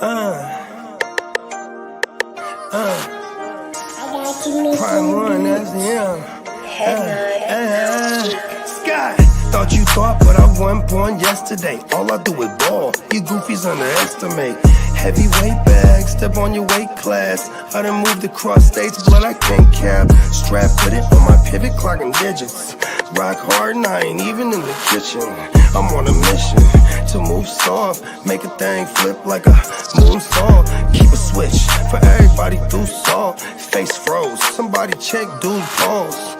Prime one, that's him. Sky, thought you thought, but I wasn't born yesterday. All I do is ball, you goofies underestimate. Heavyweight bag, step on your weight class. I done moved across states, but I can't cap. Strap with it on my pivot, clocking digits. Rock hard and I ain't even in the kitchen. I'm on a mission to move soft, make a thing flip like a moonsault. Keep a switch for everybody through salt. Face froze, somebody check dude's pulse.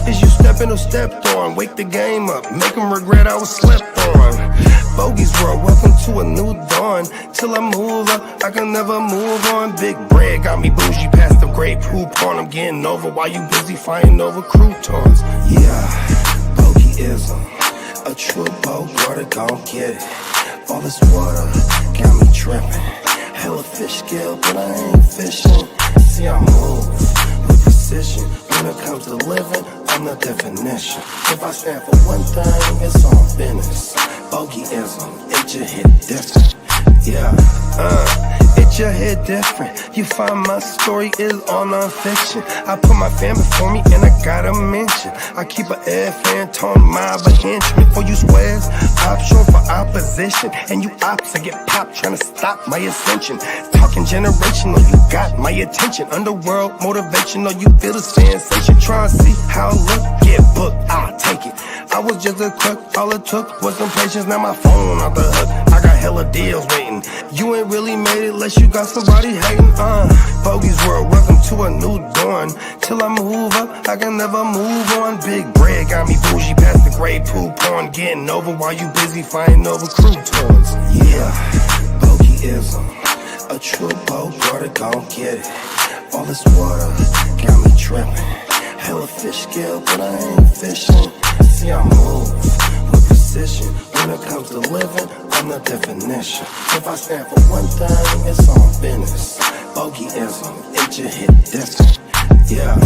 Is you stepping or stepped on? Wake the game up, make them regret I was slept on. Bogey's world, welcome to a new dawn. Till I move up, I can never move on. Big bread got me bougie past the great poop on. I'm getting over while you busy fighting over croutons. Yeah, bogeyism, a true boat, brother, gon' get it. All this water got me tripping. Hella fish scale, but I ain't fishing. See, I move with precision. When it comes to living, I'm the definition. If I stand for one thing, it's on business. Bogeyism, it just hit different. Yeah, it just hit different. You find my story is all non-fiction. I put my family before me and I gotta mention. I keep an air fan, tone mob a henchman. For you squares, option for opposition. And you ops, I get popped trying to stop my ascension. Talking generational, you got my attention. Underworld motivational, you feel the sensation. Try and see how I look, get booked, I'll take it. I was just a crook, all it took was some patience. Now my phone off the hook, I got hella deals waiting. You ain't really made it unless you got somebody hating. Bogey's world, welcome to a new dawn. Till I move up, I can never move on. Big bread got me bougie past the gray poop on. Getting over while you busy fighting over croutons. Yeah, bogeyism, a true boat, brother, gon' get it. All this water got me tripping. Hella fish scale, but I ain't fishing. See, I move with precision. When it comes to living, I'm the definition. If I stand for one thing, it's on business. Bogeyism, it just hit different. Yeah.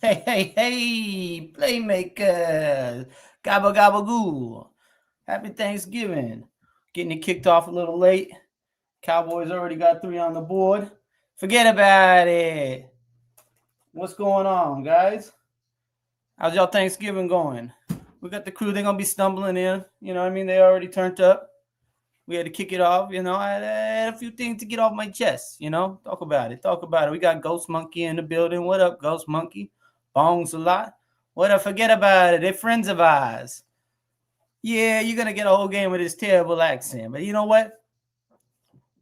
Hey, playmakers. Gobble, gobble, goo. Happy Thanksgiving. Getting it kicked off a little late. Cowboys already got 3 on the board. Forget about it. What's going on, guys? How's y'all Thanksgiving going? We got the crew. They're going to be stumbling in. You know what I mean? They already turned up. We had to kick it off. You know, I had a few things to get off my chest. You know, talk about it. We got Ghost Monkey in the building. What up, Ghost Monkey? Bongs a lot. What up? Forget about it. They're friends of ours. Yeah, you're going to get a whole game with this terrible accent. But you know what?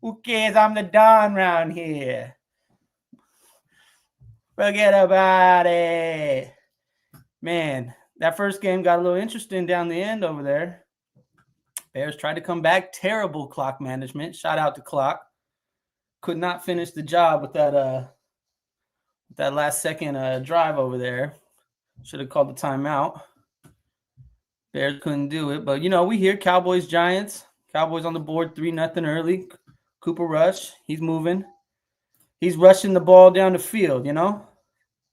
Who cares? I'm the Don around here. Forget about it. Man, that first game got a little interesting down the end over there. Bears tried to come back. Terrible clock management. Shout out to Clock. Could not finish the job with that last second drive over there. Should have called the timeout. Bears couldn't do it. But, you know, we hear Cowboys, Giants. Cowboys on the board 3-0 early. Cooper Rush. He's moving. He's rushing the ball down the field, you know.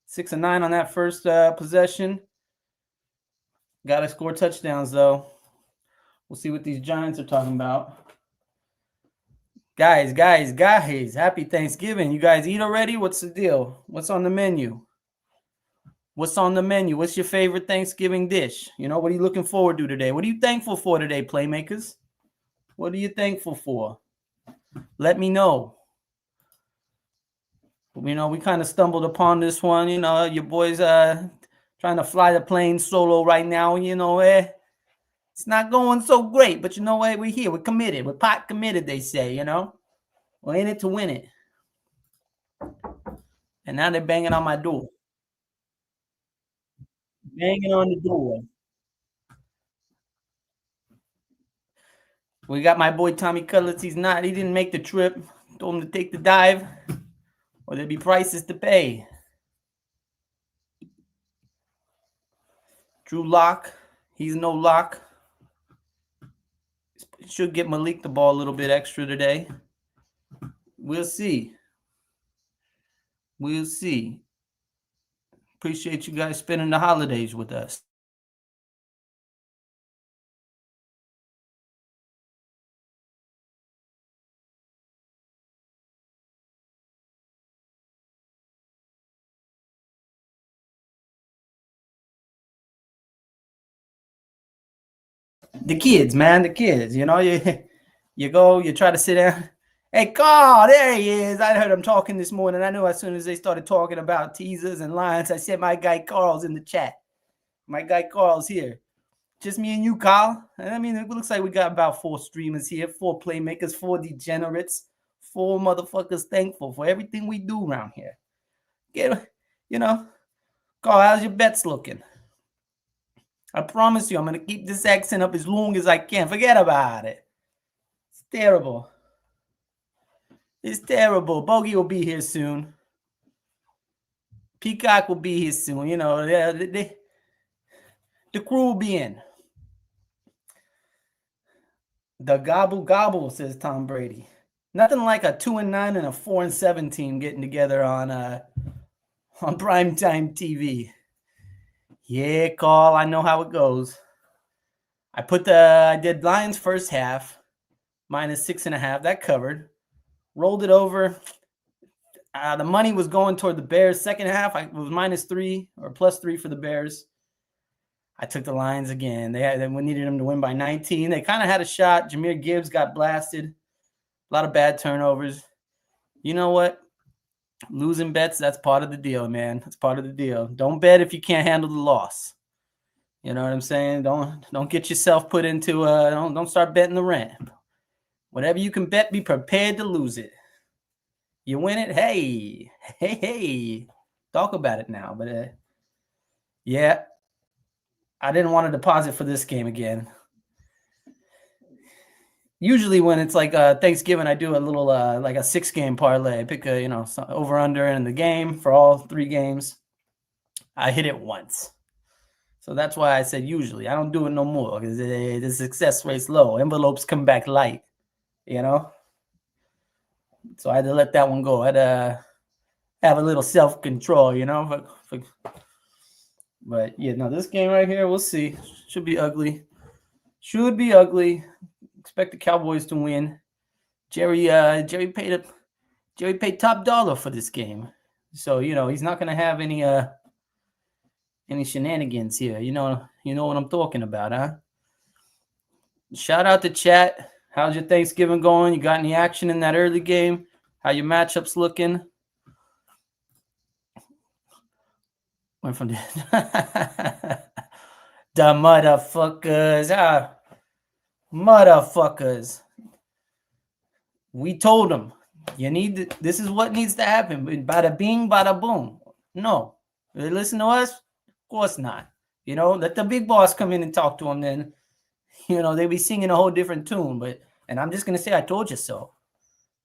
6 of 9 on that first possession. Got to score touchdowns, though. We'll see what these Giants are talking about. Guys, happy Thanksgiving. You guys eat already? What's the deal? What's on the menu? What's your favorite Thanksgiving dish? You know, what are you looking forward to today? What are you thankful for today, playmakers? What are you thankful for? Let me know. You know, we kind of stumbled upon this one. You know, your boys trying to fly the plane solo right now. You know, it's not going so great, but you know what? We're here. We're committed. We're pot committed, they say, you know. We're in it to win it. And now they're banging on my door. Banging on the door. We got my boy Tommy Cutlets. He didn't make the trip. Told him to take the dive, or there'd be prices to pay. Drew Lock. He's no lock. Should get Malik the ball a little bit extra today. We'll see. We'll see. Appreciate you guys spending the holidays with us. The kids, man, the kids. You know, you go, you try to sit down. Hey, Carl, there he is. I heard him talking this morning. I knew as soon as they started talking about teasers and lines, I said, my guy Carl's in the chat. My guy Carl's here. Just me and you, Carl. I mean, it looks like we got about 4 streamers here, 4 playmakers, 4 degenerates, 4 motherfuckers thankful for everything we do around here. You know, Carl, how's your bets looking? I promise you, I'm going to keep this accent up as long as I can. Forget about it. It's terrible. It's terrible. Bogey will be here soon. Peacock will be here soon. You know, the crew will be in. The gobble gobble, says Tom Brady. Nothing like a 2-9 and a 4-7 team getting together on primetime TV. Yeah, Carl, I know how it goes. I did Lions first half, -6.5. That covered. Rolled it over. The money was going toward the Bears. Second half, it was -3 or +3 for the Bears. I took the Lions again. We needed them to win by 19. They kind of had a shot. Jahmyr Gibbs got blasted. A lot of bad turnovers. You know what? Losing bets, that's part of the deal, man. That's part of the deal. Don't bet if you can't handle the loss. You know what I'm saying? Don't get yourself put into don't start betting the rent. Whatever you can bet, be prepared to lose it. You win it, hey. Talk about it now. But yeah, I didn't want to deposit for this game again. Usually when it's like Thanksgiving, I do a little like a 6-game parlay. I pick a over under in the game for all 3 games. I hit it once, so that's why I said usually. I don't do it no more because the success rate's low. Envelopes come back light, you know. So I had to let that one go. I had to have a little self control, you know. But yeah, no, this game right here, we'll see. Should be ugly. Should be ugly. Expect the Cowboys to win. Jerry paid top dollar for this game, so he's not gonna have any shenanigans here. You know what I'm talking about, huh? Shout out to chat. How's your Thanksgiving going? You got any action in that early game? How your matchups looking? Went from the motherfuckers. Motherfuckers. We told them this is what needs to happen. Bada bing, bada boom. No. They listen to us? Of course not. Let the big boss come in and talk to them then. They be singing a whole different tune. And I'm just going to say, I told you so.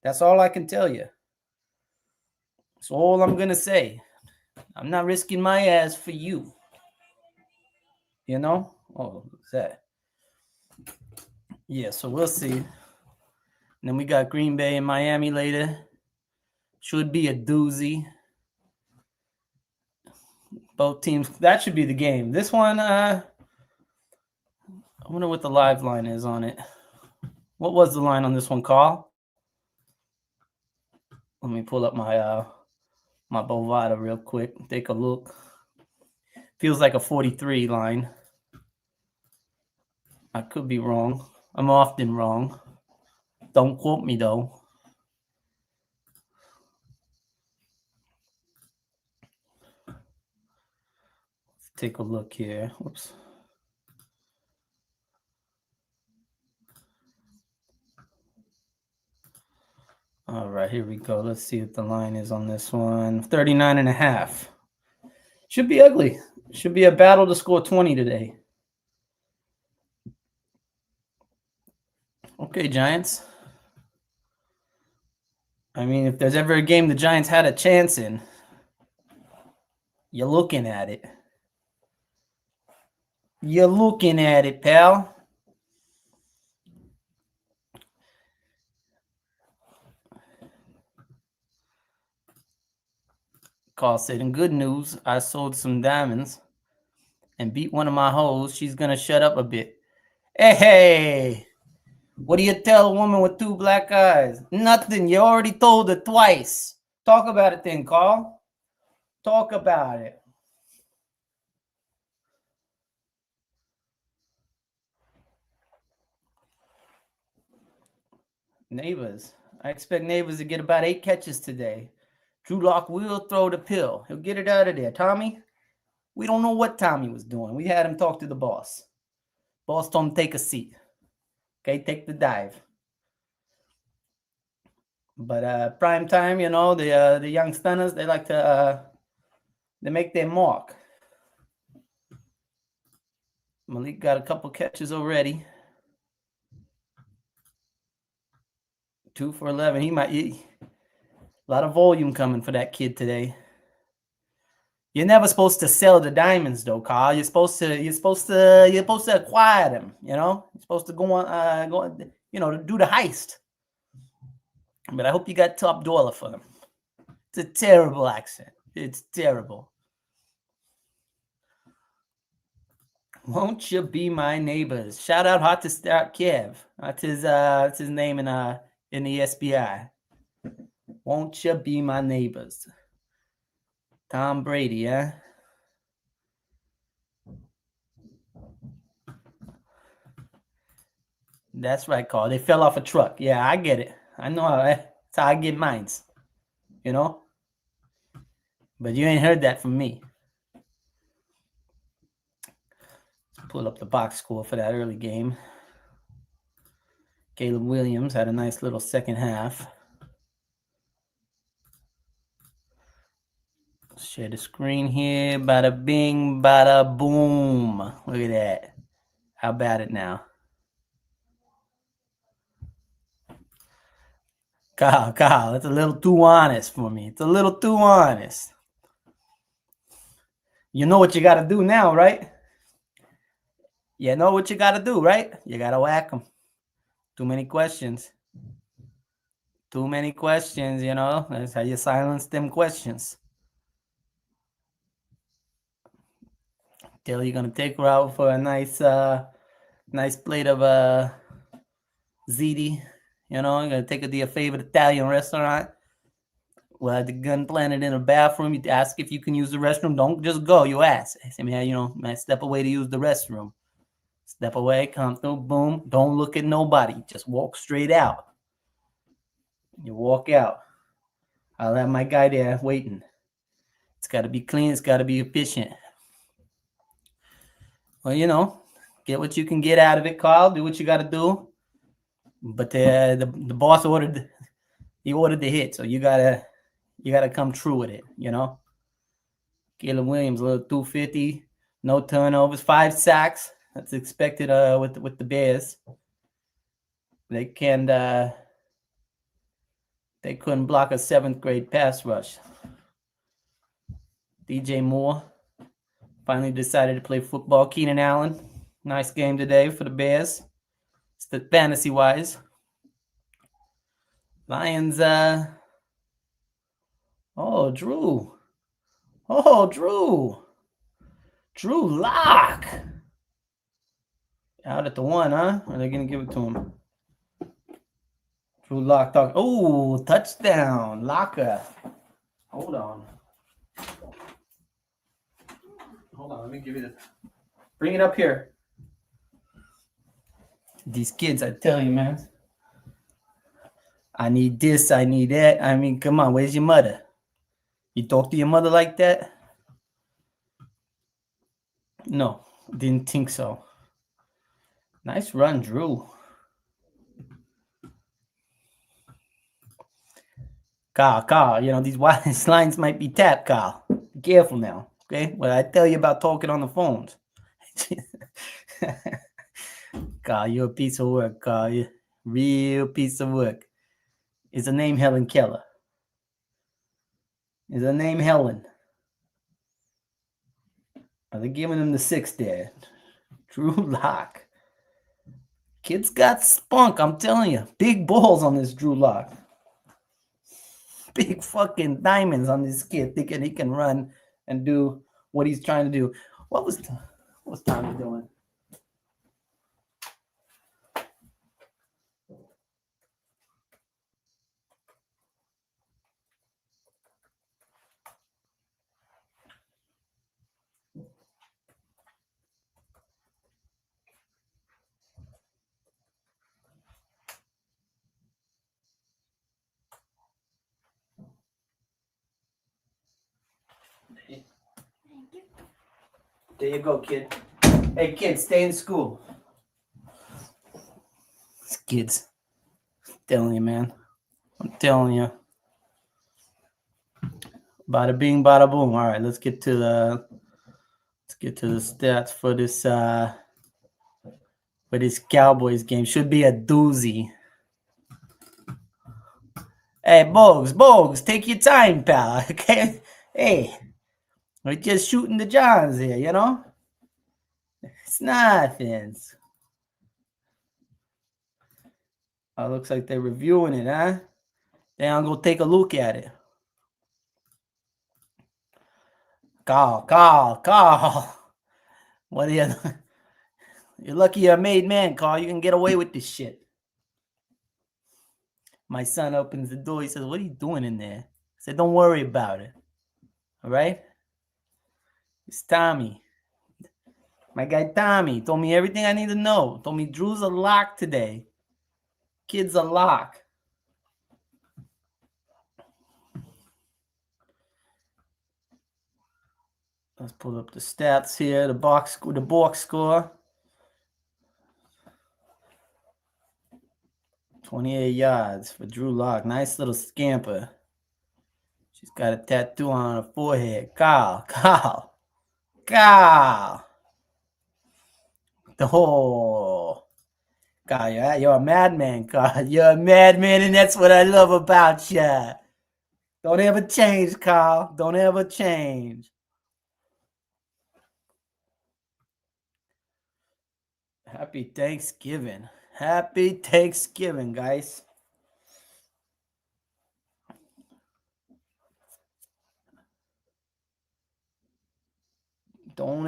That's all I can tell you. That's all I'm going to say. I'm not risking my ass for you. Oh, what's that? Yeah, so we'll see. And then we got Green Bay and Miami later. Should be a doozy. Both teams. That should be the game. This one, I wonder what the live line is on it. What was the line on this one, Carl? Let me pull up my my Bovada real quick. Take a look. Feels like a 43 line. I could be wrong. I'm often wrong. Don't quote me, though. Let's take a look here. Whoops. All right, here we go. Let's see what the line is on this one. 39.5. Should be ugly. Should be a battle to score 20 today. Okay, Giants. I mean, if there's ever a game the Giants had a chance in, you're looking at it. You're looking at it, pal. Carl said, in good news, I sold some diamonds and beat one of my hoes. She's going to shut up a bit. Hey, what do you tell a woman with 2 black eyes? Nothing. You already told her twice. Talk about it then, Carl. Talk about it. Neighbors. I expect Neighbors to get about 8 catches today. Drew Lock will throw the pill. He'll get it out of there. Tommy, we don't know what Tommy was doing. We had him talk to the boss. Boss told him take a seat. Okay, take the dive. But prime time, you know, the young stunners, they like to they make their mark. Malik got a couple catches already. 2 for 11. A lot of volume coming for that kid today. You're never supposed to sell the diamonds, though, Carl. You're supposed to acquire them. You know, you're supposed to go on, to do the heist. But I hope you got top dollar for them. It's a terrible accent. It's terrible. Won't you be my neighbors? Shout out Hot to Start Kev. That's his name in the SBI. Won't you be my neighbors? Tom Brady, yeah. That's right, Carl. They fell off a truck. Yeah, I get it. I know that's how I get mines. You know? But you ain't heard that from me. Pull up the box score for that early game. Caleb Williams had a nice little second half. Share the screen here. Bada bing, bada boom. Look at that. How about it now? Kyle, it's a little too honest for me. It's a little too honest. You know what you got to do now, right? You know what you got to do, right? You got to whack them. Too many questions. Too many questions, you know. That's how you silence them questions. Till you're going to take her out for a nice plate of ziti. You know, you're going to take her to your favorite Italian restaurant. Well, the gun planted in a bathroom. You ask if you can use the restroom. Don't just go. You ask. I say, man, step away to use the restroom. Step away, come through, boom. Don't look at nobody. Just walk straight out. You walk out. I'll have my guy there waiting. It's got to be clean. It's got to be efficient. Well, get what you can get out of it, Carl. Do what you got to do. But the boss ordered the hit, so you gotta come true with it. Caleb Williams, a little 250, no turnovers, 5 sacks. That's expected with the Bears. They couldn't block a 7th grade pass rush. DJ Moore finally decided to play football. Keenan Allen, nice game today for the Bears. It's the fantasy wise. Lions, Drew. Drew Lock. Out at the 1, huh? Or are they going to give it to him? Drew Lock. Touchdown. Locker. Hold on, let me give you this. Bring it up here. These kids, I tell you, man. I need this, I need that. I mean, come on, where's your mother? You talk to your mother like that? No, didn't think so. Nice run, Drew. Carl, these wireless lines might be tapped, Carl. Be careful now, okay? What I tell you about talking on the phones. Carl, you're a piece of work, Carl. You're a real piece of work. Is her name Helen Keller? Is her name Helen? Are they giving him the 6 there? Drew Lock. Kid's got spunk, I'm telling you. Big balls on this Drew Lock. Big fucking diamonds on this kid, thinking he can run and do what he's trying to do. What was Tommy doing? There you go, kid. Hey, kid, stay in school. These kids. I'm telling you, man. I'm telling you. Bada bing, bada boom. All right, let's get to the stats for this Cowboys game. Should be a doozy. Hey, Bogues, take your time, pal. Okay? Hey, we're just shooting the Johns here, It's nothing. Oh, looks like they're reviewing it, huh? Then I'll go take a look at it. Carl. What are you? You're lucky you're a made man, Carl. You can get away with this shit. My son opens the door. He says, "What are you doing in there?" I said, "Don't worry about it. All right?" It's Tommy. My guy Tommy told me everything I need to know. Told me Drew's a lock today. Kid's a lock. Let's pull up the stats here. The box score. 28 yards for Drew Lock. Nice little scamper. She's got a tattoo on her forehead. Carl. Oh. Carl, you're a madman, Carl. You're a madman, and that's what I love about you. Don't ever change, Carl. Don't ever change. Happy Thanksgiving. Happy Thanksgiving, guys. Don't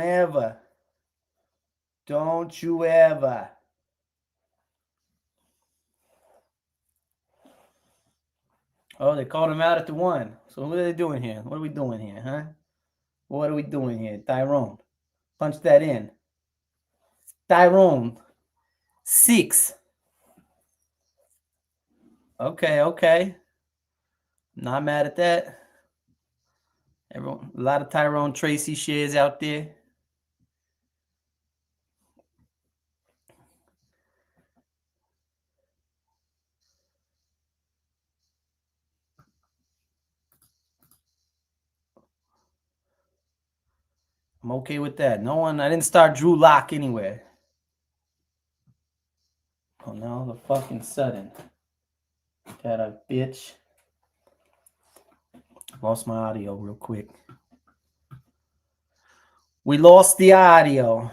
you ever. Oh, they called him out at the 1. So what are they doing here? What are we doing here, huh? What are we doing here? Tyrone. Punch that in. Tyrone. 6. Okay. Not mad at that. Everyone, a lot of Tyrone Tracy shares out there. I'm okay with that. I didn't start Drew Lock anywhere. Oh, now the fucking sudden. That a bitch. Lost my audio real quick. We lost the audio.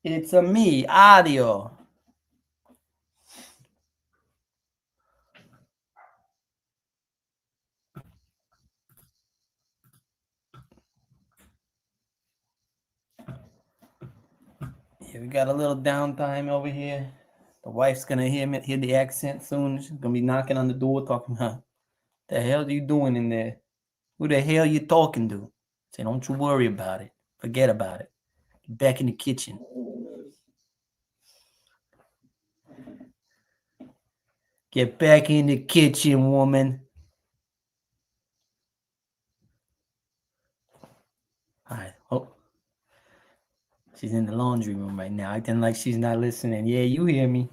It's a me audio. Yeah, we got a little downtime over here. The wife's gonna hear the accent soon. She's gonna be knocking on the door, talking, "Huh? The hell are you doing in there? Who the hell you talking to?" Say, "Don't you worry about it. Forget about it. Get back in the kitchen." Get back in the kitchen, woman. All right. Oh, she's in the laundry room right now, acting like she's not listening. Yeah, you hear me.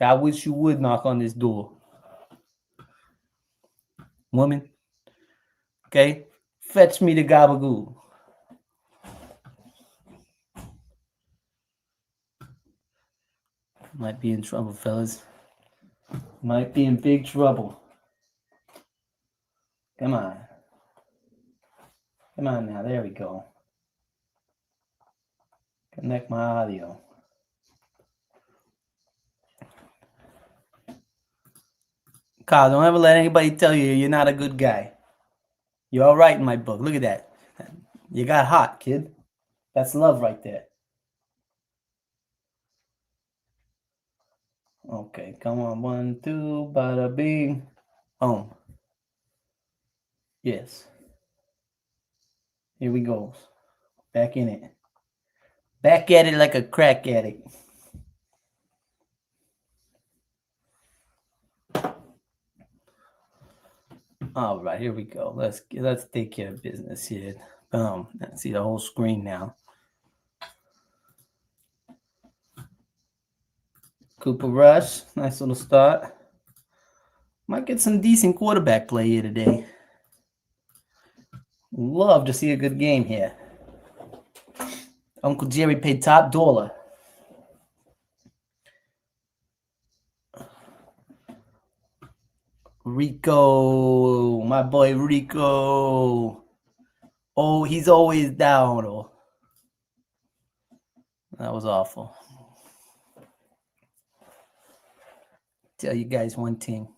I wish you would knock on this door. woman. Okay? Fetch me the gabagoo. Might be in trouble, fellas. Might be in big trouble. Come on. Come on now. There we go. Connect my audio. Kyle, don't ever let anybody tell you you're not a good guy. You're all right in my book. Look at that. You got hot, kid. That's love right there. Okay, come on. 1, 2, bada bing. Boom. Yes. Here we go. Back in it. Back at it like a crack addict. All right, here we go. Let's take care of business here. Boom. Let's see the whole screen now. Cooper Rush, nice little start. Might get some decent quarterback play here today. Love to see a good game here. Uncle Jerry paid top dollar. Rico, my boy Rico. Oh, he's always down. Oh, that was awful. Tell you guys one thing.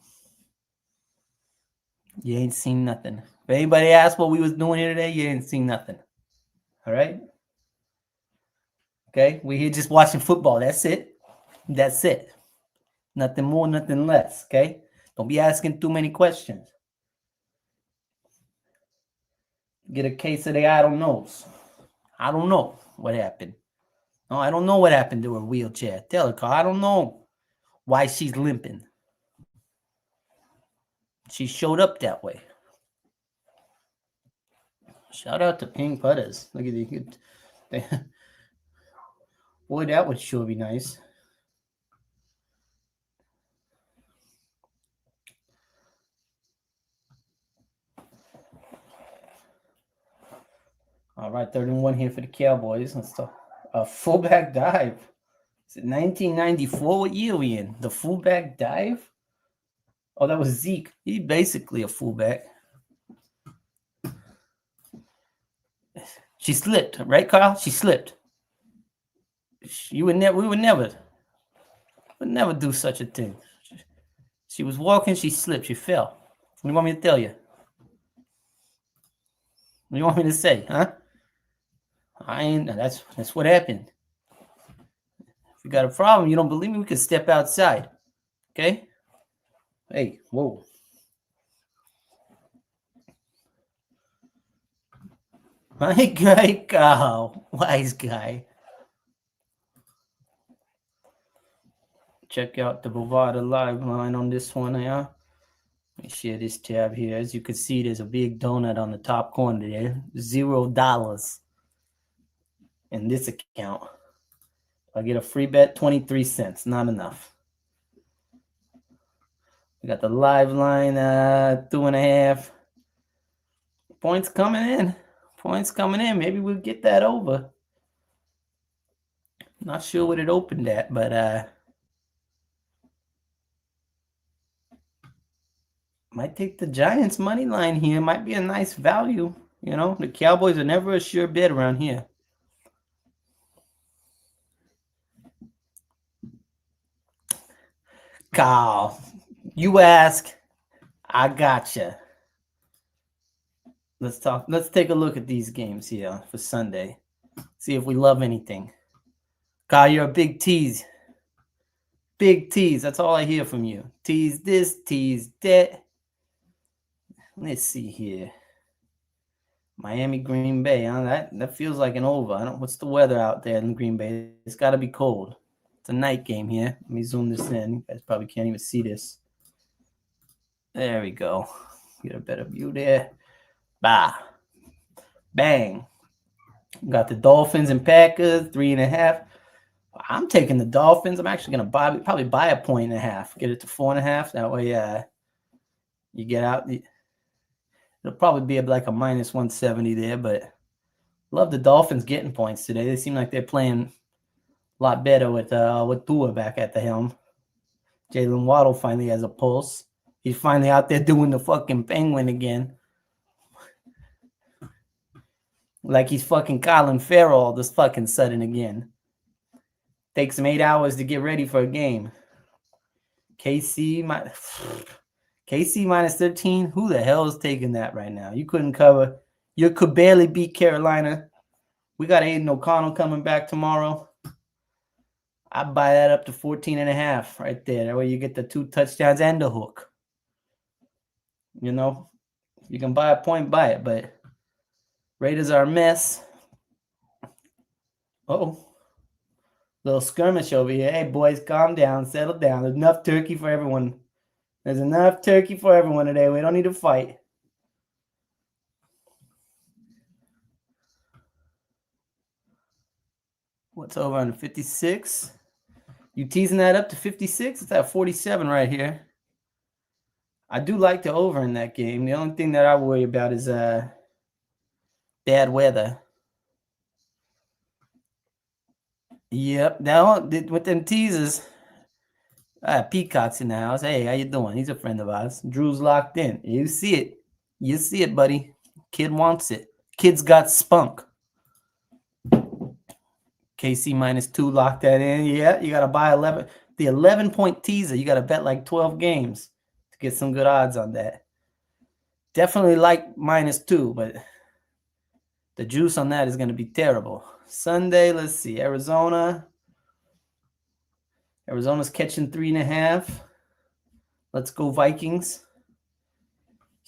You ain't seen nothing. If anybody asked what we was doing here today, you ain't seen nothing. All right? Okay? We're here just watching football. That's it. That's it. Nothing more, nothing less. Okay? Don't be asking too many questions. Get a case of the I don't knows. I don't know what happened. No, I don't know what happened to her wheelchair. Tell her, Carl, I don't know why she's limping. She showed up that way. Shout out to Pink Putters. Look at the boy, that would sure be nice. All right, 3rd-and-1 here for the Cowboys. Let's talk a fullback dive. Is it 1994? What year are we in? The fullback dive? Oh, that was Zeke. He's basically a fullback. She slipped, right, Carl? She slipped. We would never do such a thing. She was walking, she slipped, she fell. What do you want me to tell you? What do you want me to say, huh? That's what happened. If you got a problem, you don't believe me, we can step outside. Okay? Hey, whoa. My guy, Carl. Wise guy. Check out the Bovada live line on this one here. Let me share this tab here. As you can see, there's a big donut on the top corner there. $0 in this account. I get a free bet, 23 cents. Not enough. We got the live line, 2.5. Points coming in. Points coming in. Maybe we'll get that over. Not sure what it opened at, but might take the Giants money line here. Might be a nice value. You know, the Cowboys are never a sure bet around here. Carl, you ask, I gotcha. Let's take a look at these games here for Sunday. See if we love anything. Carl, you're a big tease. Big tease. That's all I hear from you. Tease this, tease that. Let's see here. Miami, Green Bay. Huh? That feels like an over. What's the weather out there in Green Bay? It's got to be cold. It's a night game here. Let me zoom this in. You guys probably can't even see this. There we go. Get a better view there. Bah. Bang. Got the Dolphins and Packers, 3.5. I'm taking the Dolphins. I'm actually going to probably buy a 1.5. Get it to 4.5. That way you get out. It'll probably be like a minus 170 there, but love the Dolphins getting points today. They seem like they're playing a lot better with Tua back at the helm. Jalen Waddle finally has a pulse. He's finally out there doing the fucking penguin again. Like he's fucking Colin Farrell all this fucking sudden again. Takes him 8 hours to get ready for a game. KC minus 13. Who the hell is taking that right now? You couldn't cover. You could barely beat Carolina. We got Aiden O'Connell coming back tomorrow. I'd buy that up to 14.5 right there. That way you get the 2 touchdowns and the hook. You know, you can buy a point, buy it, but Raiders are a mess. Uh-oh. Little skirmish over here. Hey, boys, calm down. Settle down. There's enough turkey for everyone. There's enough turkey for everyone today. We don't need to fight. What's over on 56? You teasing that up to 56? It's at 47 right here. I do like the over in that game. The only thing that I worry about is bad weather. Yep, now with them teasers. Peacock's in the house. Hey, how you doing? He's a friend of ours. Drew's locked in. You see it. You see it, buddy. Kid wants it. Kid's got spunk. KC minus 2, lock that in. Yeah, you got to buy 11. The 11-point teaser, you got to bet like 12 games to get some good odds on that. Definitely like minus 2, but the juice on that is going to be terrible. Sunday, let's see. Arizona's catching 3.5. Let's go Vikings.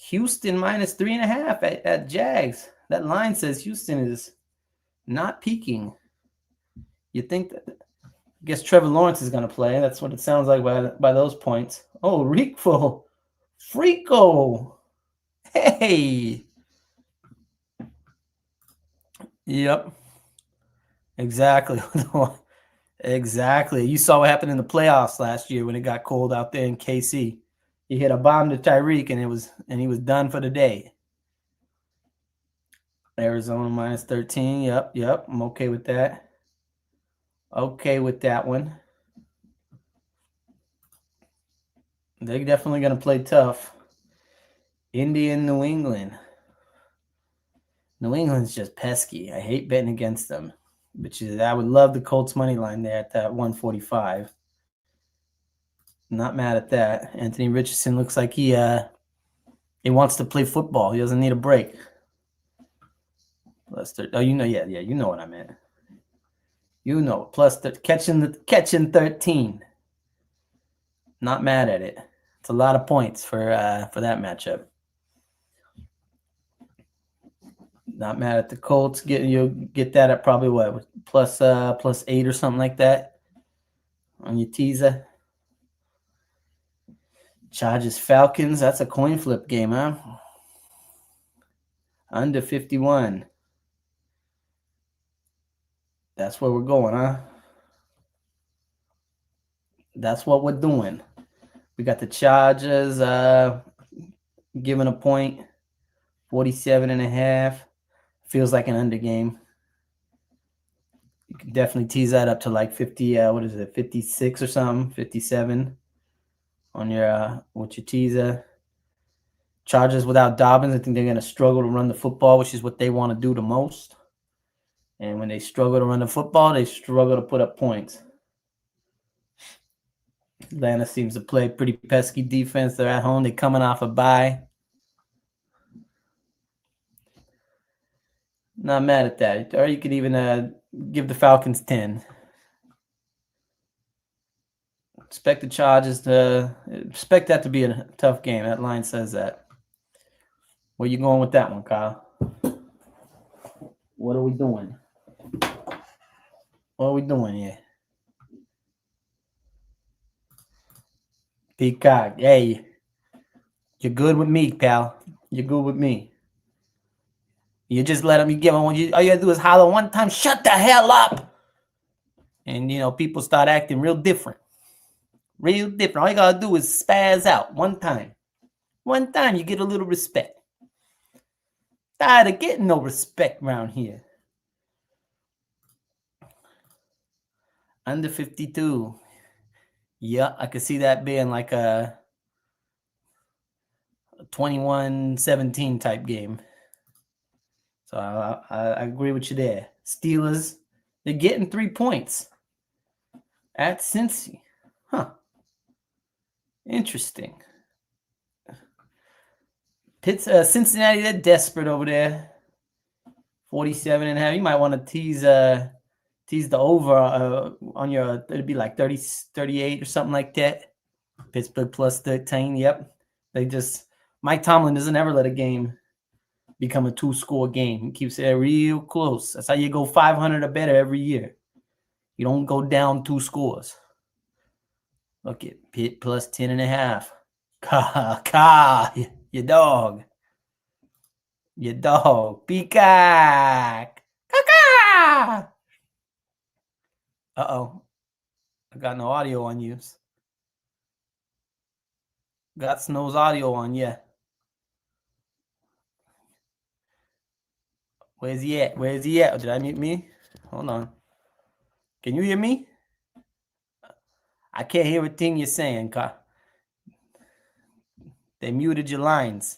Houston minus 3.5 at Jags. That line says Houston is not peaking. You think that? I guess Trevor Lawrence is going to play. That's what it sounds like by those points. Oh, Frico. Hey. Yep. Exactly. Exactly. You saw what happened in the playoffs last year when it got cold out there in KC. He hit a bomb to Tyreek and he was done for the day. Arizona minus 13. Yep. I'm okay with that. Okay with that one. They're definitely going to play tough. Indy and New England. New England's just pesky. I hate betting against them. I would love the Colts money line there at that 145. Not mad at that. Anthony Richardson looks like he wants to play football. He doesn't need a break. You know what I meant. You know, plus catching 13. Not mad at it. It's a lot of points for that matchup. Not mad at the Colts. You'll get that at probably what plus 8 or something like that on your teaser. Chargers Falcons. That's a coin flip game, huh? Under 51. That's where we're going, huh? That's what we're doing. We got the Chargers giving a point, 47.5. Feels like an under game. You can definitely tease that up to like 50. 56 or something, 57 on your with your teaser. Chargers without Dobbins, I think they're going to struggle to run the football, which is what they want to do the most. And when they struggle to run the football, they struggle to put up points. Atlanta seems to play pretty pesky defense. They're at home. They're coming off a bye. Not mad at that. Or you could even give the Falcons 10. Expect the Chargers to expect that to be a tough game. That line says that. Where you going with that one, Kyle? What are we doing? What are we doing here? Peacock, hey, you're good with me, pal. You're good with me. You just let them. You give them. All you gotta do is holler one time. Shut the hell up. And people start acting real different. Real different. All you gotta do is spaz out one time. One time, you get a little respect. Tired of getting no respect around here. Under 52. Yeah, I could see that being like a 21-17 type game. So I agree with you there. Steelers, they're getting 3 points at Cincy. Huh. Interesting. Cincinnati, they're desperate over there. 47.5. You might want to tease the over on your, it'd be like 30, 38 or something like that. Pittsburgh plus 13. Yep. Mike Tomlin doesn't ever let a game become a 2-score game. He keeps it real close. That's how you go 500 or better every year. You don't go down 2 scores. Look at Pitt plus 10.5. Your dog. Your dog. Peacock. Uh-oh. I got no audio on you. Got Snow's audio on, yeah. Where's he at? Did I mute me? Hold on. Can you hear me? I can't hear a thing you're saying, Ka. They muted your lines.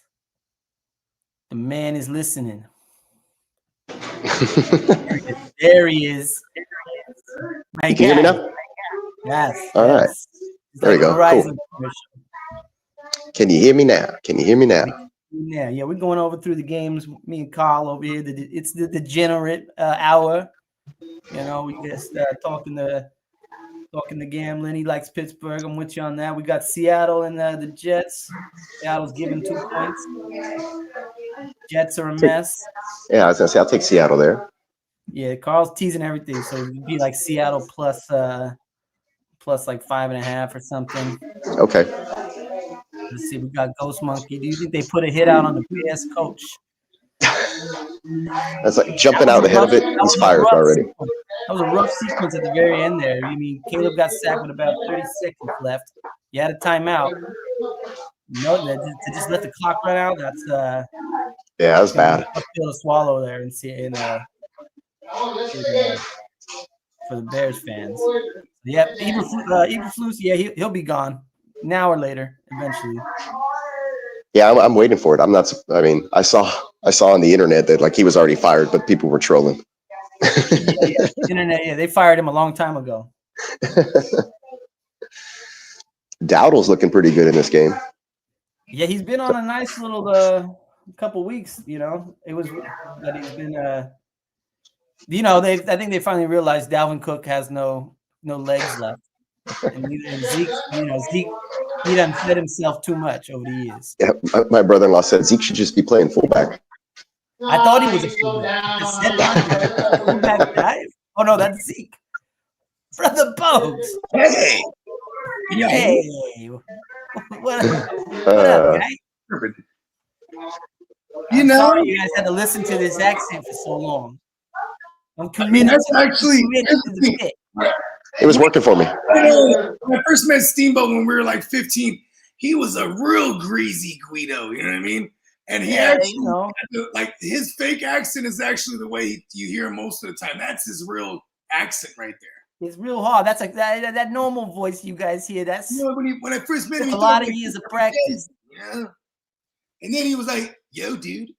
The man is listening. There he is. You can hear me now? Yes. All right. There we go. Cool. Can you hear me now? Yeah, we're going over through the games. Me and Carl over here. It's the degenerate hour. You know, we just talking the gambling. He likes Pittsburgh. I'm with you on that. We got Seattle and the Jets. Seattle's given 2 points. Jets are a mess. Yeah, I was gonna say I'll take Seattle there. Yeah, Carl's teasing everything, so it'd be like Seattle plus like 5.5 or something. Okay. Let's see. We got Ghost Monkey. Do you think they put a hit out on the Bears coach? That's like jumping out ahead of it. He's fired already. That was a rough sequence at the very end there. I mean, Caleb got sacked with about 30 seconds left. You had a timeout. No, to just let the clock run out. That's yeah, that's bad. Tough pill to swallow there and see for the Bears fans. Yeah, Eberflus, yeah, he'll be gone now or later eventually. Yeah, I'm waiting for it. I'm not. I mean, I saw on the internet that like he was already fired, but people were trolling. Yeah, internet. Yeah, they fired him a long time ago. Dowdle's looking pretty good in this game. Yeah, he's been on a nice little couple weeks. You know, it was that he's been. You know, I think they finally realized Dalvin Cook has no legs left, and Zeke. You know, Zeke. He done fed himself too much over the years. Yeah, my brother-in-law said Zeke should just be playing fullback. I thought he was a fullback. Oh no, that's Zeke. Brother Bogues. Hey. What up, guy? You know, sorry you guys had to listen to this accent for so long. I'm committed. That's actually it was working for me. When I first met Steamboat when we were like 15, he was a real greasy Guido. You know what I mean? And he actually, like, his fake accent is actually the way you hear him most of the time. That's his real accent right there. It's real hard. That's like that normal voice you guys hear. That's when I first met him, a lot of years of practice. Yeah. And then he was like, "Yo, dude."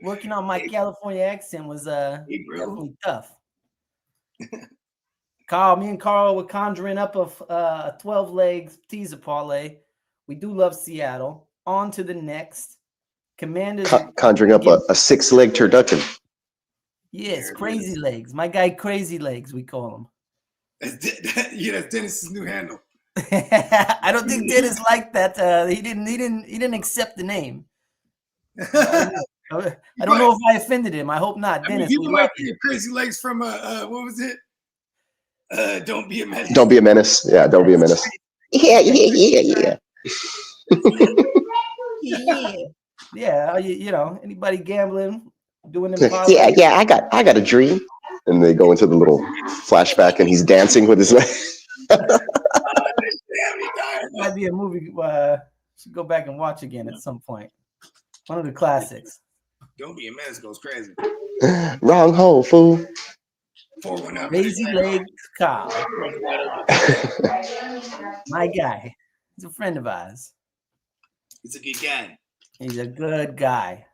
Working on my California accent was definitely tough. Me and Carl were conjuring up a 12 legs teaser parlay. We do love Seattle. On to the next. Commanders conjuring up a 6-leg turducken. Yes, Crazy Legs. My guy Crazy Legs, we call him. That's Dennis's new handle. I don't think Dennis liked that. He didn't accept the name. I don't know if I offended him. I hope not. Dennis, people like Crazy Legs from what was it? Don't be a menace. Don't be a menace. Yeah, don't be a menace. Yeah. Yeah. You know, anybody gambling, doing them? Yeah. I got a dream. And they go into the little flashback, and he's dancing with his leg. Might be a movie. Should go back and watch again at some point. One of the classics. Don't Be a Menace goes crazy. Wrong hole, fool. 419. Lazy Legs Carl. My guy. He's a friend of ours. He's a good guy. He's a good guy.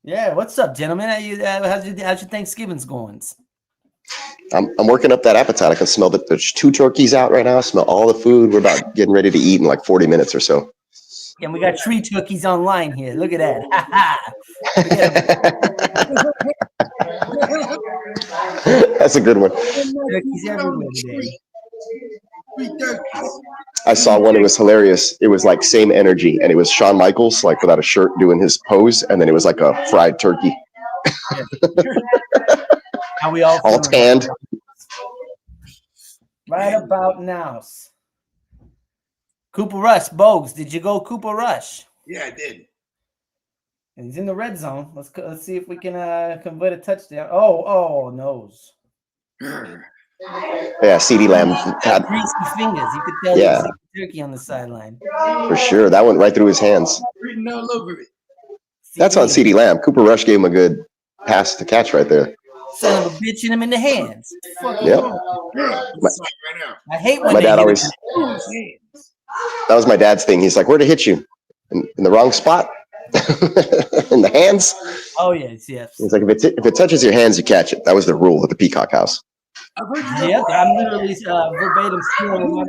Yeah, what's up, gentlemen? How's your Thanksgiving's going? I'm working up that appetite. I can smell that there's 2 turkeys out right now. I smell all the food. We're about getting ready to eat in like 40 minutes or so. And we got 3 turkeys online here. Look at that. That's a good one. Turkeys everywhere today. I saw one. It was hilarious. It was like same energy, and it was Shawn Michaels, like without a shirt, doing his pose, and then it was like a fried turkey. How we all tanned. Right about now. Cooper Rush, Bogues. Did you go Cooper Rush? Yeah, I did. And he's in the red zone. Let's see if we can convert a touchdown. Oh, nose. Yeah, CD Lamb had greasy fingers. You could tell yeah. Turkey on the sideline. For sure. That went right through his hands. Written all over it. That's on CD Lamb. Cooper Rush gave him a good pass to catch right there. Son of a bitch in him in the hands. Yep. I hate when my dad always. That was my dad's thing. He's like, "Where'd it hit you? In the wrong spot? In the hands?" Oh yes. He's like, "If it touches your hands, you catch it." That was the rule at the Peacock House. Yep, I'm literally verbatim stealing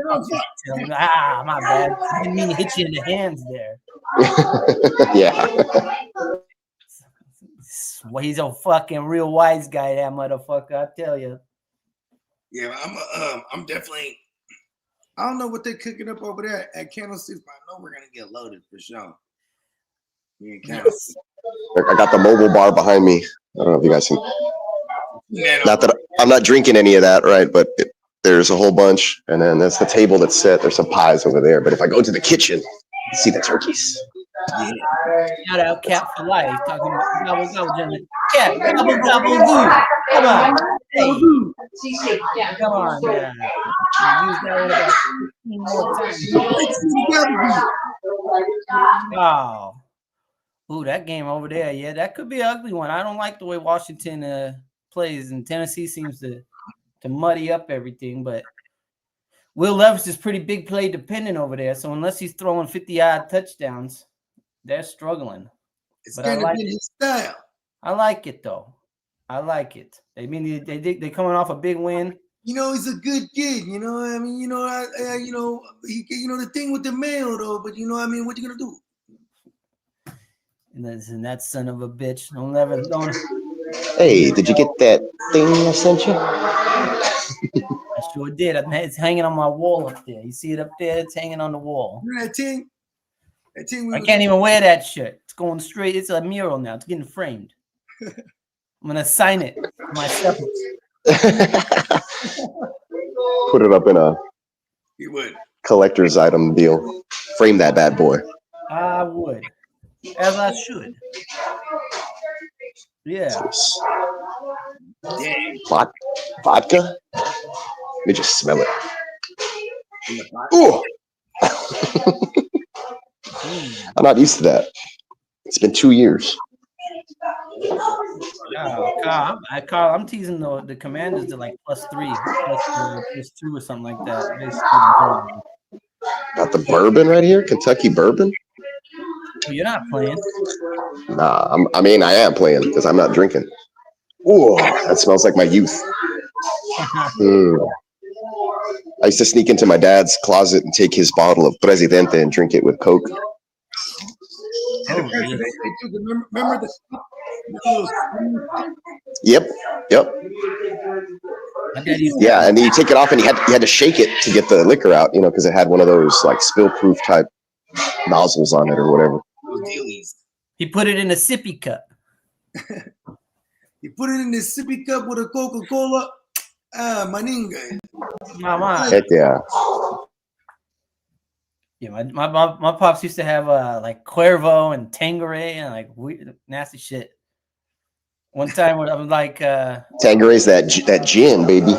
my my bad. I didn't mean to hit you in the hands there. Yeah. Well, he's a fucking real wise guy, that motherfucker. I tell you. Yeah, I'm definitely. I don't know what they're cooking up over there at Candlesticks, but I know we're gonna get loaded for sure. Me and Candlesticks. I got the mobile bar behind me. I don't know if you guys can. Not that I'm not drinking any of that, right? But there's a whole bunch, and then that's the table that's set. There's some pies over there. But if I go to the kitchen, you see the turkeys. Yeah. Shout out Cap for life. Talking about gobble gentlemen. Cap, gobble goo. Come on. Hey. Come on, man. Use that one about 15 more times. Oh. Ooh, that game over there. Yeah, that could be an ugly one. I don't like the way Washington plays, and Tennessee seems to muddy up everything. But Will Levis is pretty big play dependent over there. So unless he's throwing 50-yard touchdowns, they're struggling. It's kind of in his style. I like it though. I like it. I mean, they're coming off a big win. You know, he's a good kid. You know, I mean, the thing with the mail though. But you know, I mean, what you gonna do? And that son of a bitch. Don't. Hey, did you get that thing I sent you? I sure did. It's hanging on my wall up there. You see it up there? It's hanging on the wall. That thing. I can't even wear that shit. It's going straight. It's a mural now. It's getting framed. I'm gonna sign it myself. Put it up in a collector's item deal. Frame that bad boy. I would, as I should. Yeah. Dang. Vodka? Let me just smell it. Ooh. I'm not used to that. It's been 2 years. Carl, I'm teasing the Commanders to like +3, +2 or something like that. Got the bourbon right here, Kentucky bourbon. Oh, you're not playing. Nah, I am playing because I'm not drinking. Ooh, that smells like my youth. I used to sneak into my dad's closet and take his bottle of Presidente and drink it with Coke. Oh, remember the Yep. Yeah, and then you take it off and you had to shake it to get the liquor out, because it had one of those like spill-proof type nozzles on it or whatever. He put it in a sippy cup. You put it in this sippy cup with a Coca-Cola. Maninga. Mama. Heck yeah. Yeah, my pops used to have like Cuervo and Tanqueray and like weird, nasty shit. One time when I was like Tanqueray's that gin, baby.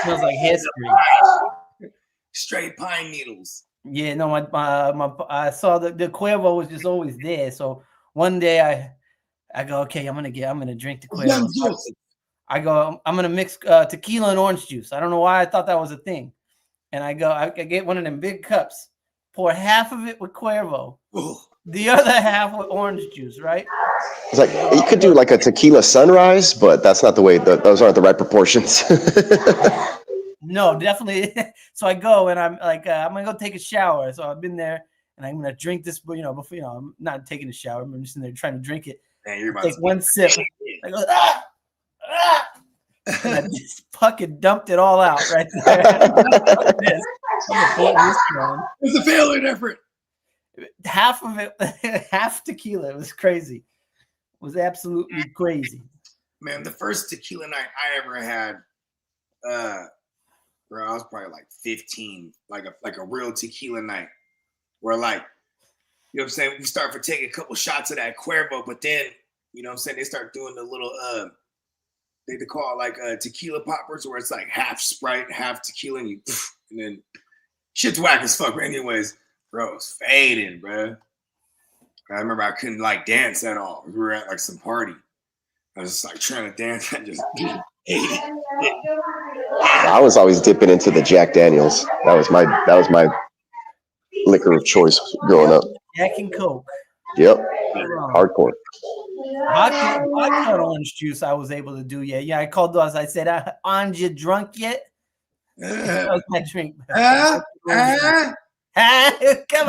Smells like hairspray. Straight pine needles. Yeah, no, I saw the Cuervo was just always there. So one day I go, okay, I'm gonna drink the Cuervo. I go, I'm gonna mix tequila and orange juice. I don't know why I thought that was a thing. And I go, I get one of them big cups, pour half of it with Cuervo, the other half with orange juice, right? It's like you could do like a tequila sunrise, but that's not the way. Those aren't the right proportions. No, definitely. So I go and I'm like, I'm gonna go take a shower. So I've been there and I'm gonna drink this, before I'm not taking a shower. I'm just in there trying to drink it. Man, you're about take to one sip. I go, and I just fucking dumped it all out right there. It's a failure effort. Half of it, half tequila. It was crazy. It was absolutely crazy. Man, the first tequila night I ever had, bro, I was probably like 15, like a real tequila night, where like, you know what I'm saying, we start for taking a couple shots of that Cuervo, but then, you know what I'm saying, they start doing the little they call it like tequila poppers, where it's like half Sprite, half tequila, and then shit's whack as fuck. But anyways, bro, it was fading, bro. I remember I couldn't like dance at all. We were at like some party. I was just like trying to dance. I just I was always dipping into the Jack Daniels. That was my liquor of choice growing up. Jack and Coke. Yep. Hardcore. Vodka and orange juice I was able to do. Yeah. I called those. I said, "Aren't you drunk yet?" That was my drink. Come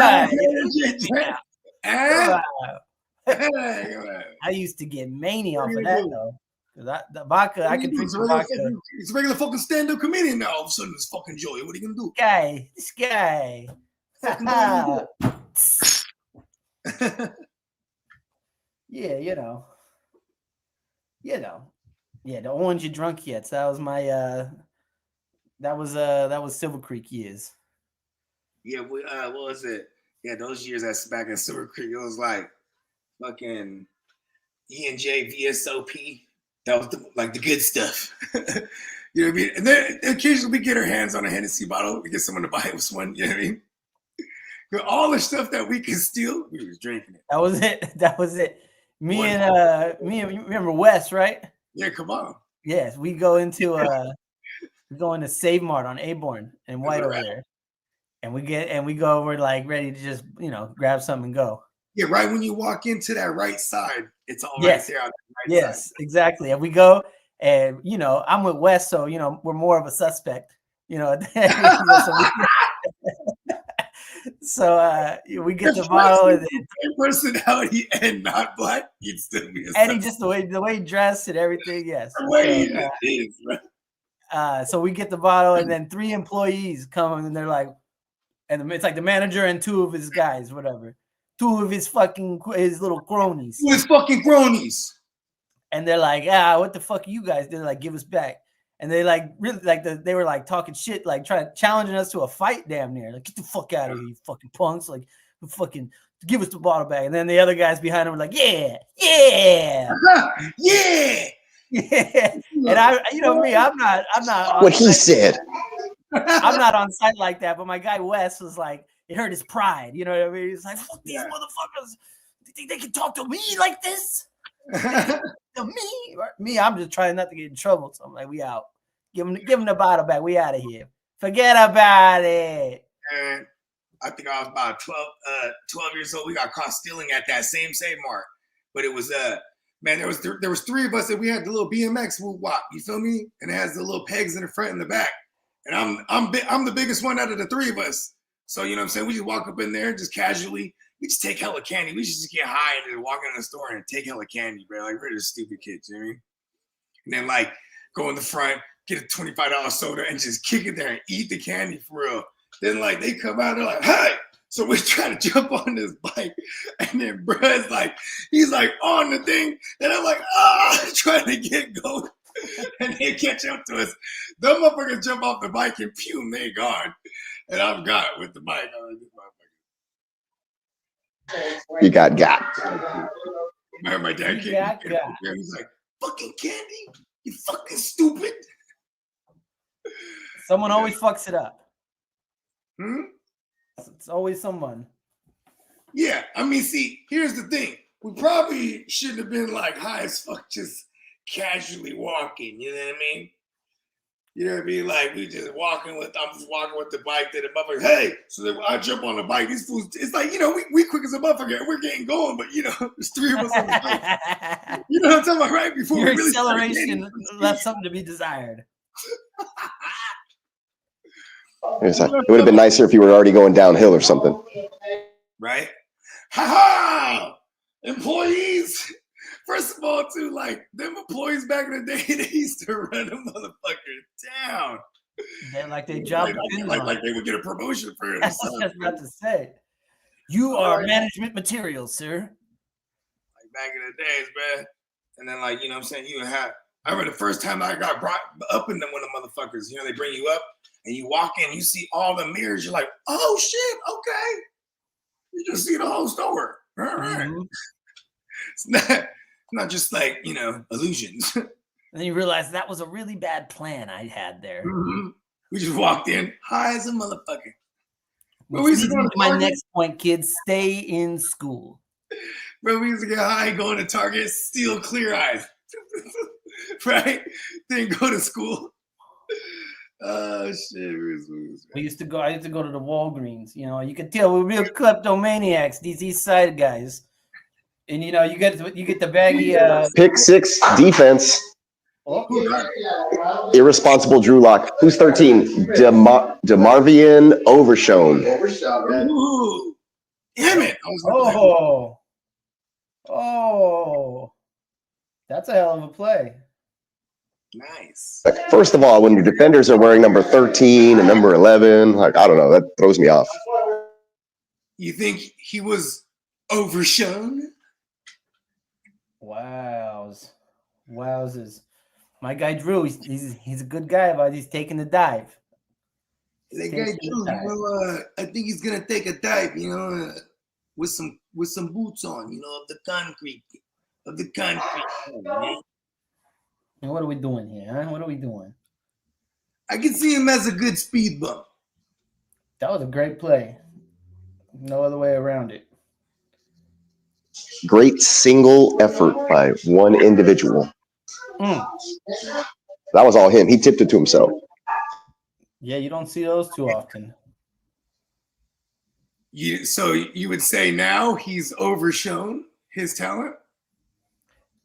on. I used to get mania off of that though. The vodka, I can drink vodka. He's a regular fucking stand-up comedian now. All of a sudden, it's fucking Joey. What are you gonna do? This guy. Yeah, Yeah, the orange you drunk yet. So that was my that was Silver Creek years. Yeah, what was it? Yeah, those years that's back in Silver Creek, it was like fucking E&J VSOP. That was the good stuff. You know what I mean? And then occasionally we get our hands on a Hennessy bottle. We get someone to buy us one. You know what I mean? But all the stuff that we could steal, we was drinking it. That was it. Me and you remember Wes, right? Yeah, come on. Yes, we go into Save Mart on Aborn and White over there. And we go, we're like ready to just, grab something and go. Yeah, right when you walk into that right side, it's all right there on the right side. Exactly. And we go, and I'm with Wes, so we're more of a suspect, so we get the bottle, and then personality and not black, he'd still be a and he just the way he dressed and everything. Yes. The way he is, right? So we get the bottle, and then 3 employees come, and they're like, and it's like the manager and 2 of his guys, whatever. 2 of his little cronies. His fucking cronies. And they're like, what the fuck are you guys? They're like, give us back. And they they were like talking shit, like challenging us to a fight damn near. Like, get the fuck out of here, you fucking punks. Like, fucking give us the bottle back. And then the other guys behind them were like, yeah. Yeah. And I'm not what he said. I'm not on site like that, but my guy Wes was like, it hurt his pride. You know what I mean? He's like, fuck these motherfuckers. You think they can talk to me like this? To me, I'm just trying not to get in trouble. So I'm like, we out. Give him the bottle back. We out of here. Forget about it. And I think I was about 12 years old. We got caught stealing at that same Save Mart. But it was man, there was 3 of us, and we had the little BMX whoop wop. You feel me? And it has the little pegs in the front and the back. And I'm the biggest one out of the 3 of us. So you know what I'm saying? We just walk up in there just casually. We just take hella candy. We just get high and then walk in the store and take hella candy, bro. Like, we're just stupid kids, you know what I mean? And then like go in the front, get a $25 soda and just kick it there and eat the candy for real. Then like they come out, they're like, hey. So we try to jump on this bike, and then bruh's like, he's like on the thing, and I'm like, trying to get going. And they catch up to us. Them motherfuckers jump off the bike and pew, they gone. And I'm got with the bike. You got. My dad came. He's like, fucking candy? You fucking stupid. Someone always fucks it up. Hmm? It's always someone. Yeah, I mean, see, here's the thing. we probably shouldn't have been like high as fuck, just casually walking. You know what I mean? You know what I mean? Like I'm just walking with the bike to the motherfucker. Hey, so then I jump on the bike. These fools, it's like, we quick as a motherfucker. We're getting going, but there's three of us on the bike. You know what I'm talking about, right? Before Your we really acceleration left something to be desired. It would have been nicer if you were already going downhill or something. Right? Ha ha! Employees. First of all, too, like them employees back in the day, they used to run a motherfucker down. They're like they job like they would get a promotion for it. That's what I was about to say. You are management material, sir. Like back in the days, man. And then, like, you know what I'm saying? I remember the first time I got brought up in them one of the motherfuckers, they bring you up and you walk in, you see all the mirrors, you're like, oh shit, okay. You just see the whole store. All right. Mm-hmm. It's not just like, illusions. And then you realize that was a really bad plan I had there. Mm-hmm. We just walked in high as a motherfucker. But we used to go to my next point, kids, stay in school. Bro, we used to get high, going to Target, steal Clear Eyes. Right? Then go to school. Oh shit! I used to go to the Walgreens. You could tell we're real kleptomaniacs. These East Side guys, and you get the baggy pick six defense. Irresponsible Drew Lock. Who's 13? DeMarvian Overshone. Ooh, damn it! Oh, that's a hell of a play. Nice. First of all, when your defenders are wearing number 13 and number 11, I don't know, that throws me off. You think he was overshone? Wowzers. My guy Drew, he's a good guy, but he's taking the dive. That guy Drew, I think he's gonna take a dive, with some boots on, of the concrete. Man. And what are we doing here, huh? What are we doing? I can see him as a good speed bump. That was a great play. No other way around it. Great single effort by one individual. That was all him. He tipped it to himself. Yeah, you don't see those too often. So you would say now he's overshone his talent?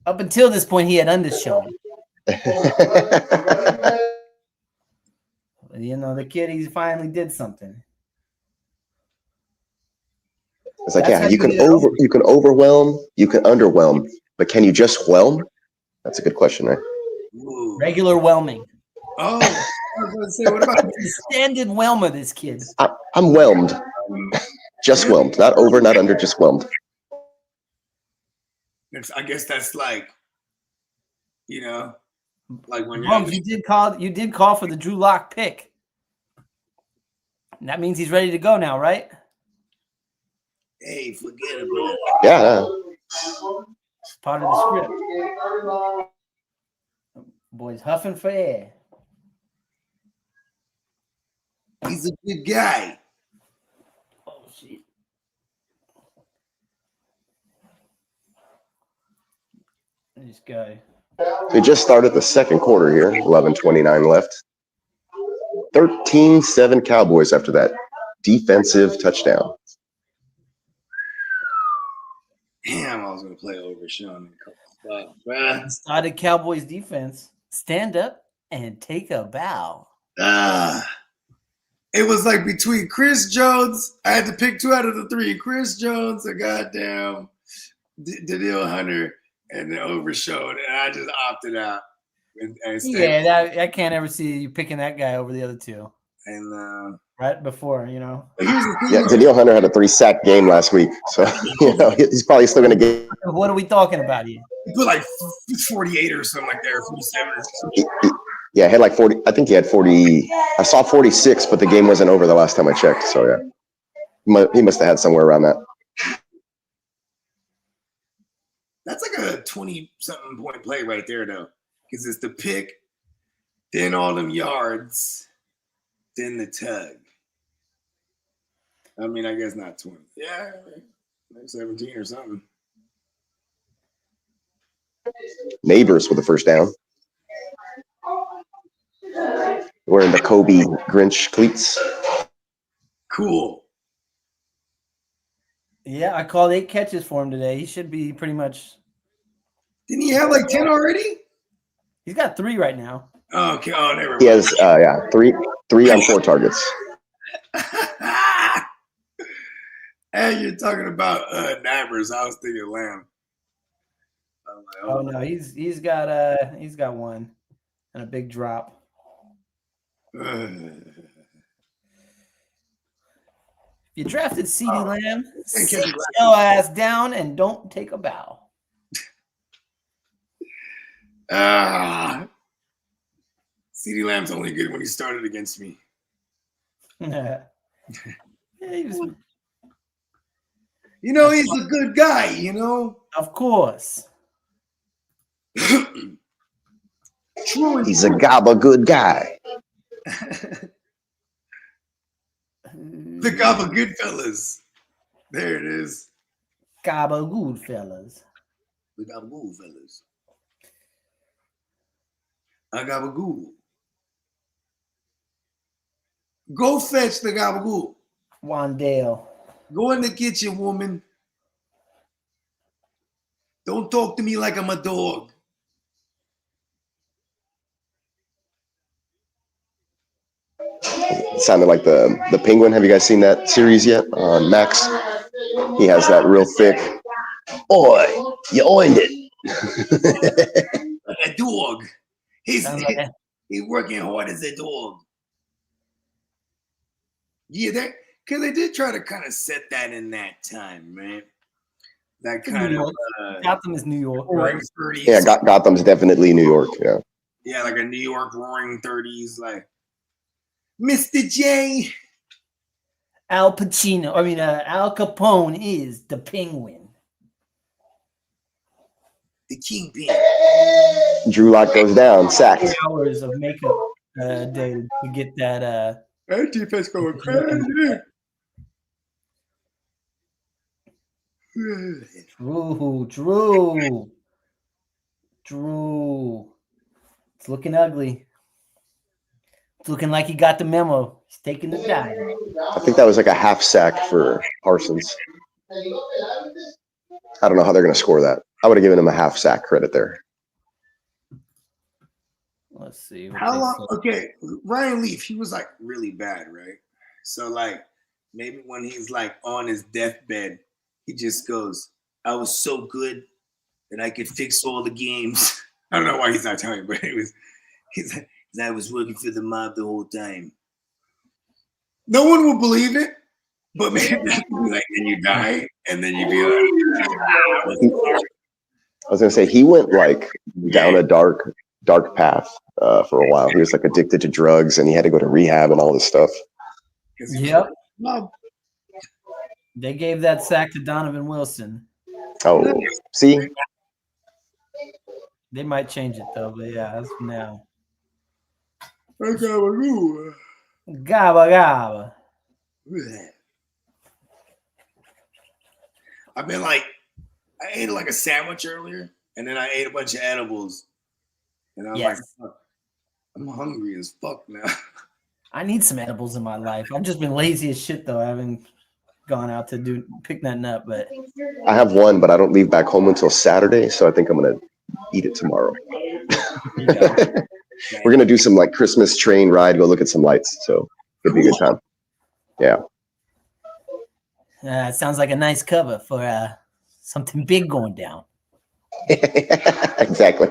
Up until this point, he had undershone. The kid, he finally did something. It's like, you can overwhelm, you can underwhelm, but can you just whelm? That's a good question, right? Ooh. Regular whelming. Oh, I was going to say, what about the standard whelm of this kid? I'm whelmed. Just whelmed. Not over, not under, just whelmed. I guess that's like, like when you did call for the Drew Lock pick. And that means he's ready to go now, right? Hey, forget about it. Yeah. It's part of the script. Boy's huffing for air. He's a good guy. Oh, shit. This guy. They just started the second quarter here. 11:29 left. 13-7 Cowboys after that defensive touchdown. Damn, I was going to play Overshone in a couple spots. Started Cowboys defense. Stand up and take a bow. It was like between Chris Jones. I had to pick two out of the three. Chris Jones, a goddamn Danielle Hunter, and the Overshone. And I just opted out. I can't ever see you picking that guy over the other two. And right before, Yeah, Danielle Hunter had a 3-sack game last week, so he's probably still going to get. What are we talking about here? He put like 48 or something like that, or 47 or something. Yeah, he had like 40. I think he had 40. I saw 46, but the game wasn't over the last time I checked. So yeah, he must have had somewhere around that. That's like a 20-something point play right there, though, because it's the pick, then all them yards, then the tug. I mean, I guess not 20. Yeah, like 17 or something. Neighbors with the first down. Wearing the Kobe Grinch cleats. Cool. Yeah, I called 8 catches for him today. He should be pretty much. Didn't he have like 10 already? He's got 3 right now. Oh, okay. Oh, never mind. He has, three on 4 targets. Hey, you're talking about Neighbors. I was thinking Lamb. Like, oh no, he's got 1 and a big drop. If you drafted CeeDee Lamb, sit your ass down and don't take a bow. CeeDee Lamb's only good when he started against me. Yeah, he's a good guy, Of course. True. He's a gabba good guy. The gabba good fellas. There it is. Gabba good fellas. The gabba good fellas. I gabba good. Go fetch the gabagool. Wandale. Go in the kitchen, woman. Don't talk to me like I'm a dog. It sounded like the Penguin. Have you guys seen that series yet on Max? He has that real thick. Oi, you owned it. Like a dog. He's working hard as a dog. Yeah, because they did try to kind of set that in that time, man. That kind of Gotham is New York. Roaring 30s. Yeah, Gotham's definitely New York. Yeah. Yeah, like a New York Roaring 30s, like Mr. J. Al Capone is the Penguin. The Kingpin. Drew Lock goes down, sacked. 8 hours of makeup day to get that. That defense going crazy. Drew. It's looking ugly. It's looking like he got the memo. He's taking the dive. I think that was like a half sack for Parsons. I don't know how they're going to score that. I would have given him a half sack credit there. Let's see. How long? Okay, Ryan Leaf, he was like really bad, right? So like maybe when he's like on his deathbed, he just goes, "I was so good that I could fix all the games." I don't know why he's not telling me, but he's like, I was working for the mob the whole time. No one will believe it, but maybe like then you die and then you be like, I was gonna say he went like down a dark path for a while. He was like addicted to drugs and he had to go to rehab and all this stuff. Yep. They gave that sack to Donovan Wilson. Oh, see? They might change it though, but yeah, that's for now. Gabba gabba. I've been like, I ate like a sandwich earlier, and then I ate a bunch of edibles, and I'm like, fuck, I'm hungry as fuck now. I need some edibles in my life. I've just been lazy as shit though. I haven't gone out to pick nothing up, but I have one, but I don't leave back home until Saturday, so I think I'm gonna eat it tomorrow. We're gonna do some like Christmas train ride, go look at some lights, so it'll be a good time. Yeah. It sounds like a nice cover for something big going down. Exactly.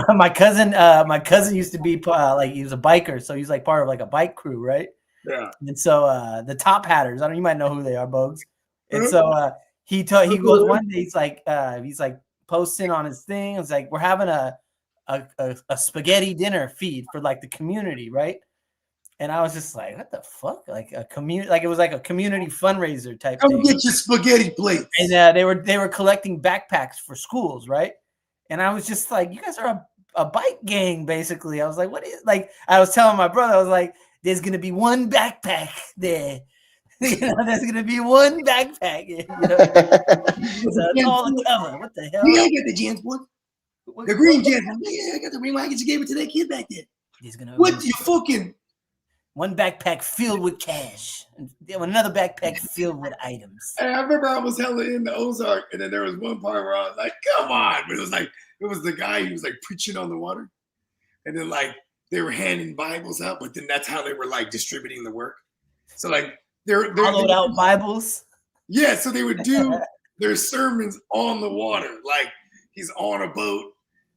My cousin used to be like he was a biker, so he's like part of like a bike crew, right? Yeah. And so the Top Hatters, you might know who they are, Bogues. And so he goes one day, he's like posting on his thing. It's like we're having a spaghetti dinner feed for like the community, right? And I was just like, what the fuck? Like a community, like it was like a community fundraiser type Come thing. get your spaghetti plates. And they were collecting backpacks for schools, right? And I was just like, you guys are a bike gang, basically. I was like, what is like? I was telling my brother, I was like, there's gonna be one backpack there. There's gonna be one backpack. That's all the cover. What the hell? Yeah, I got the Jams one. The green Jams. Yeah, I got the green one. I just gave it to that kid back there. He's gonna. What you fucking? One backpack filled with cash, and another backpack filled with items. And I remember I was hella in the Ozark, and then there was one part where I was like, "Come on!" But it was the guy who was like preaching on the water, and then like they were handing Bibles out, but then that's how they were like distributing the work. So like they're hollowed out Bibles. Yeah, so they would do their sermons on the water, like he's on a boat.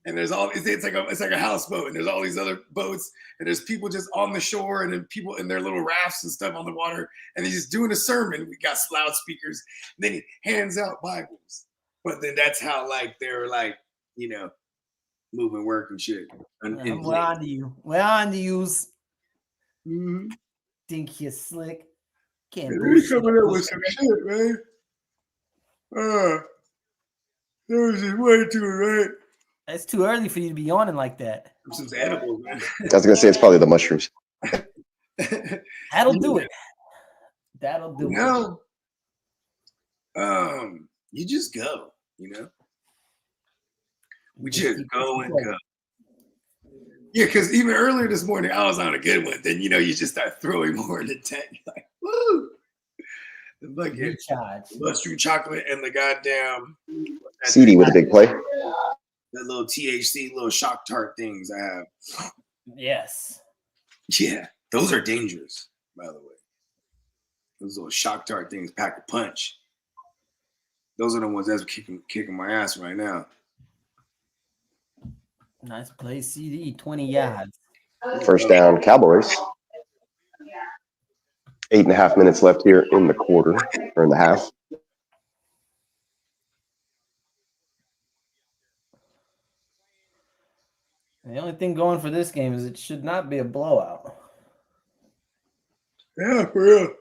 And there's all it's like a houseboat, and there's all these other boats, and there's people just on the shore, and then people in their little rafts and stuff on the water, and he's just doing a sermon. We got loudspeakers, and then he hands out Bibles. But then that's how like they're like, moving work and shit. We're on to you. We're on to use. Mm-hmm. Think you're slick. Can't He's coming up with some shit, man. There was just way too right. It's too early for you to be yawning like that. Some edibles, man. I was gonna say it's probably the mushrooms. That'll do it. That'll do it. You just go, We just go and go. Yeah, because even earlier this morning, I was on a good one. Then, you just start throwing more in the tank. Like, woo! The fucking mushroom chocolate and the goddamn CD with a big play. The little THC, little shock tart things I have. Yes. Yeah, those are dangerous, by the way. Those little shock tart things pack a punch. Those are the ones that's kicking my ass right now. Nice play, CD, 20 yards. First down, Cowboys. 8.5 minutes left here in the quarter, or in the half. The only thing going for this game is it should not be a blowout. Yeah, for real.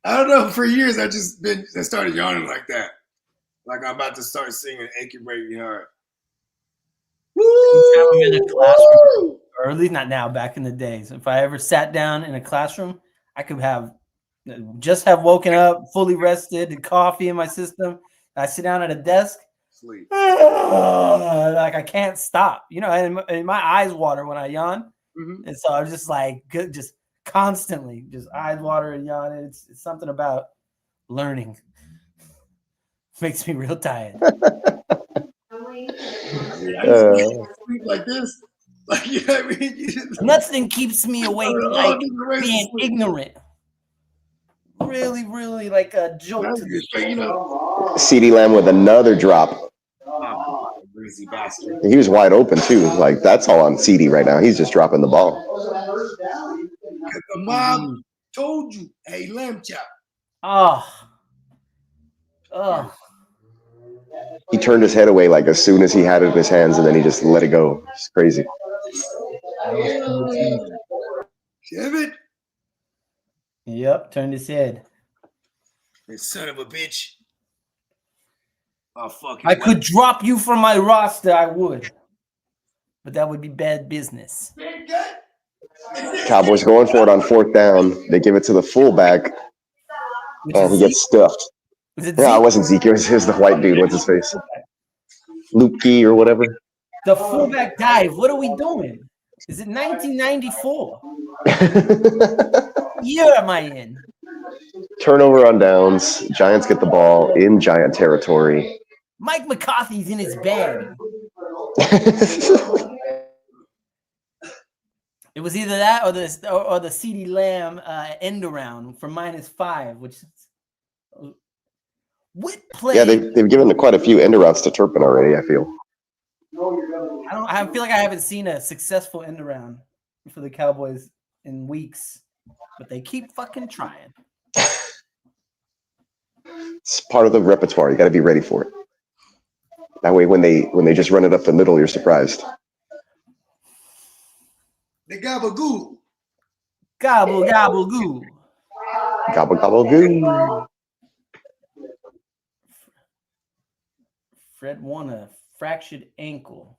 I don't know. For years, I started yawning like that. Like I'm about to start singing "Achy Break Your Heart." I'm in a classroom, or at least not now. Back in the days, if I ever sat down in a classroom, I could have woken up, fully rested, coffee in my system. I sit down at a desk, sleep. Like I can't stop. And my eyes water when I yawn, and so I'm just like just constantly just eyes water and yawn. It's something about learning makes me real tired. Sleep like this, like what I mean. Nothing keeps me awake like being ignorant. Really, really like a joke. CeeDee Lamb with another drop. Greasy bastard. He was wide open too. Like that's all on CD right now. He's just dropping the ball. The mom told you, hey, lamb chop. Oh. He turned his head away like as soon as he had it in his hands, and then he just let it go. It's crazy. Kevin. Yep, turned his head. This son of a bitch. Oh, fuck. I could drop you from my roster, I would. But that would be bad business. Cowboys going for it on 4th down. They give it to the fullback. And he gets stuffed. Yeah, it wasn't Zeke. It was the white dude. What's his face? Luke Key or whatever. The fullback dive. What are we doing? Is it 1994? Year am I in? Turnover on downs. Giants get the ball in Giant territory. Mike McCarthy's in his bag. It was either that or the CeeDee Lamb end around for -5, which what play? Yeah, they've given quite a few end arounds to Turpin already, I feel. I feel like I haven't seen a successful end around for the Cowboys in weeks, but they keep fucking trying. It's part of the repertoire. You got to be ready for it. That way, when they just run it up the middle, you're surprised. The gabagoo. Gobble, gobble, goo. Gobble, gobble, goo. Fred won a fractured ankle.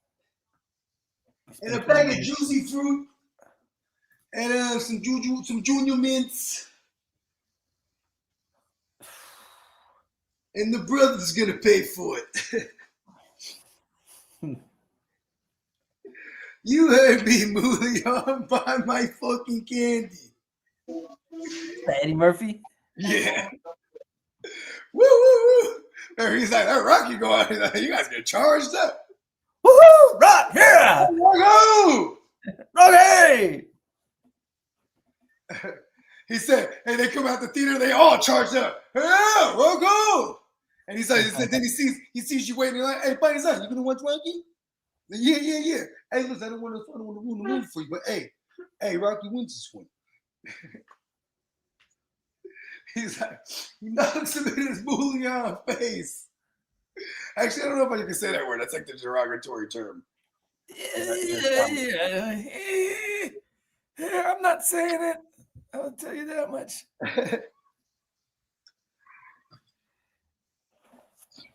and a bag of juicy fruit, and some junior mints. And the brother's gonna pay for it. You heard me, Mulian, buy my fucking candy. Eddie Murphy? Yeah. Woo, woo, woo. And he's like, that Rocky go out. He's like, you guys get charged up. Woohoo! Rock, yeah! Go! Rocky! He said, hey, they come out the theater, they all charged up. Yeah, Rocco! And he's like, then he sees you waiting, like, hey, buddy, son, you gonna watch Rocky? Yeah. Hey, listen, I don't want to ruin the movie for you, but hey, Rocky wins this one. He's like, he knocks him in his bouillon face. Actually, I don't know if I can say that word. That's like the derogatory term. Yeah, I'm not saying it. I'll tell you that much.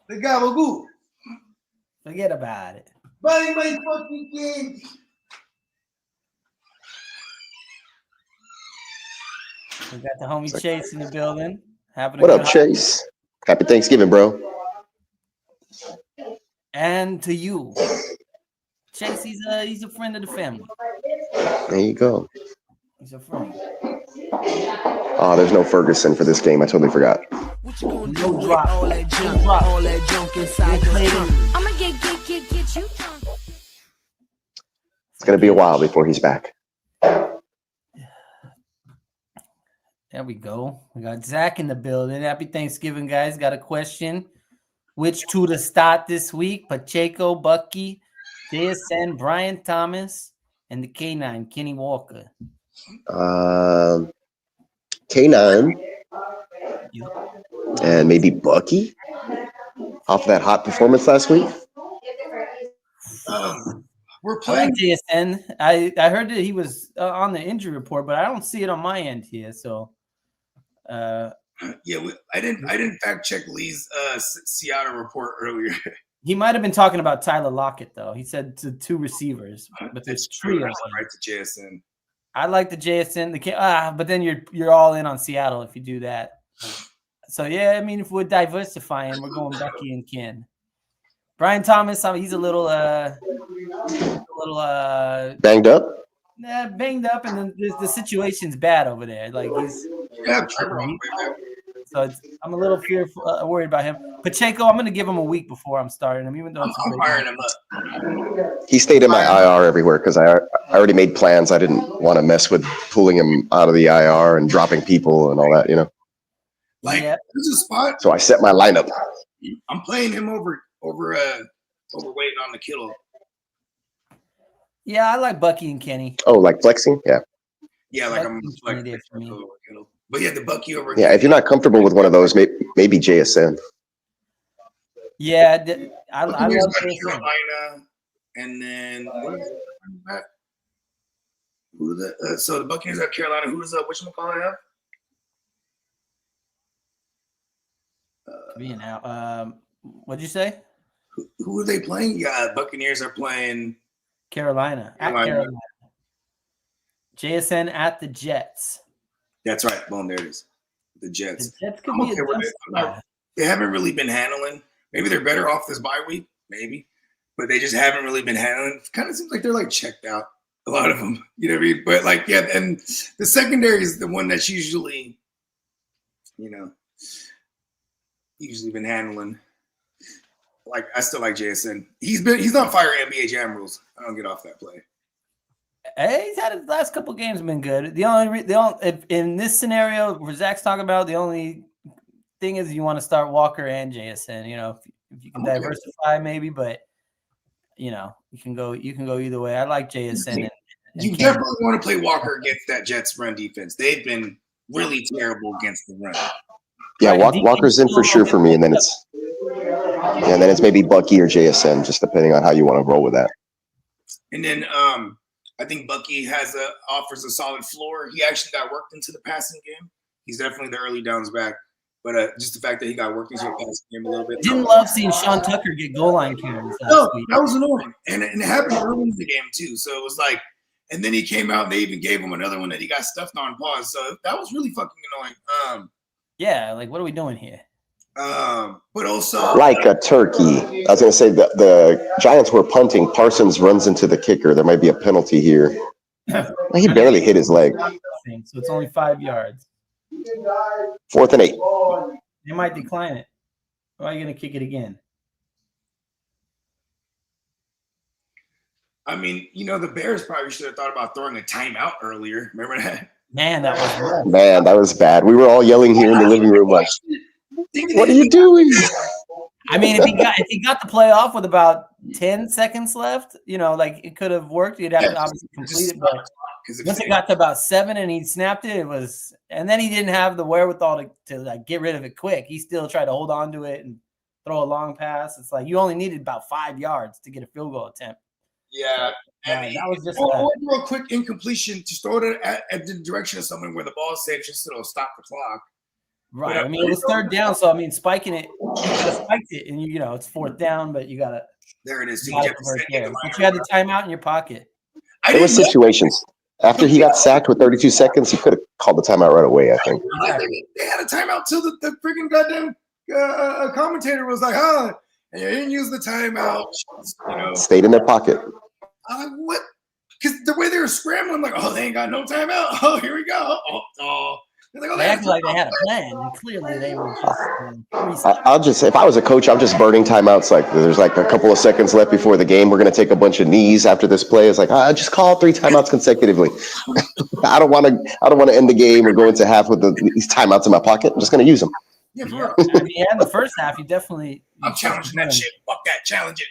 The gabagool. Forget about it. Buy my fucking candy. We got the homie Chase in the building. What up, Chase? Happy Thanksgiving, bro. And to you, Chase. He's a friend of the family. There you go. He's a friend. Oh, there's no Ferguson for this game. I totally forgot. No drop. All that junk inside. I'ma get you drunk. It's gonna be a while before he's back. There we go. We got Zach in the building. Happy Thanksgiving, guys. Got a question. Which two to start this week? Pacheco, Bucky, JSN, Brian Thomas, and the K9, Kenny Walker. K9 Yep. and maybe Bucky off of that hot performance last week. We're I playing. like JSN. I heard that he was on the injury report, but I don't see it on my end here. So, Yeah, I didn't fact check Lee's Seattle report earlier. he might have been talking about Tyler Lockett, though. He said to two receivers, but there's It's three true. of them. Right to JSN. I like the JSN. But then you're all in on Seattle if you do that. So yeah, I mean, if we're diversifying, we're going Bucky and Ken. Brian Thomas, he's a little Banged up. banged up, and then the situation's bad over there. Like he's so I'm a little fearful, worried about him. Pacheco, I'm going to give him a week before I'm starting him, even though it's I'm firing him up. He stayed in my IR everywhere because I already made plans. I didn't want to mess with pulling him out of the IR and dropping people and all that, you know. Like there's a spot. So I set my lineup. I'm playing him over waiting on the Kittle. Yeah, I like Bucky and Kenny. Oh, like flexing? Yeah. Yeah, like I'm like Kenny did for me. Kittle. But yeah, the Bucky over. Yeah, if you're not comfortable with one of those, maybe JSN. Yeah, I love JSN. Carolina, and then what is that? Who is that? So the Buccaneers have Carolina. Who does whatchamacallit have? Being out. What'd you say? Who are they playing? Yeah, Buccaneers are playing Carolina. At Carolina. JSN at the Jets. That's right. Boom, there it is. The Jets. The Jets could be a tough spot. They haven't really been handling. Maybe they're better off this bye week, maybe, but they just haven't really been handling. It kind of seems like they're like checked out. A lot of them, you know what I mean? But like, yeah, and the secondary is the one that's usually, usually been handling. Like, I still like JSN. He's on fire NBA Jam rules. I don't get off that play. Hey, he's had his last couple games been good. The only if in this scenario where Zach's talking about, the only thing is you want to start Walker and JSN. You know, if you can diversify, maybe, but you can go either way. I like JSN. You definitely want to play Walker against that Jets run defense. They've been really terrible against the run. Yeah, Walker's in for sure for me, and then it's maybe Bucky or JSN, just depending on how you want to roll with that. And then I think Bucky offers a solid floor. He actually got worked into the passing game. He's definitely the early downs back. But just the fact that he got worked into a pass game a little bit. Didn't love seeing Sean Tucker get goal line carries last week. That was annoying. And it happened early in the game, too. So it was like, and then he came out and they even gave him another one that he got stuffed on pause. So that was really fucking annoying. Yeah, like, what are we doing here? But also like a turkey. I was going to say the Giants were punting. Parsons runs into the kicker. There might be a penalty here. He barely hit his leg. So it's only 5 yards. 4th and 8. They might decline it. Or are you going to kick it again? I mean, the Bears probably should have thought about throwing a timeout earlier. Remember that? Man, that was rough. Man, that was bad. We were all yelling here in the living room like, what are you doing? I mean, if he got the play off with about 10 seconds left, like it could have worked. You'd have to obviously complete it. But once it got to about 7 and he snapped it, and then he didn't have the wherewithal to like get rid of it quick. He still tried to hold on to it and throw a long pass. It's like you only needed about 5 yards to get a field goal attempt. Yeah. And that was just or a quick incompletion, just throw it at the direction of someone where the ball is safe, just so it'll stop the clock. Right. I mean, it was 3rd down, so I mean, spiking it, you could have spiked it, and it's 4th down, but you gotta. There it is. But you had the timeout in your pocket. There were situations after he got sacked with 32 seconds. He could have called the timeout right away. I think they had a timeout till the freaking goddamn commentator was like, and you didn't use the timeout. Stayed in their pocket. I'm like, what? Because the way they were scrambling, like, they ain't got no timeout. Oh, here we go. They acted like they had a plan, and clearly they were just. I'll just say, if I was a coach, I'm just burning timeouts. Like, there's like a couple of seconds left before the game. We're going to take a bunch of knees after this play. It's like, I just call 3 timeouts consecutively. I don't want to end the game or go into half with these timeouts in my pocket. I'm just going to use them. Yeah, for real. I mean, in the first half, you definitely. I'm challenging that shit. Fuck that. Challenge it.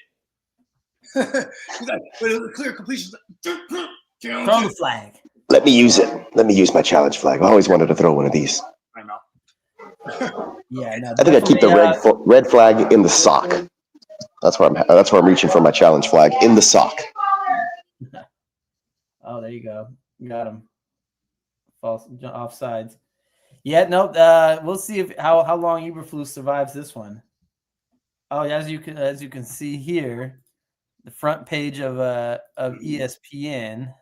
He's like, but it was a clear completion. Throw the flag. Let me use it. Let me use my challenge flag. I always wanted to throw one of these. I know. Yeah, no, I think I keep the red flag in the sock. That's where I'm reaching for my challenge flag in the sock. Oh, there you go. You got him. False offsides. Yeah, no. We'll see how long Eberflus survives this one. Oh, as you can see here, the front page of ESPN.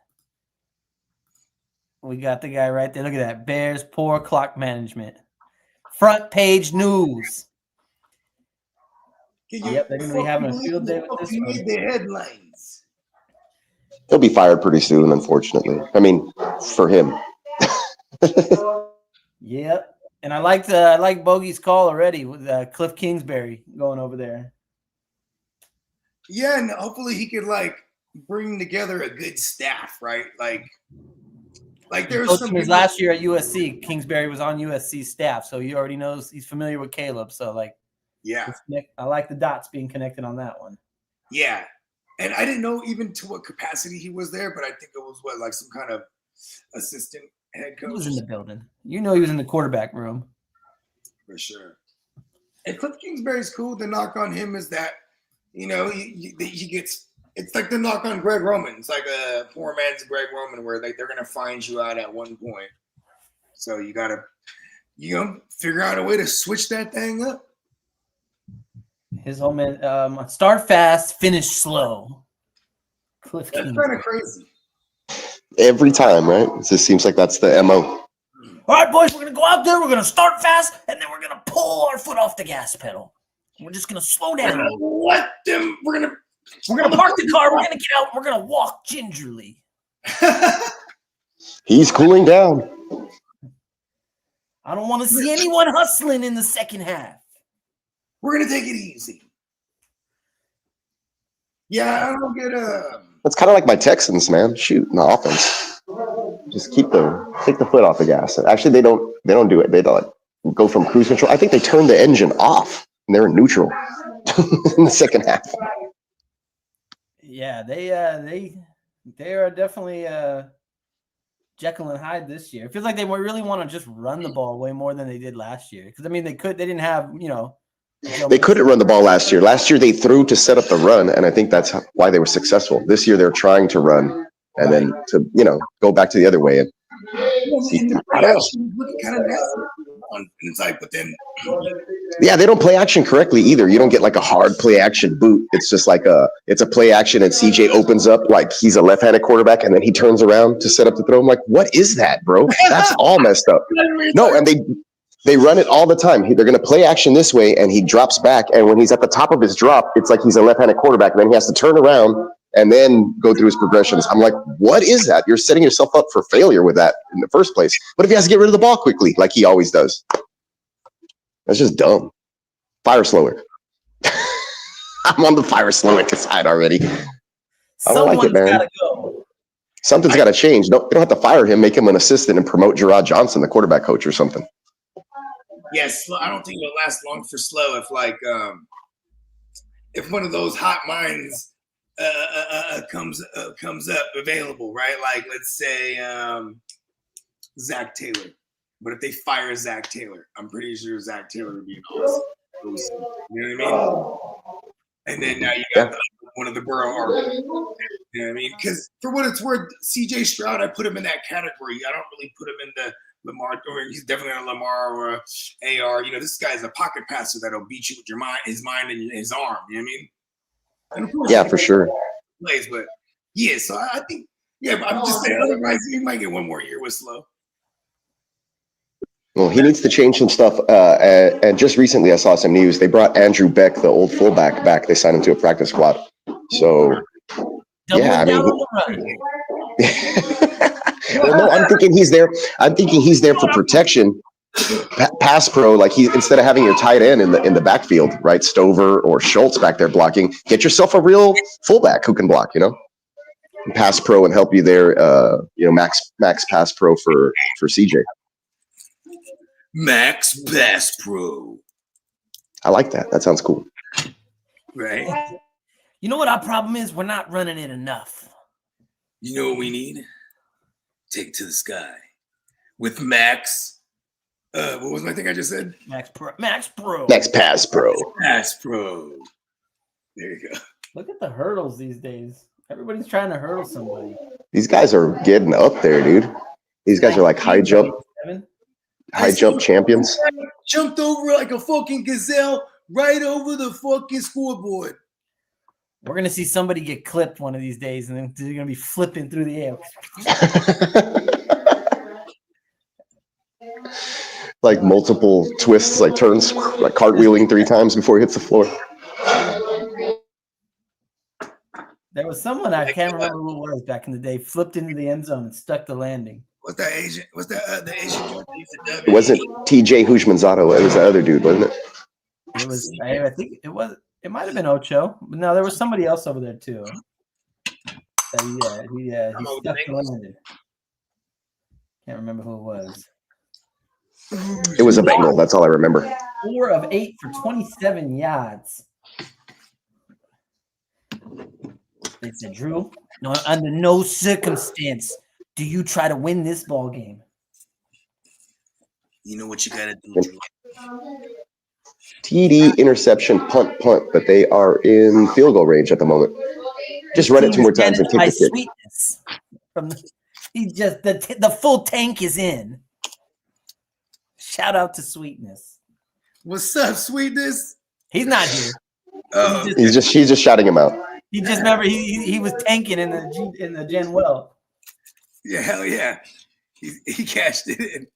We got the guy right there. Look at that. Bears poor clock management. Front page news. Yep, they're going to be having a field day with this one. The headlines. He'll be fired pretty soon, unfortunately. I mean, for him. Yep. And I like Bogey's call already with Cliff Kingsbury going over there. Yeah, and hopefully he could bring together a good staff, right? Like there's some his last year at USC. Kingsbury was on USC staff, so he already knows he's familiar with Caleb. So yeah, I like the dots being connected on that one. Yeah, and I didn't know even to what capacity he was there, but I think it was some kind of assistant head coach. He was in the building. He was in the quarterback room for sure. And Cliff Kingsbury's cool. The knock on him is that he gets. It's like the knock on Greg Roman. It's like a poor man's Greg Roman, where they're gonna find you out at one point. So you gotta, figure out a way to switch that thing up. His whole man, start fast, finish slow. Cliff That's kind of crazy. Every time, right? It just seems like that's the MO. All right, boys, we're gonna go out there. We're gonna start fast, and then we're gonna pull our foot off the gas pedal. We're just gonna slow down. We're gonna park the car. We're gonna get out. We're gonna walk gingerly. He's cooling down. I don't want to see anyone hustling in the second half. We're gonna take it easy. Yeah, I don't get That's kind of like my Texans, man. Shoot, in the offense, just take the foot off the gas. Actually, they don't do it. They don't go from cruise control. I think they turn the engine off and they're in neutral in the second half. Yeah, they are definitely Jekyll and Hyde this year. It feels like they really want to just run the ball way more than they did last year. Because I mean, they didn't have They couldn't run the ball last year. Last year they threw to set up the run, and I think that's why they were successful. This year they're trying to run and then to go back to the other way. And looking kind of nasty. on. And it's like, but then. Yeah, they don't play action correctly either. You don't get like a hard play action boot. It's just like it's a play action, and CJ opens up like he's a left-handed quarterback, and then he turns around to set up the throw. I'm like, what is that, bro? That's all messed up. No, and they run it all the time. They're going to play action this way, and he drops back, and when he's at the top of his drop, it's like he's a left-handed quarterback. Then he has to turn around and then go through his progressions. I'm like, what is that? You're setting yourself up for failure with that in the first place. What if he has to get rid of the ball quickly, like he always does? That's just dumb. Fire slower. I'm on the fire slower side already. I don't like it, man. Gotta go. Something's got to change. No, you don't have to fire him, make him an assistant, and promote Gerard Johnson, the quarterback coach, or something. Yes, I don't think it'll last long for Slow if one of those hot minds comes up available, right? Like, let's say Zach Taylor. But if they fire Zach Taylor, I'm pretty sure Zach Taylor would be an awesome. You know what I mean? And then now you got one of the Burrow arguments. You know what I mean? Because for what it's worth, CJ Stroud, I put him in that category. I don't really put him in the Lamar, or he's definitely not a Lamar or a AR. You know, this guy's a pocket passer that'll beat you with his mind and his arm. You know what I mean? And of course, yeah, for sure. Plays, but yeah, so I think, but I'm just saying, otherwise, he might get one more year with Slow. Well, he needs to change some stuff. And just recently, I saw some news. They brought Andrew Beck, the old fullback, back. They signed him to a practice squad. So, yeah, I mean. Well, no, I'm thinking he's there. I'm thinking he's there for protection, pass pro. Like instead of having your tight end in the backfield, right? Stover or Schultz back there blocking. Get yourself a real fullback who can block. You know, pass pro and help you there. Max pass pro for CJ. Max Pass Pro. I like that. That sounds cool. Right. You know what our problem is? We're not running it enough. You know what we need? Take it to the sky. With Max. What was my thing I just said? Max Pro. Max Pass Pro. Pass Pro. There you go. Look at the hurdles these days. Everybody's trying to hurdle somebody. These guys are getting up there, dude. These guys are like high jump champions. Jumped over like a fucking gazelle right over the fucking scoreboard. We're going to see somebody get clipped one of these days, and then they're going to be flipping through the air. Like multiple twists, like turns, like cartwheeling 3 times before he hits the floor. There was someone, I can't remember who it was back in the day, flipped into the end zone and stuck the landing. What's that Asian? What's that the Asian? It wasn't TJ Houshmandzadeh. It was that other dude, wasn't it? It was. I think it was. It might have been Ocho, but no, there was somebody else over there too. He stuck the landing. Can't remember who it was. It was a Bengal. That's all I remember. 4 of 8 for 27 yards. They said, Drew, no, under no circumstance do you try to win this ball game. You know what you gotta do, Drew. TD, interception, punt, but they are in field goal range at the moment. Just run it 2 more times and kick the kick. The full tank is in. Shout out to Sweetness. What's up, Sweetness? He's not here. He's just shouting him out. He just remember he was tanking in the Gen Well. Yeah, hell yeah. He cashed it in.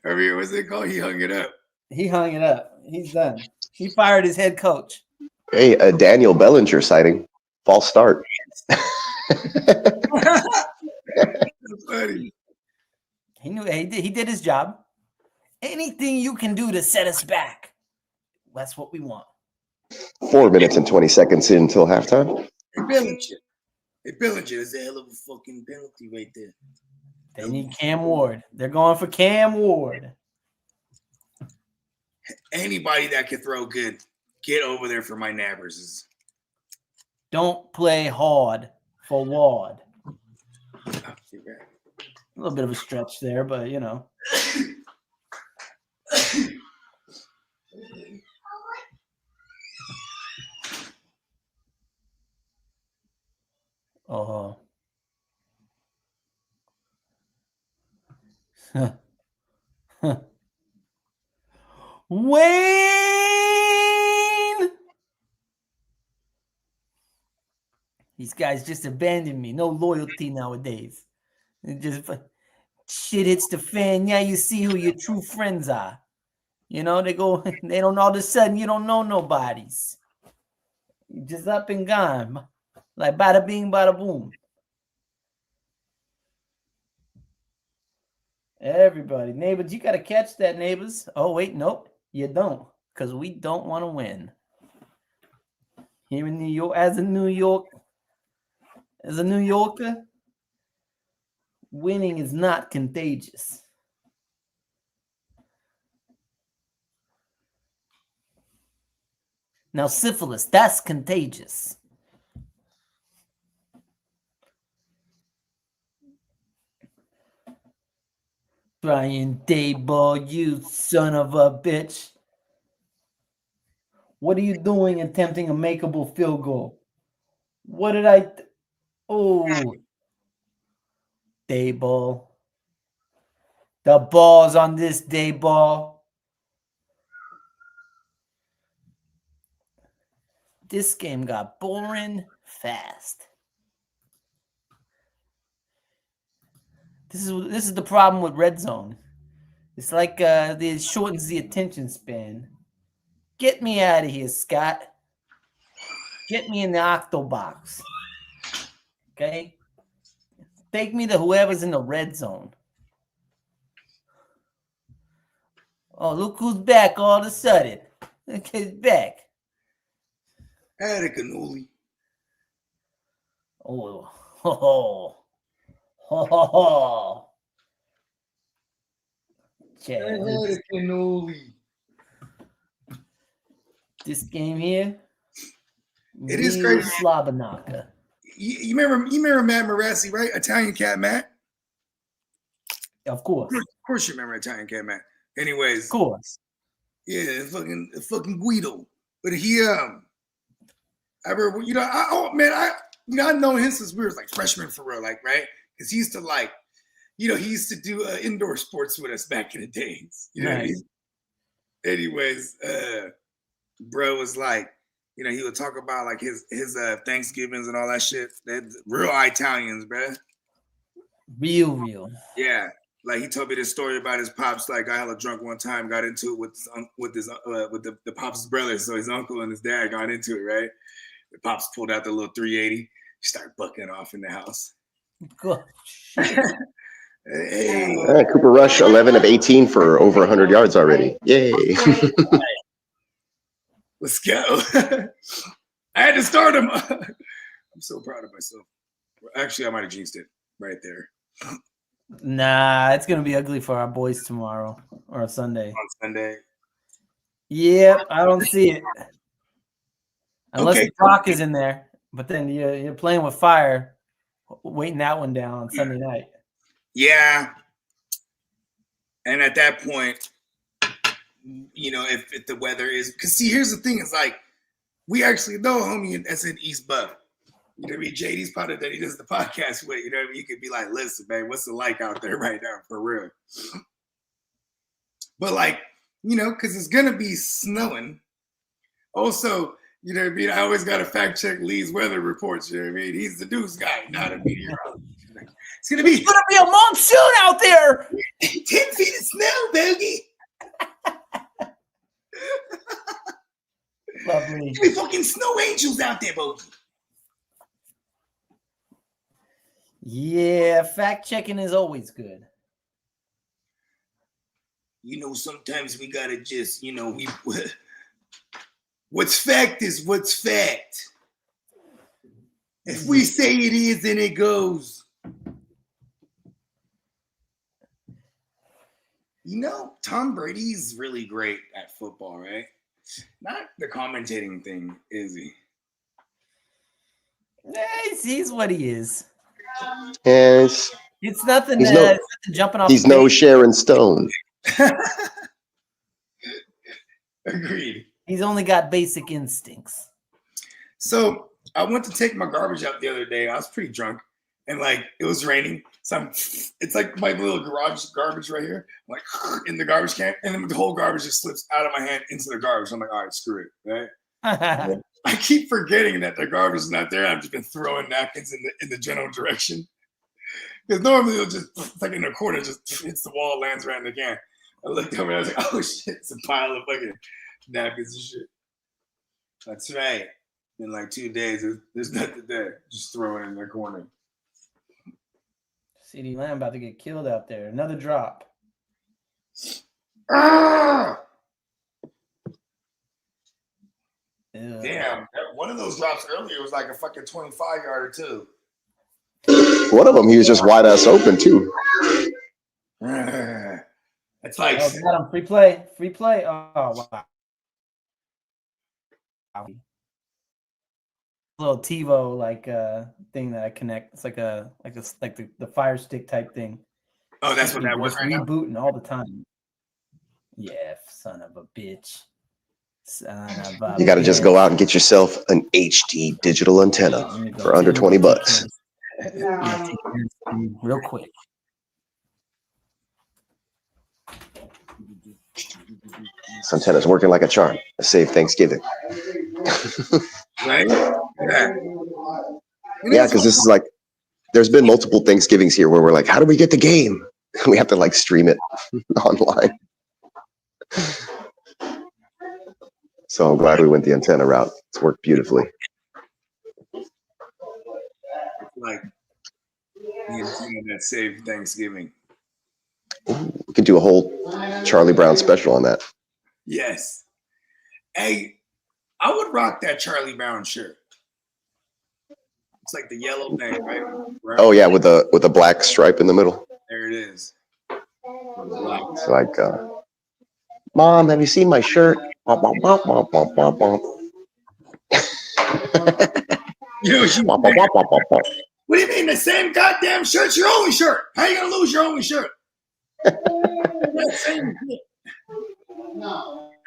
I mean, what's it called? He hung it up. He hung it up. He's done. He fired his head coach. Hey, a Daniel Bellinger sighting. False start. That's funny. He knew he did his job. Anything you can do to set us back, that's what we want. 4 minutes and 20 seconds until halftime. Hey, Bellinger, is a hell of a fucking penalty right there. They need Cam Ward. They're going for Cam Ward. Anybody that can throw good, get over there for my nabbers. Don't play hard for Ward. A little bit of a stretch there, but you know. Oh. Wayne. These guys just abandoned me. No loyalty nowadays. It just shit hits the fan. Yeah, you see who your true friends are. You know, they don't all of a sudden you don't know nobodies. You're just up and gone. Like bada bing, bada boom. Everybody. Neighbors, you got to catch that, neighbors. Oh, wait, nope. You don't. Because we don't want to win. Here in New York, as a New Yorker, winning is not contagious. Now, syphilis, that's contagious. Brian Dayball, you son of a bitch. What are you doing attempting a makeable field goal? What did I... Oh. Dayball. The ball's on this Dayball. This game got boring fast. This is the problem with red zone. It's like it shortens the attention span. Get me out of here, Scott. Get me in the octo box. Okay? Take me to whoever's in the red zone. Oh, look who's back all of a sudden. Look who's back. Cannoli. Oh, ho, ho. Ho, ho, ho. Cannoli. This game here, it is crazy. Slabanaka. You remember Matt Morassi, right? Italian Cat Matt. Of course. Of course, you remember Italian Cat Matt. Anyways, of course. Yeah, fucking Guido. But he I remember, I've known him since we were like freshmen for real, like, right? Because he used to like, he used to do indoor sports with us back in the days. You know what I mean? Anyways, bro was like, he would talk about like his Thanksgivings and all that shit. They're real Italians, bro. Real. Yeah. Like he told me this story about his pops. Like got hella drunk one time, got into it with the pops' brothers. So his uncle and his dad got into it, right? The pops pulled out the little 380, started bucking off in the house. Hey. Cooper Rush, 11 of 18 for over 100 yards already. Yay! Let's go. I had to start him. I'm so proud of myself. Actually, I might have jinxed it right there. Nah, it's gonna be ugly for our boys tomorrow or Sunday. On Sunday. Yep, I don't see it. Unless Brock is in there, but then you're playing with fire, waiting that one down on Sunday night. Yeah, and at that point, if the weather is, because see, here's the thing: is like we actually know homie that's in East Buff. You know what I mean? JD's part of that he does the podcast with. You know what I mean? You could be like, listen, man, what's it like out there right now for real? But like, because it's gonna be snowing. Also, you know what I mean? I always gotta fact check Lee's weather reports. You know what I mean? He's the news guy, not a meteorologist. It's gonna be a monsoon out there. 10 feet of snow, Bogey. Lovely. It's gonna be fucking snow angels out there, Bogey. Yeah, fact checking is always good. Sometimes we gotta just, what's fact is what's fact. If we say it is, then it goes. Tom Brady's really great at football, right? Not the commentating thing, is he? He's what he is. Yes. It's nothing. He's nothing jumping off. He's no Sharon Stone. Agreed. He's only got basic instincts. So I went to take my garbage out the other day. I was pretty drunk, and like it was raining. So it's like my little garbage right here, I'm like in the garbage can, and then the whole garbage just slips out of my hand into the garbage. I'm like, all right, screw it, right? I keep forgetting that the garbage is not there. I've just been throwing napkins in the general direction because normally it'll just it's like in the corner, just hits the wall, lands right in the can. I looked over and I was like, oh shit, it's a pile of fucking napkins and shit. That's right. In like 2 days, there's nothing there. Just throw it in the corner. CeeDee Lamb about to get killed out there. Another drop. Ah! Damn, one of those drops earlier was like a fucking 25-yarder too. One of them, he was just wide ass open too. It's like got him. Free play. Oh wow. Little TiVo like thing that I connect. It's like the Fire Stick type thing. Oh, that's what that was. Just rebooting all the time. Yeah, son of a bitch. You got to just go out and get yourself an HD digital antenna for under $20. Real quick. This antenna's working like a charm to save Thanksgiving. Right? Yeah, because this is like, there's been multiple Thanksgivings here where we're like, how do we get the game? We have to like stream it online. So I'm glad we went the antenna route. It's worked beautifully. Like the antenna that saved Thanksgiving. Ooh, we could do a whole Charlie Brown special on that. Yes. Hey, I would rock that Charlie Brown shirt. It's like the yellow thing, right? Oh yeah, with a black stripe in the middle. There it is. It's like, Mom, have you seen my shirt? What do you mean the same goddamn shirt's your only shirt? How you gonna lose your only shirt? Hey,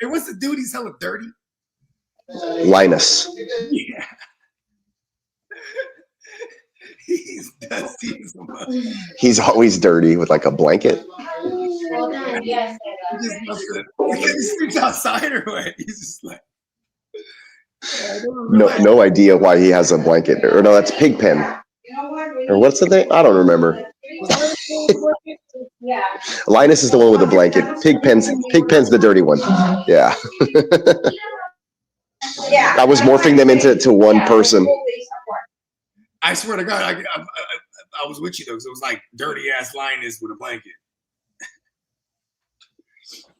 what's the dude? He's hella dirty. Linus. Yeah. He's dusty as a mother. He's always dirty with like a blanket. He sleeps outside or what? He's just like. No idea why he has a blanket. Or no, that's Pigpen. Or what's the name? I don't remember. Linus is the one with the blanket. Pigpen's the dirty one. Yeah. I was morphing them into one person. I swear to God, I was with you though, because it was like dirty ass Linus with a blanket.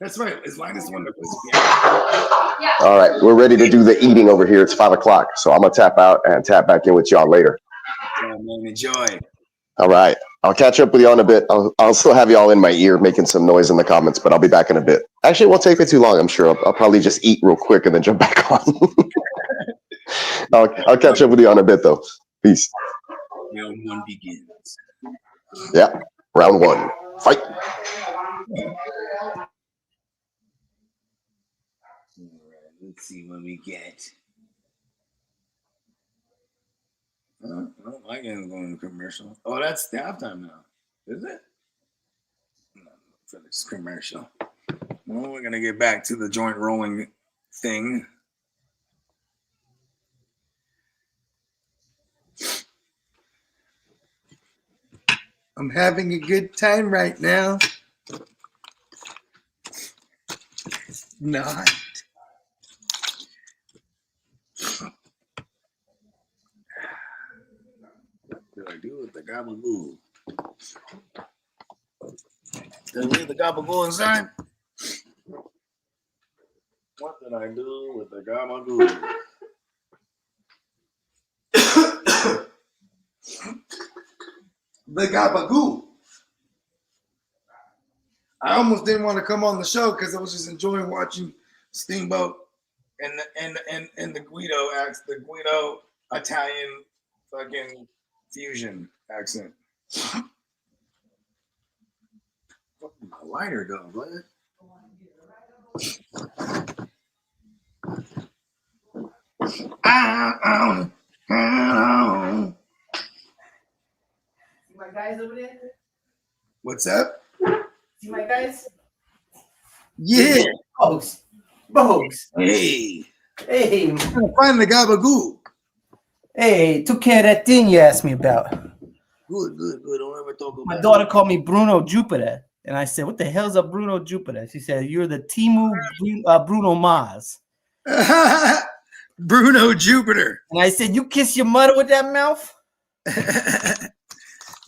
That's right. Is Linus the one that puts me out? All right, we're ready to do the eating over here. It's 5 o'clock, so I'm gonna tap out and tap back in with y'all later. Yeah, man, enjoy. All right, I'll catch up with you all in a bit. I'll still have y'all in my ear making some noise in the comments, but I'll be back in a bit. Actually, it won't take me too long. I'm sure I'll probably just eat real quick and then jump back on. I'll catch up with you on a bit though. Peace. Round one begins. Yeah, round one. Fight. Let's see what we get. Oh, my game's going to commercial. Oh, that's the halftime now. Is it? No, it's commercial. Well, we're going to get back to the joint rolling thing. I'm having a good time right now. Not. What did I do with the gabagool? Did I leave the gabagool inside? What did I do with the gabagool? The gabagool. I almost didn't want to come on the show because I was just enjoying watching Steamboat and the Guido acts, the Guido Italian fucking fusion accent. Where did my lighter go, bud? guys over there? What's up? See my guys? Yeah. Bogues. Hey. Hey. I'm trying to find the gabagoo. Hey, took care of that thing you asked me about. Good. Don't ever talk about My daughter called me Bruno Jupiter. And I said, what the hell's a Bruno Jupiter? She said, you're the Timu Bruno Mars. Bruno Jupiter. And I said, you kiss your mother with that mouth?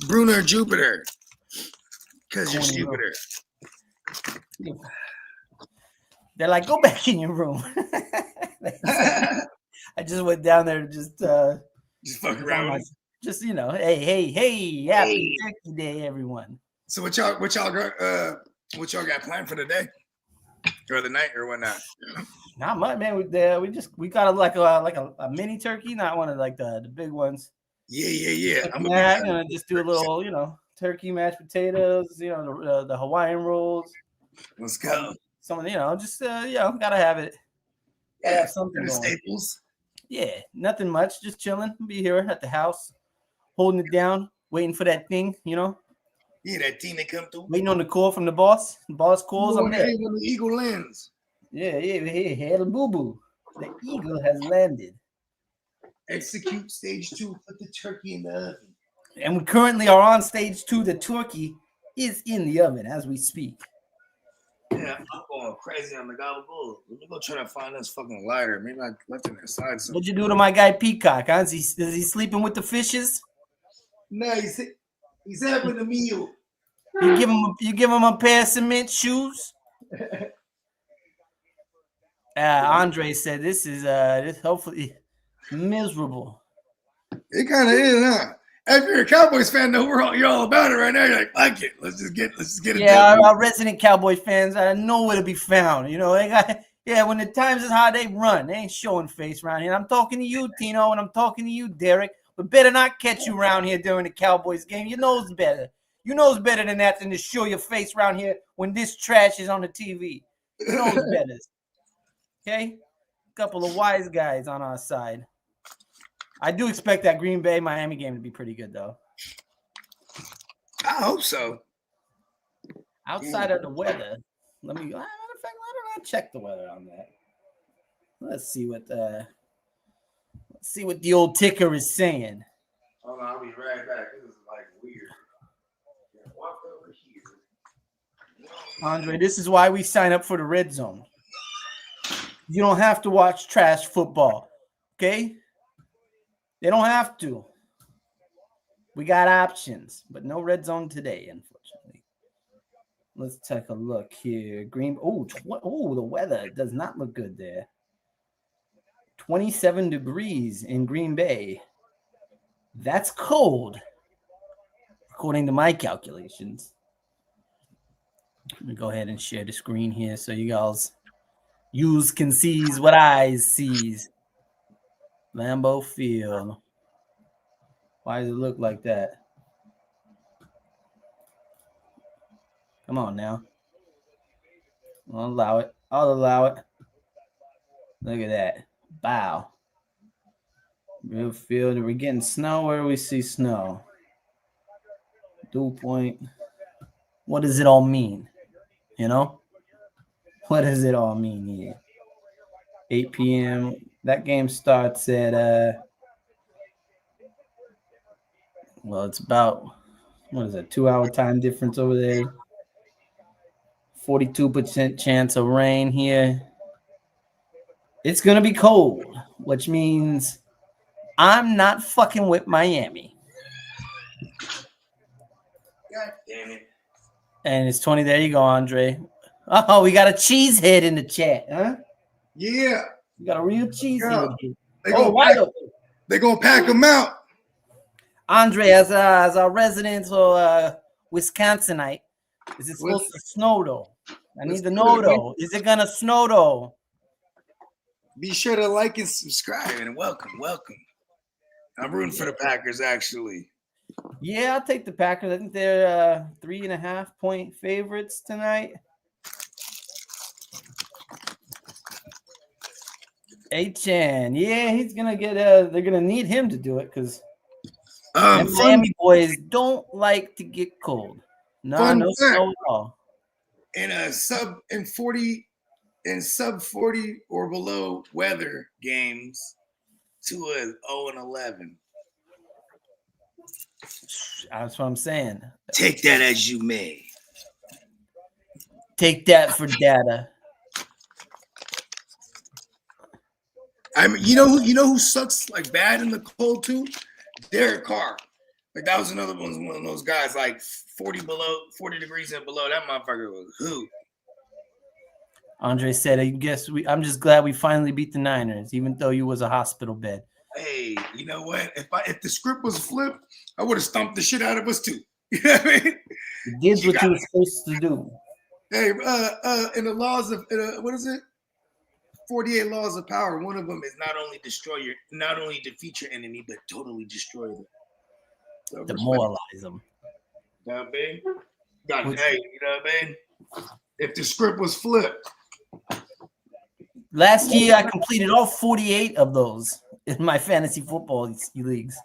Bruno Jupiter. Because you're Jupiter. They're like, go back in your room. I just went down there to just fuck around. Just, you know, hey, happy Turkey Day, everyone. So what y'all got planned for the day? Or the night or whatnot? Not much, man. We got a mini turkey, not one of like the big ones. Yeah. I'm gonna just do a little, you know, turkey, mashed potatoes, you know, the Hawaiian rolls. Let's go. Some of, you know, just gotta have it. Gotta have something going. Staples. Yeah, nothing much. Just chilling. Be here at the house, holding it down, waiting for that thing, you know. Yeah, that thing that come through. Waiting on the call from the boss. The boss calls. I'm there. When the eagle lands. Yeah. Hey, the boo boo. The eagle has landed. Execute stage 2. Put the turkey in the oven. And we currently are on stage 2. The turkey is in the oven as we speak. Yeah, I'm going crazy on the gabagool. Let me go try to find this fucking lighter. Maybe I left it inside. What'd you do to my guy Peacock? Huh? Is he sleeping with the fishes? No, he's having a meal. You give him a pair of cement shoes. Andre said this is this hopefully miserable. It kind of is, huh? If you're a Cowboys fan, though, you're all about it right now. You're like, fuck it, let's just get it. Yeah, our resident Cowboy fans are nowhere to be found. You know, they got when the times is hard, they run. They ain't showing face around here. I'm talking to you, Tino, and I'm talking to you, Derek. But better not catch you around here during the Cowboys game. You know it's better. You know it's better than that than to show your face around here when this trash is on the TV. You know it's better. Okay? Couple of wise guys on our side. I do expect that Green Bay Miami game to be pretty good, though. I hope so. Outside of the weather, let me check the weather on that. Let's see what the old ticker is saying. Hold on, I'll be right back. This is like weird. Walk over here. Andre, this is why we sign up for the Red Zone. You don't have to watch trash football, okay? They don't have to. We got options, but no Red Zone today, unfortunately. Let's take a look here. The weather does not look good there. 27 degrees in Green Bay. That's cold, according to my calculations. Let me go ahead and share the screen here so you guys can see what eyes sees. Lambeau Field. Why does it look like that? Come on now. I'll allow it. Look at that. Bow. Real field. Are we getting snow? Where do we see snow? Dew point. What does it all mean? You know? What does it all mean here? 8 p.m. That game starts at it's about 2-hour time difference over there. 42% chance of rain here. It's gonna be cold, which means I'm not fucking with Miami. God damn it. And it's 20. There you go, Andre. Oh, we got a cheesehead in the chat, huh? Yeah. We got a real cheesehead here. They're going to pack them out. Andre, as a resident or Wisconsinite, is it supposed to snow, though? I need to know, though. Is it going to snow, though? Be sure to like and subscribe. And welcome. I'm rooting for the Packers, actually. Yeah, I'll take the Packers. I think they're 3.5-point favorites tonight. H.N. Yeah, he's gonna get. They're gonna need him to do it because And Fun, Miami boys don't like to get cold. No fun snow fact. at all. In a sub 40 or below weather games to a 0-11. That's what I'm saying. Take that as you may. Take that for data. I mean, you know who sucks like bad in the cold too? Derek Carr. Like that was one of those guys like 40 degrees and below. That motherfucker was who? Andre said, I'm just glad we finally beat the Niners, even though you was a hospital bed. Hey, you know what? If the script was flipped, I would have stomped the shit out of us too. You know what I mean? You did what you were supposed to do. Hey, in the laws of what is it? 48 laws of power. One of them is not only defeat your enemy, but totally destroy them. So demoralize them. You know what I mean? Hey, you know what I mean? If the script was flipped. Last year, I completed all 48 of those in my fantasy football leagues.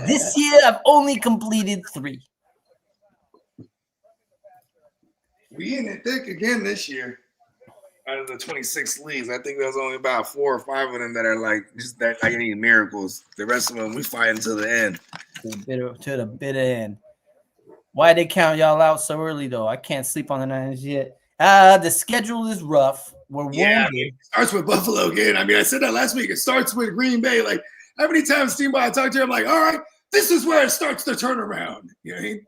This year, I've only completed 3. We in it thick again this year. Out of the 26 leagues, I think there's only about 4 or 5 of them that are like just that I need miracles. The rest of them we fight until the end. To the bitter end. Why they count y'all out so early though? I can't sleep on the Niners yet. The schedule is rough. We're wounded. I mean, it starts with Buffalo again. I mean, I said that last week. It starts with Green Bay. Like how many times Steamboat I talk to him, I'm like, all right, this is where it starts to turn around. You know what I mean?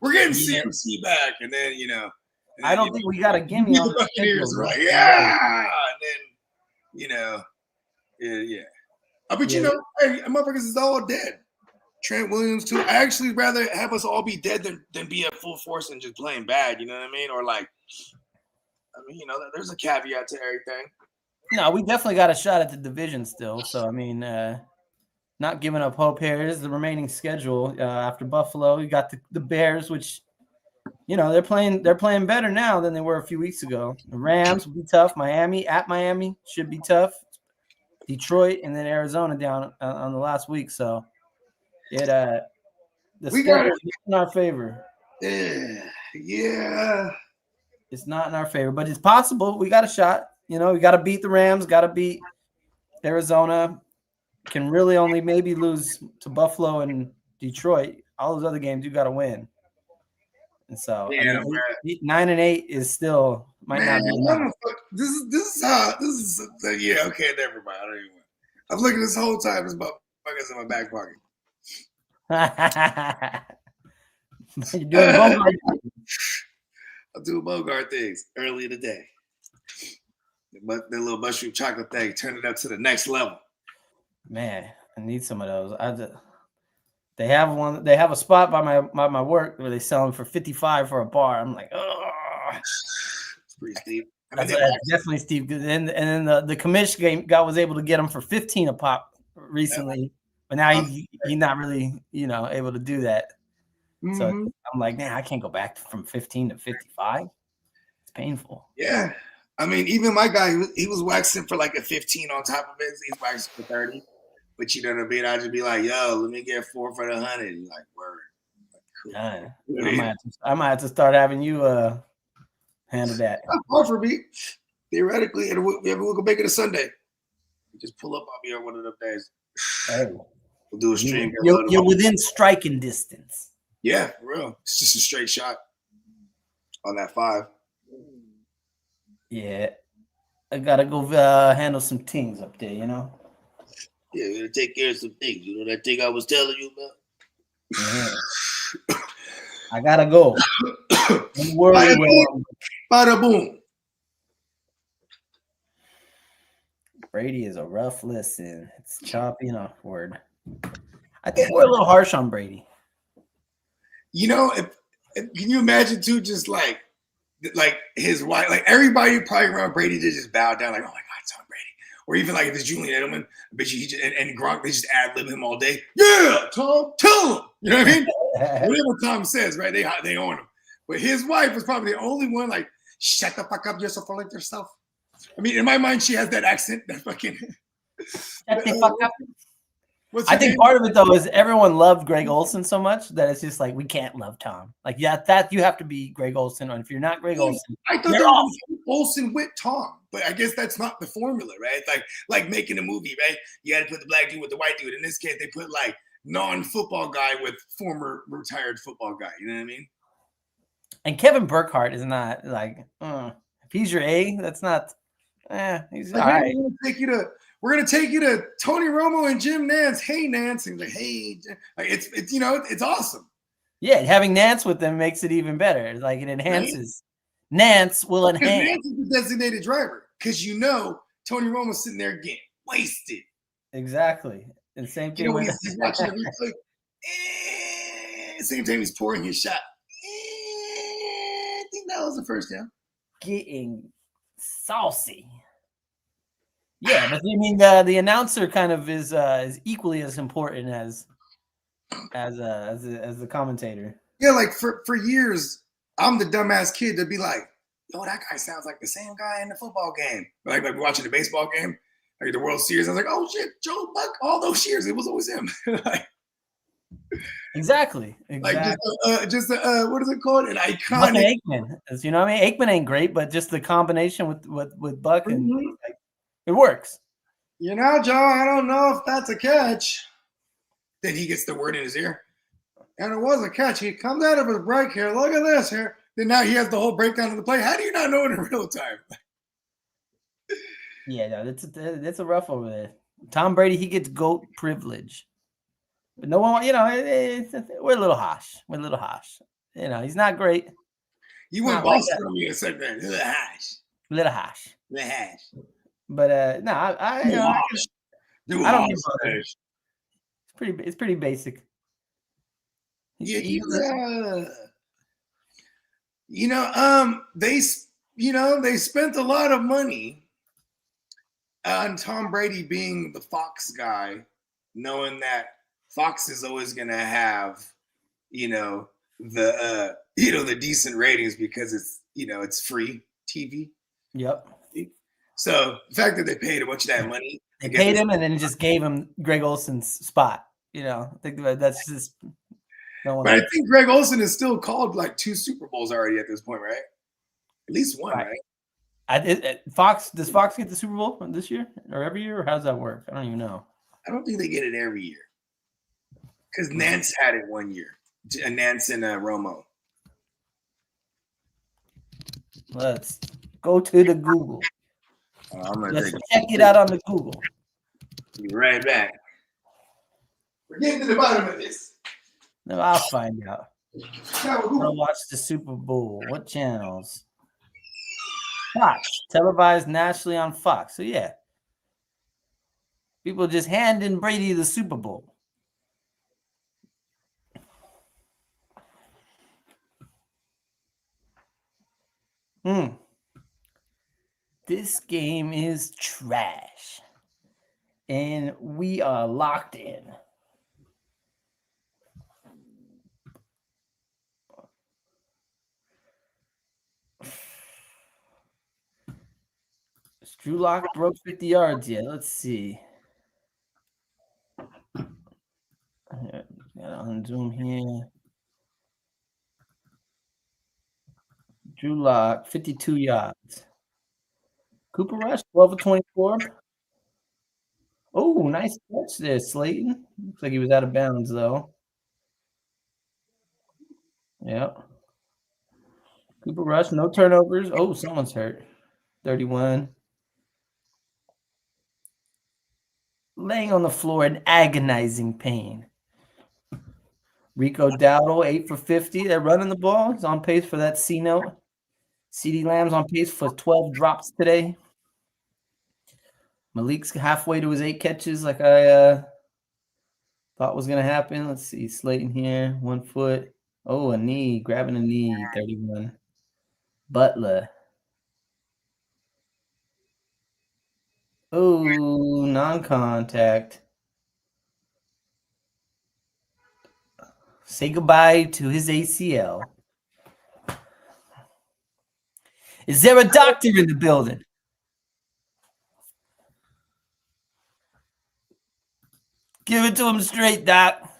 We're getting CMC back, and then I don't think we got a gimme on the Buccaneers, schedule. right? Yeah, and then yeah. But hey, motherfuckers is all dead. Trent Williams too. I actually rather have us all be dead than be at full force and just playing bad. You know what I mean? Or like, there's a caveat to everything. No, we definitely got a shot at the division still. So I mean, not giving up hope here. It is the remaining schedule after Buffalo. You got the Bears, which they're playing better now than they were a few weeks ago. The Rams will be tough. Miami should be tough. Detroit and then Arizona down on the last week. So the schedule is in our favor. Yeah. It's not in our favor, but it's possible. We got a shot. We got to beat the Rams. Got to beat Arizona. Can really only maybe lose to Buffalo and Detroit. All those other games you got to win. And so 9-8 is still might not be enough. This is okay, never mind. I don't even. I'm looking this whole time. This motherfucker's in my back pocket. You're doing Bogart. I'll do Bogart things early in the day. The little mushroom chocolate thing, turn it up to the next level. Man, I need some of those. They have one. They have a spot by my work where they sell them for $55 for a bar. I'm like, oh, it's pretty steep. That's definitely steep. And then the commish guy was able to get them for $15 a pop recently, but now he's not really able to do that. Mm-hmm. So I'm like, man, I can't go back from 15 to 55. It's painful. Yeah, I mean, even my guy, he was waxing for like a 15 on top of it. He's waxing for 30. But you know what I mean? I'd just be like, yo, let me get 4 for the 100. He's like, word. Like, cool. I might have to start having you handle that. Not far for me. Theoretically, and we can make it a Sunday. Just pull up on me on one of them days. Hey. We'll do a stream. You're within striking distance. Yeah, for real. It's just a straight shot on that 5. Yeah. I got to go handle some things up there, Yeah, we're gonna take care of some things. You know that thing I was telling you about? Yeah. I gotta go. Don't worry. Bada boom. Brady is a rough listen. It's choppy and awkward. I think we're a little harsh on Brady. If can you imagine too, just like his wife, like everybody probably around Brady to just bow down, like, oh my God, Tom Brady. Or even like if it's Julian Edelman, I bet you and Gronk, they just ad-lib him all day. Yeah, Tom, tell him. You know what I mean? Whatever Tom says, right? They own him. But his wife was probably the only one like, shut the fuck up, you're so full of yourself. I mean, in my mind, she has that accent, that fucking. Shut the fuck up. I think part of it though is everyone loved Greg Olson so much that it's just like we can't love Tom. Like, yeah, that you have to be Greg Olson, and if you're not Greg Olson, I thought they were going to put Olson with Tom, but I guess that's not the formula, right? It's like making a movie, right? You had to put the black dude with the white dude. In this case, they put like non-football guy with former retired football guy. You know what I mean? And Kevin Burkhardt is not like if he's your A, that's not. He's like, all hey, right. We're gonna take you to Tony Romo and Jim Nance. Hey, Nance, and he's like, hey, like it's it's awesome. Yeah, having Nance with them makes it even better. Like it enhances. Right? Nance will enhance. Nance is the designated driver because Tony Romo's sitting there getting wasted. Exactly. And same thing when he's watching the replay. Same time he's pouring his shot. I think that was the first down. Getting saucy. Yeah, but I mean the announcer kind of is equally as important as the commentator. Yeah, like for years, I'm the dumbass kid to be like, "Yo, that guy sounds like the same guy in the football game." Like watching the baseball game, like the World Series. I was like, "Oh shit, Joe Buck!" All those years, it was always him. Exactly. Like just what is it called? An iconic. Aikman. You know what I mean? Aikman ain't great, but just the combination with Buck and like, it works. You know, Joe, I don't know if that's a catch. Then he gets the word in his ear. And it was a catch. He comes out of his break here. Look at this here. Then now he has the whole breakdown of the play. How do you not know it in real time? Yeah, no, that's a rough over there. Tom Brady, he gets GOAT privilege. But no one, we're a little harsh. We're a little harsh. He's not great. You went Boston on me a second. A little harsh. Little harsh. Little harsh. But no, I don't get bothered. It's pretty basic. Yeah, they spent a lot of money on Tom Brady being the Fox guy, knowing that Fox is always going to have, the decent ratings because it's free TV. Yep. So the fact that they paid a bunch of that money, they paid him and then just gave him Greg Olson's spot. I think that's just. But I think Greg Olson is still called like 2 Super Bowls already at this point, right? At least one, right? Fox does Fox get the Super Bowl this year or every year, or how does that work? I don't even know. I don't think they get it every year because Nance had it one year. Nance and Romo. Let's go to the Google. Let's check it out on the Google. Be right back. We're getting to the bottom of this. No, I'll find out. I'll watch the Super Bowl. What channels? Fox, televised nationally on Fox. So yeah, people just handing Brady the Super Bowl. This game is trash, and we are locked in. Drew Lock broke 50 yards yet. Let's see. Gotta unzoom here. Drew Lock, 52 yards. Cooper Rush, 12 of 24. Oh, nice catch there, Slayton. Looks like he was out of bounds, though. Yep. Cooper Rush, no turnovers. Oh, someone's hurt. 31. Laying on the floor in agonizing pain. Rico Dowdle, 8 for 50. They're running the ball. He's on pace for that C note. CeeDee Lamb's on pace for 12 drops today. Malik's halfway to his 8 catches like I thought was going to happen. Let's see. Slayton here, 1 foot. Oh, a knee. Grabbing a knee, 31. Butler. Oh, non-contact. Say goodbye to his ACL. Is there a doctor in the building? Give it to him straight, Doc.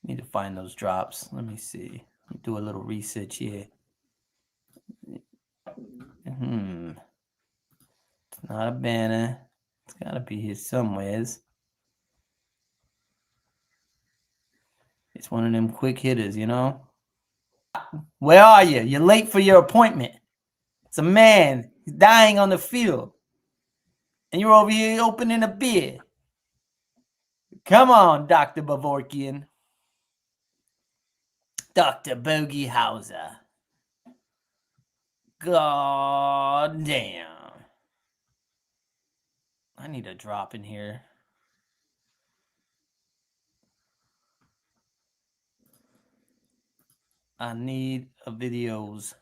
Need to find those drops. Let me see. Let me do a little research here. It's not a banner. It's got to be here somewheres. It's one of them quick hitters, you know? Where are you? You're late for your appointment. It's a man. He's dying on the field. And you're over here opening a beer. Come on, Dr. Bavorkian. Dr. Bogey Hauser. God damn. I need a drop in here. I need a videos.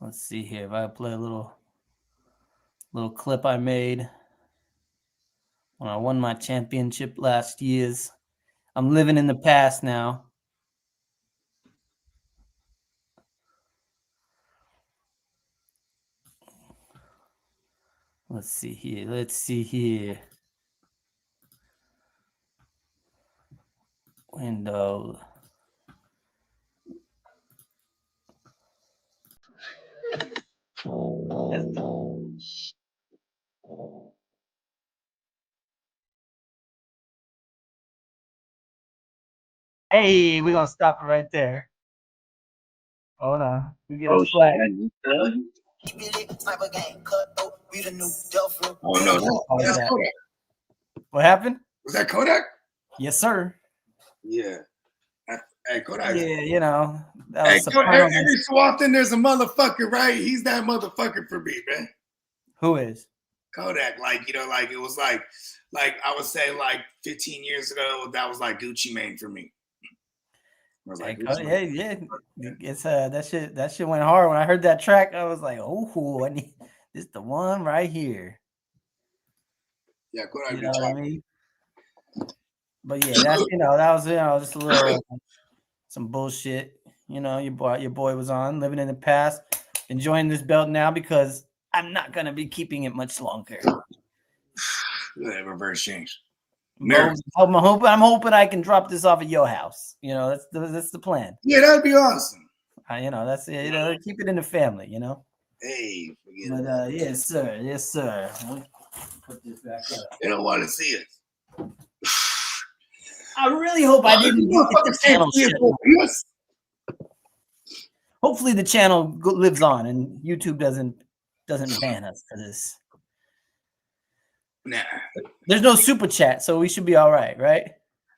Let's see here. If I play a little clip I made when I won my championship last year's. I'm living in the past now. Let's see here. Window. Hey, we're gonna stop it right there. Hold on. We get a flag. Oh no, that's Kodak. What happened? Was that Kodak? Yes, sir. Yeah. Hey, Kodak. Yeah, you know. Hey, every so often there's a motherfucker, right? He's that motherfucker for me, man. Who is? Kodak, like, you know, like it was like I would say like 15 years ago, that was like Gucci Mane for me. I was like, yeah. It's that shit went hard. When I heard that track, I was like, oh, I need this the one right here. Yeah, Kodak. You know what I mean? But yeah, that's that was just a little some bullshit. You know, your boy was on living in the past, enjoying this belt now because I'm not gonna be keeping it much longer. Reverse change. I'm hoping I can drop this off at your house. You know, that's the plan. Yeah, that'd be awesome. That's keep it in the family. You know. Hey, forget it. Yes, sir. Put this back up. They don't want to see it. I really hope I didn't get the channel shit. Hopefully the channel lives on and YouTube doesn't ban us for this. Nah. There's no super chat, so we should be all right?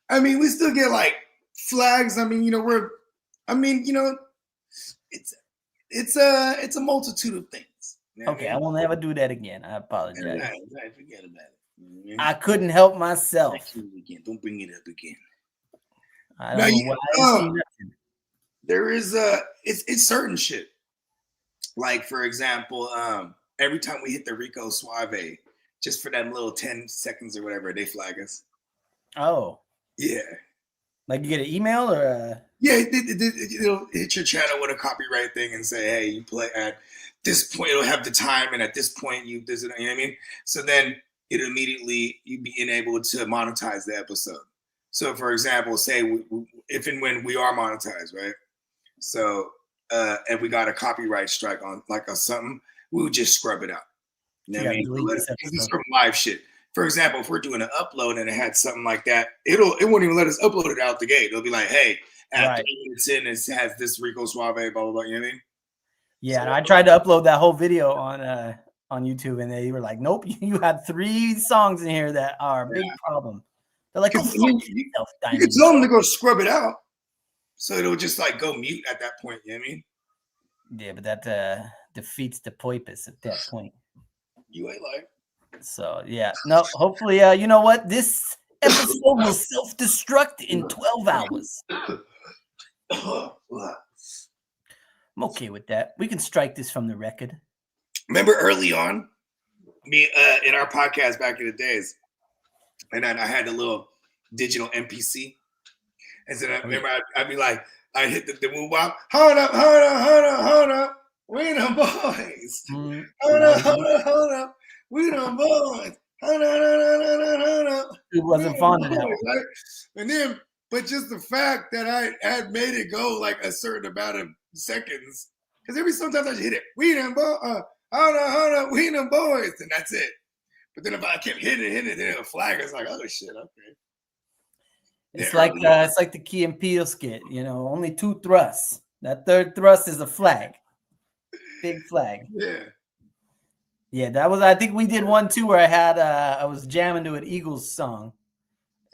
I mean, we still get like flags. I mean, it's a multitude of things. You know I will never do that again. I apologize. Right, forget about it. Mm-hmm. I couldn't help myself. Don't bring it up again. I don't know why. There is it's certain shit. Like for example, every time we hit the Rico Suave, just for them little 10 seconds or whatever, they flag us. Oh. Yeah. Like you get an email or Yeah, it'll hit your channel with a copyright thing and say, hey, you play at this point, it'll have the time, and at this point you know what I mean? So then it immediately you be enabled to monetize the episode. So for example, say if and when we are monetized, right? So if we got a copyright strike on like a something, we would just scrub it out. You know what I mean? It's from live shit. For example, if we're doing an upload and it had something like that, it won't even let us upload it out the gate. It'll be like, hey, at 3 minutes in, it has this Rico Suave, blah, blah, blah. You know what I mean? Yeah, and I tried to upload that whole video on YouTube, and they were like, nope, you had 3 songs in here that are a big problem. They're like, you can tell them to go scrub it out. So it'll just like go mute at that point. You know what I mean? Yeah, but that defeats the purpose at that point. You ain't like. So yeah, no. Hopefully, you know what? This episode will self-destruct in 12 hours. I'm okay with that. We can strike this from the record. Remember early on, me in our podcast back in the days, and then I had a little digital NPC, and so I remember I'd be like, I hit the woo wop. Hold up. We the boys. Hold up. We the boys. Hold up. It wasn't fun of that one. Right? And then, but just the fact that I had made it go like a certain amount of seconds, because sometimes I just hit it. We the boys. Hold up. We the boys, and that's it. But then if I kept hitting it, then a flag. It's like, oh shit, okay. It's like the Key and Peele skit, only 2 thrusts. That third thrust is a flag. Big flag. Yeah. Yeah, that was, I think we did one too where I was jamming to an Eagles song.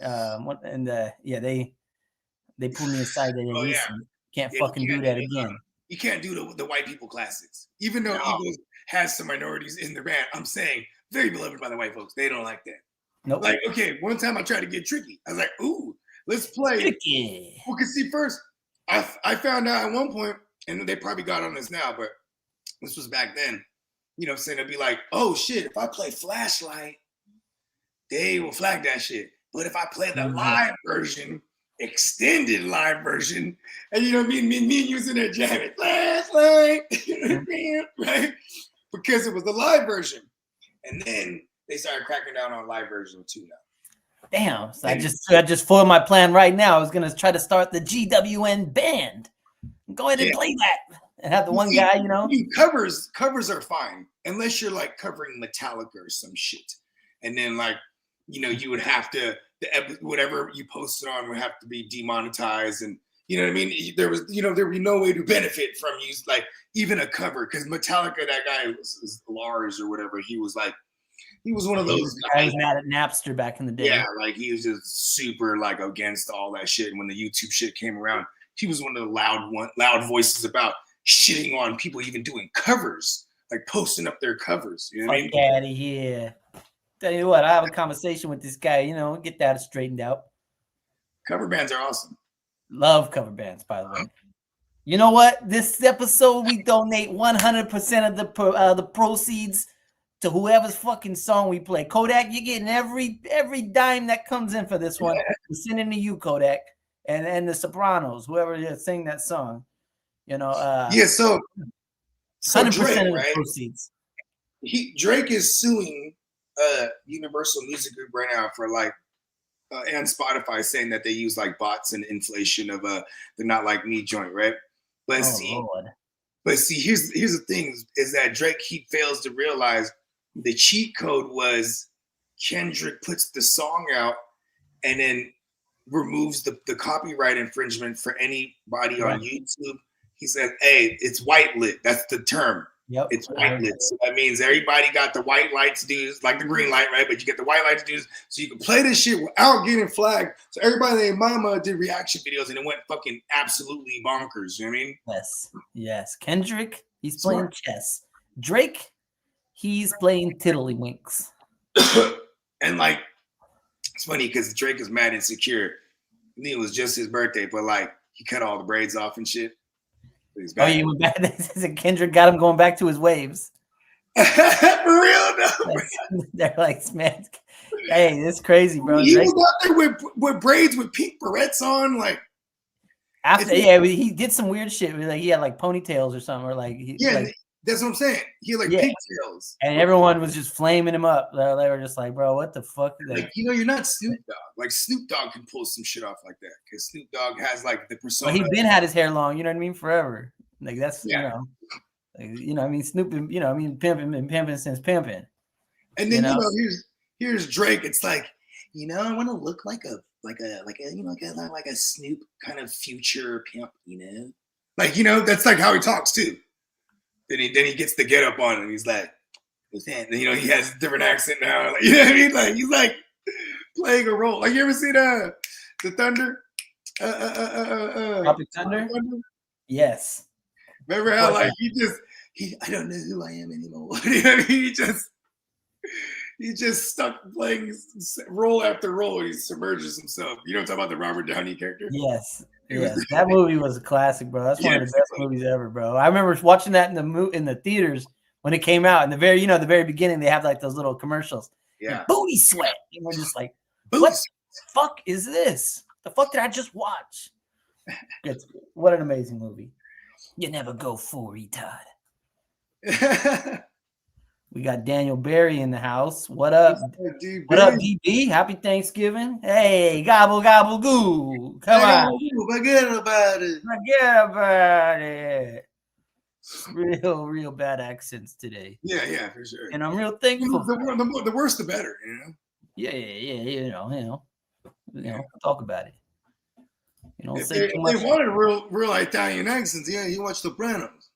They pulled me aside. They didn't listen. Can't fucking do that again. You can't do the white people classics. Even though Eagles has some minorities in the band, I'm saying very beloved by the white folks. They don't like that. Nope. Like, okay, one time I tried to get tricky. I was like, ooh, let's play. Tricky. Well, because see, first, I found out at one point, and they probably got on this now, but this was back then, saying it'd be like, oh shit, if I play Flashlight, they will flag that shit. But if I play the live version, extended live version, and me and you sitting there jamming, Flashlight, right? Because it was the live version. And then they started cracking down on live version too now. Damn. So I just foiled my plan right now. I was going to try to start the GWN band. Go ahead and play that. And have the one guy, Covers are fine. Unless you're like covering Metallica or some shit. And then like, you would have to, whatever you posted on would have to be demonetized. And you know what I mean? There was, there would be no way to benefit from you, like even a cover. Because Metallica, that guy was Lars or whatever. He was one of those guys. He was mad at Napster back in the day. Yeah, like he was just super like against all that shit. And when the YouTube shit came around, he was one of the loud voices about shitting on people even doing covers, like posting up their covers. You know what I mean? Fuck out of here. Tell you what, I have a conversation with this guy, get that straightened out. Cover bands are awesome. Love cover bands, by the way. You know what? This episode, we donate 100% of the proceeds to whoever's fucking song we play. Kodak, you're getting every dime that comes in for this one. We're sending to you, Kodak, and the Sopranos, whoever sing that song. So 100% Drake, of the right? proceeds. Drake is suing Universal Music Group right now for like and Spotify saying that they use like bots and inflation of the Not Like Me joint, right? But here's the thing is that Drake fails to realize the cheat code was Kendrick puts the song out and then removes the copyright infringement for anybody on YouTube. He says, hey, it's white lit. That's the term. Yep. It's white lit. So that means everybody got the white lights dues, like the green light, right? But you get the white lights dues so you can play this shit without getting flagged. So everybody and mama did reaction videos and it went fucking absolutely bonkers. You know what I mean? Yes. Kendrick, he's playing chess. Drake, he's playing tiddlywinks. And like, it's funny because Drake is mad insecure. I think it was just his birthday, but like he cut all the braids off and shit. Oh, you went back. Kendrick got him going back to his waves. For real, no. They're like, man, hey, it's crazy, bro. He was out there with braids with pink barrettes on, like. He did some weird shit. Like he had like ponytails or something, or like that's what I'm saying. He had like pigtails, and everyone was just flaming him up. They were just like, bro, what the fuck? Like, you're not Snoop Dogg. Like Snoop Dogg can pull some shit off like that because Snoop Dogg has like the persona. Well, he's been had his hair long. You know what I mean? Forever. Like that's I mean, Snoop. Pimping since pimping. And then here's Drake. It's like I want to look like a Snoop kind of future pimp. That's like how he talks too. Then he gets the get up on and he's like, what's that? And, he has a different accent now. Like, you know what I mean? Like he's like playing a role. Like you ever see the Thunder? Tropic Thunder? Yes. Remember how like I don't know who I am anymore. You know what I mean? He just stuck playing role after role. He submerges himself. You know what I'm talking about, the Robert Downey character? Yes. That movie was a classic, bro. That's one of the best movies ever, bro. I remember watching that in the theaters when it came out. In the very beginning, they have like those little commercials. Yeah. And booty sweat. And we're just like, what the fuck is this? The fuck did I just watch? What an amazing movie. You never go full retard. We got Daniel Barry in the house. What up? What up, DB? Happy Thanksgiving. Hey, gobble, gobble, goo. Come on. Forget about it. Forget about it. Real bad accents today. Yeah, for sure. And I'm real thankful. The worse, the better, you know? Yeah. You know, talk about it. You know, if they wanted real Italian accents, yeah, you watch Sopranos.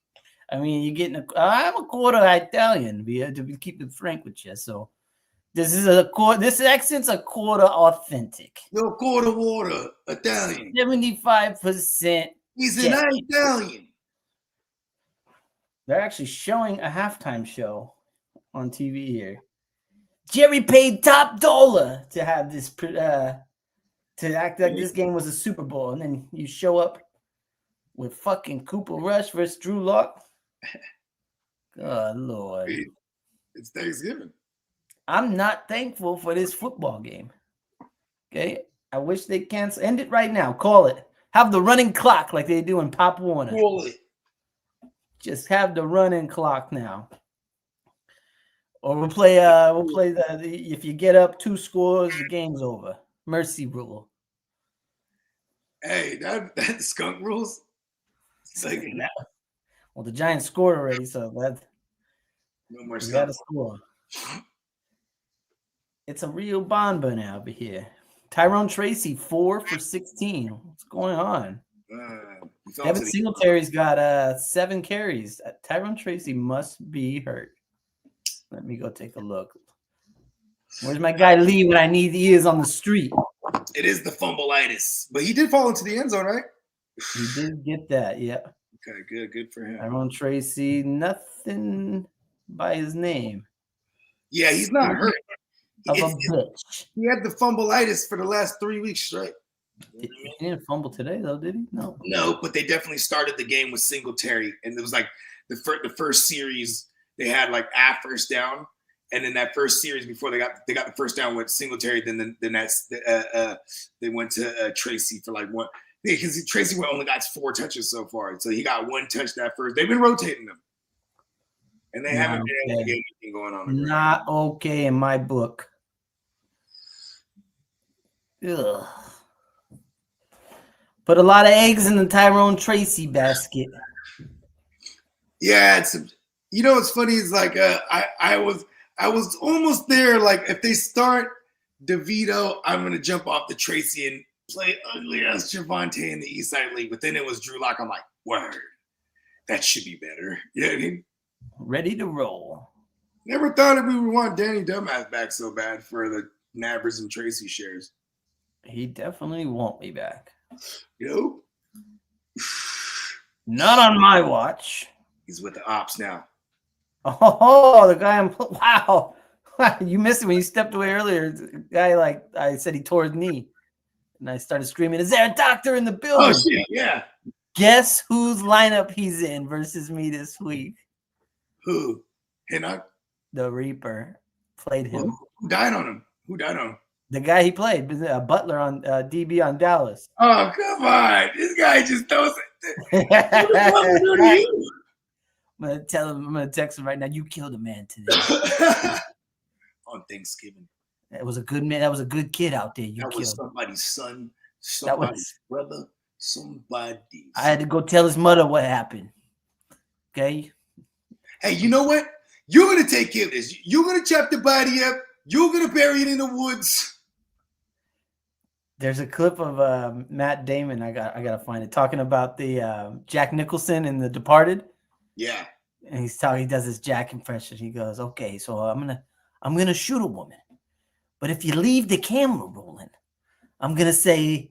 I mean, you're getting I'm a quarter Italian, to keep it frank with you. So this accent's a quarter authentic. No quarter water Italian. 75%. He's an Italian. They're actually showing a halftime show on TV here. Jerry paid top dollar to have this to act like this game was a Super Bowl, and then you show up with fucking Cooper Rush versus Drew Lock. God Lord. It's Thanksgiving. I'm not thankful for this football game. Okay? I wish they cancel. End it right now. Call it. Have the running clock like they do in Pop Warner. Call it. Just have the running clock now. Or we'll play the if you get up 2 scores, the game's over. Mercy rule. Hey, that skunk rules. Like, well, the Giants scored already, so that no more we got to score. It's a real bomber now over here. Tyrone Tracy 4 for 16. What's going on? Evan Singletary's got 7 carries. Tyrone Tracy must be hurt. Let me go take a look. Where's my guy Lee when I need the ears on the street? It is the fumbleitis, but he did fall into the end zone, right? He did get that, yeah. Okay, good for him. Tyrone Tracy, nothing by his name. Yeah, he's not hurt. Of a bitch. He had the fumbleitis for the last 3 weeks straight. He didn't fumble today, though, did he? No, but they definitely started the game with Singletary, and it was like the first series they had like at first down, and then that first series before they got the first down with Singletary, then they went to Tracy for like one because Tracy only got 4 touches so far, so he got 1 touch that first. They've been rotating them, and they haven't been able to get anything going on. Not okay in my book. Ugh. Put a lot of eggs in the Tyrone Tracy basket. Yeah, what's funny is like I was almost there. Like if they start DeVito, I'm gonna jump off the Tracy and play ugly ass Javonte in the East Side League. But then it was Drew Lock. I'm like, word, that should be better. You know what I mean? Ready to roll. Never thought that we would want Danny Dumbass back so bad for the Nabbers and Tracy shares. He definitely won't be back. Nope. Not on my watch. He's with the ops now. Oh, the guy wow. You missed it when you stepped away earlier. The guy, like I said, he tore his knee. And I started screaming, is there a doctor in the building? Oh, shit, yeah. Guess whose lineup he's in versus me this week? Who? Hinnock? The Reaper played him. Who died on him? Who died on him? The guy he played, Butler on DB on Dallas. Oh, come on. This guy just throws it. I'm gonna tell him, I'm gonna text him right now. You killed a man today. On Thanksgiving. That was a good man. That was a good kid out there. That was somebody's son, somebody's brother, somebody. I had to go tell his mother what happened. Okay. Hey, you know what? You're gonna take care of this. You're gonna chop the body up. You're gonna bury it in the woods. There's a clip of Matt Damon. I gotta find it, talking about the Jack Nicholson in The Departed. Yeah. And he does his Jack impression. He goes, okay, so I'm gonna shoot a woman, but if you leave the camera rolling, I'm gonna say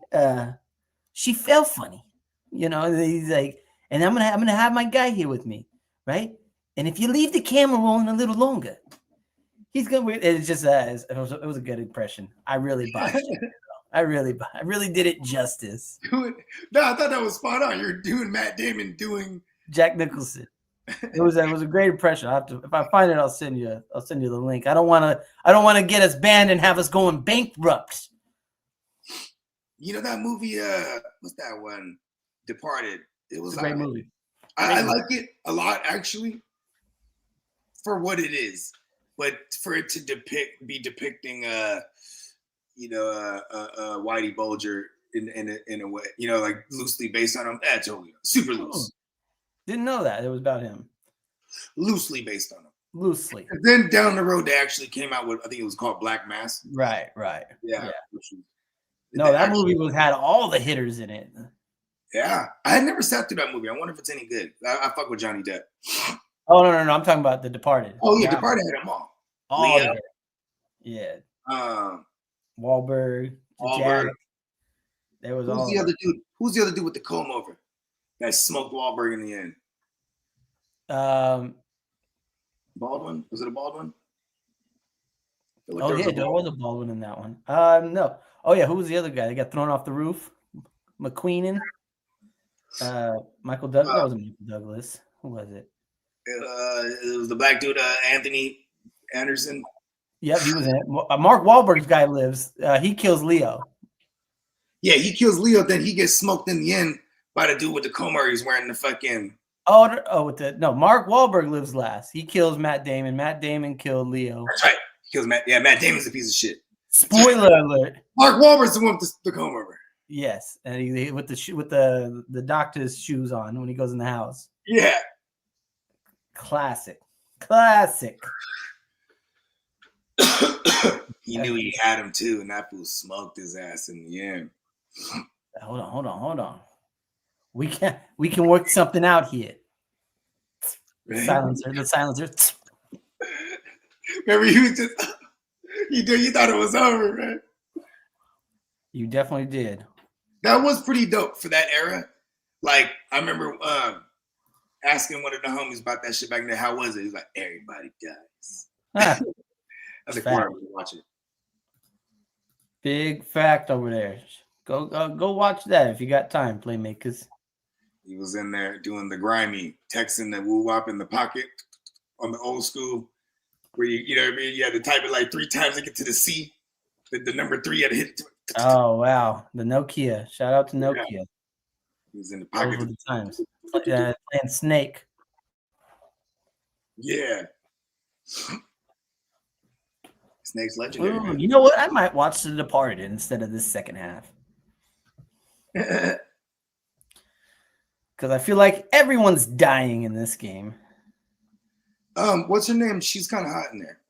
she felt funny, And he's like, and I'm gonna have my guy here with me, right? And if you leave the camera rolling a little longer, he's gonna. It's just it was a good impression. I really botched it. I really did it justice. No, I thought that was spot on. You're doing Matt Damon doing Jack Nicholson. It was a great impression. If I find it, I'll send you the link. I don't want to get us banned and have us going bankrupt. You know that movie? What's that one? Departed. It was It's a great movie. I like it a lot, actually, for what it is. But for it to be depicting, Whitey Bulger in a way, like loosely based on him. That's totally super loose. Didn't know that it was about him. Loosely based on him. Loosely. And then down the road, they actually came out with, I think it was called Black Mass. Right. Yeah. No, that movie had all the hitters in it. Yeah, I had never sat through that movie. I wonder if it's any good. I fuck with Johnny Depp. Oh no! I'm talking about The Departed. Oh yeah, Departed had them all. Leo. Yeah. Wahlberg. Jack. There was Who's the other dude? Who's the other dude with the comb over that smoked Wahlberg in the end? Baldwin? Was it a Baldwin? Like there was a Baldwin in that one. No. Oh yeah, who was the other guy? They got thrown off the roof. McQueenan. Michael Douglas. That wasn't Michael Douglas. Who was it? It was the black dude, Anthony Anderson. Yep, he was in it. Mark Wahlberg's guy lives. He kills Leo. Yeah, he kills Leo. Then he gets smoked in the end by the dude with the comb over. He's wearing the fucking. Mark Wahlberg lives last. He kills Matt Damon. Matt Damon killed Leo. That's right. He kills Matt. Yeah, Matt Damon's a piece of shit. Spoiler alert. Mark Wahlberg's the one with the comb over. Yes, and he with the doctor's shoes on when he goes in the house. Yeah. Classic. He knew he had him too, and that fool smoked his ass in the end. Hold on. We can work something out here. The silencer. Remember, you just you thought it was over, man. You definitely did. That was pretty dope for that era. Like, I remember asking one of the homies about that shit back then. How was it? He's like, everybody dies. I think we're watching it. Big fact over there. Go watch that if you got time, playmakers. He was in there doing the grimy, texting the woo wop in the pocket on the old school, where you know what I mean? You had to type it like 3 times to get to the C. The number 3 had to hit. Oh wow, the Nokia! Shout out to Nokia. Yeah. He was in the pocket. Over the times playing Snake. Yeah. Snake's legendary. Ooh, you know what? I might watch The Departed instead of this second half. Because I feel like everyone's dying in this game. What's her name? She's kind of hot in there.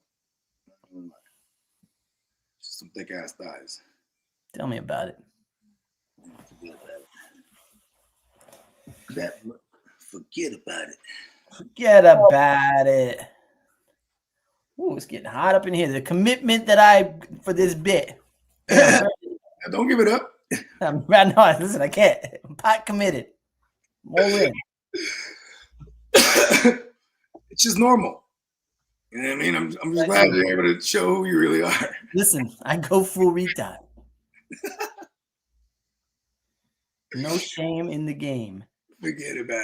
Some thick ass thighs. Tell me about it. Forget about it. Forget about it. Ooh, it's getting hot up in here. The commitment that for this bit. Don't give it up. Listen, I can't. I'm pot committed. More in. It's just normal. You know what I mean? I'm just glad you're able to show who you really are. Listen, I go full retard. No shame in the game. Forget about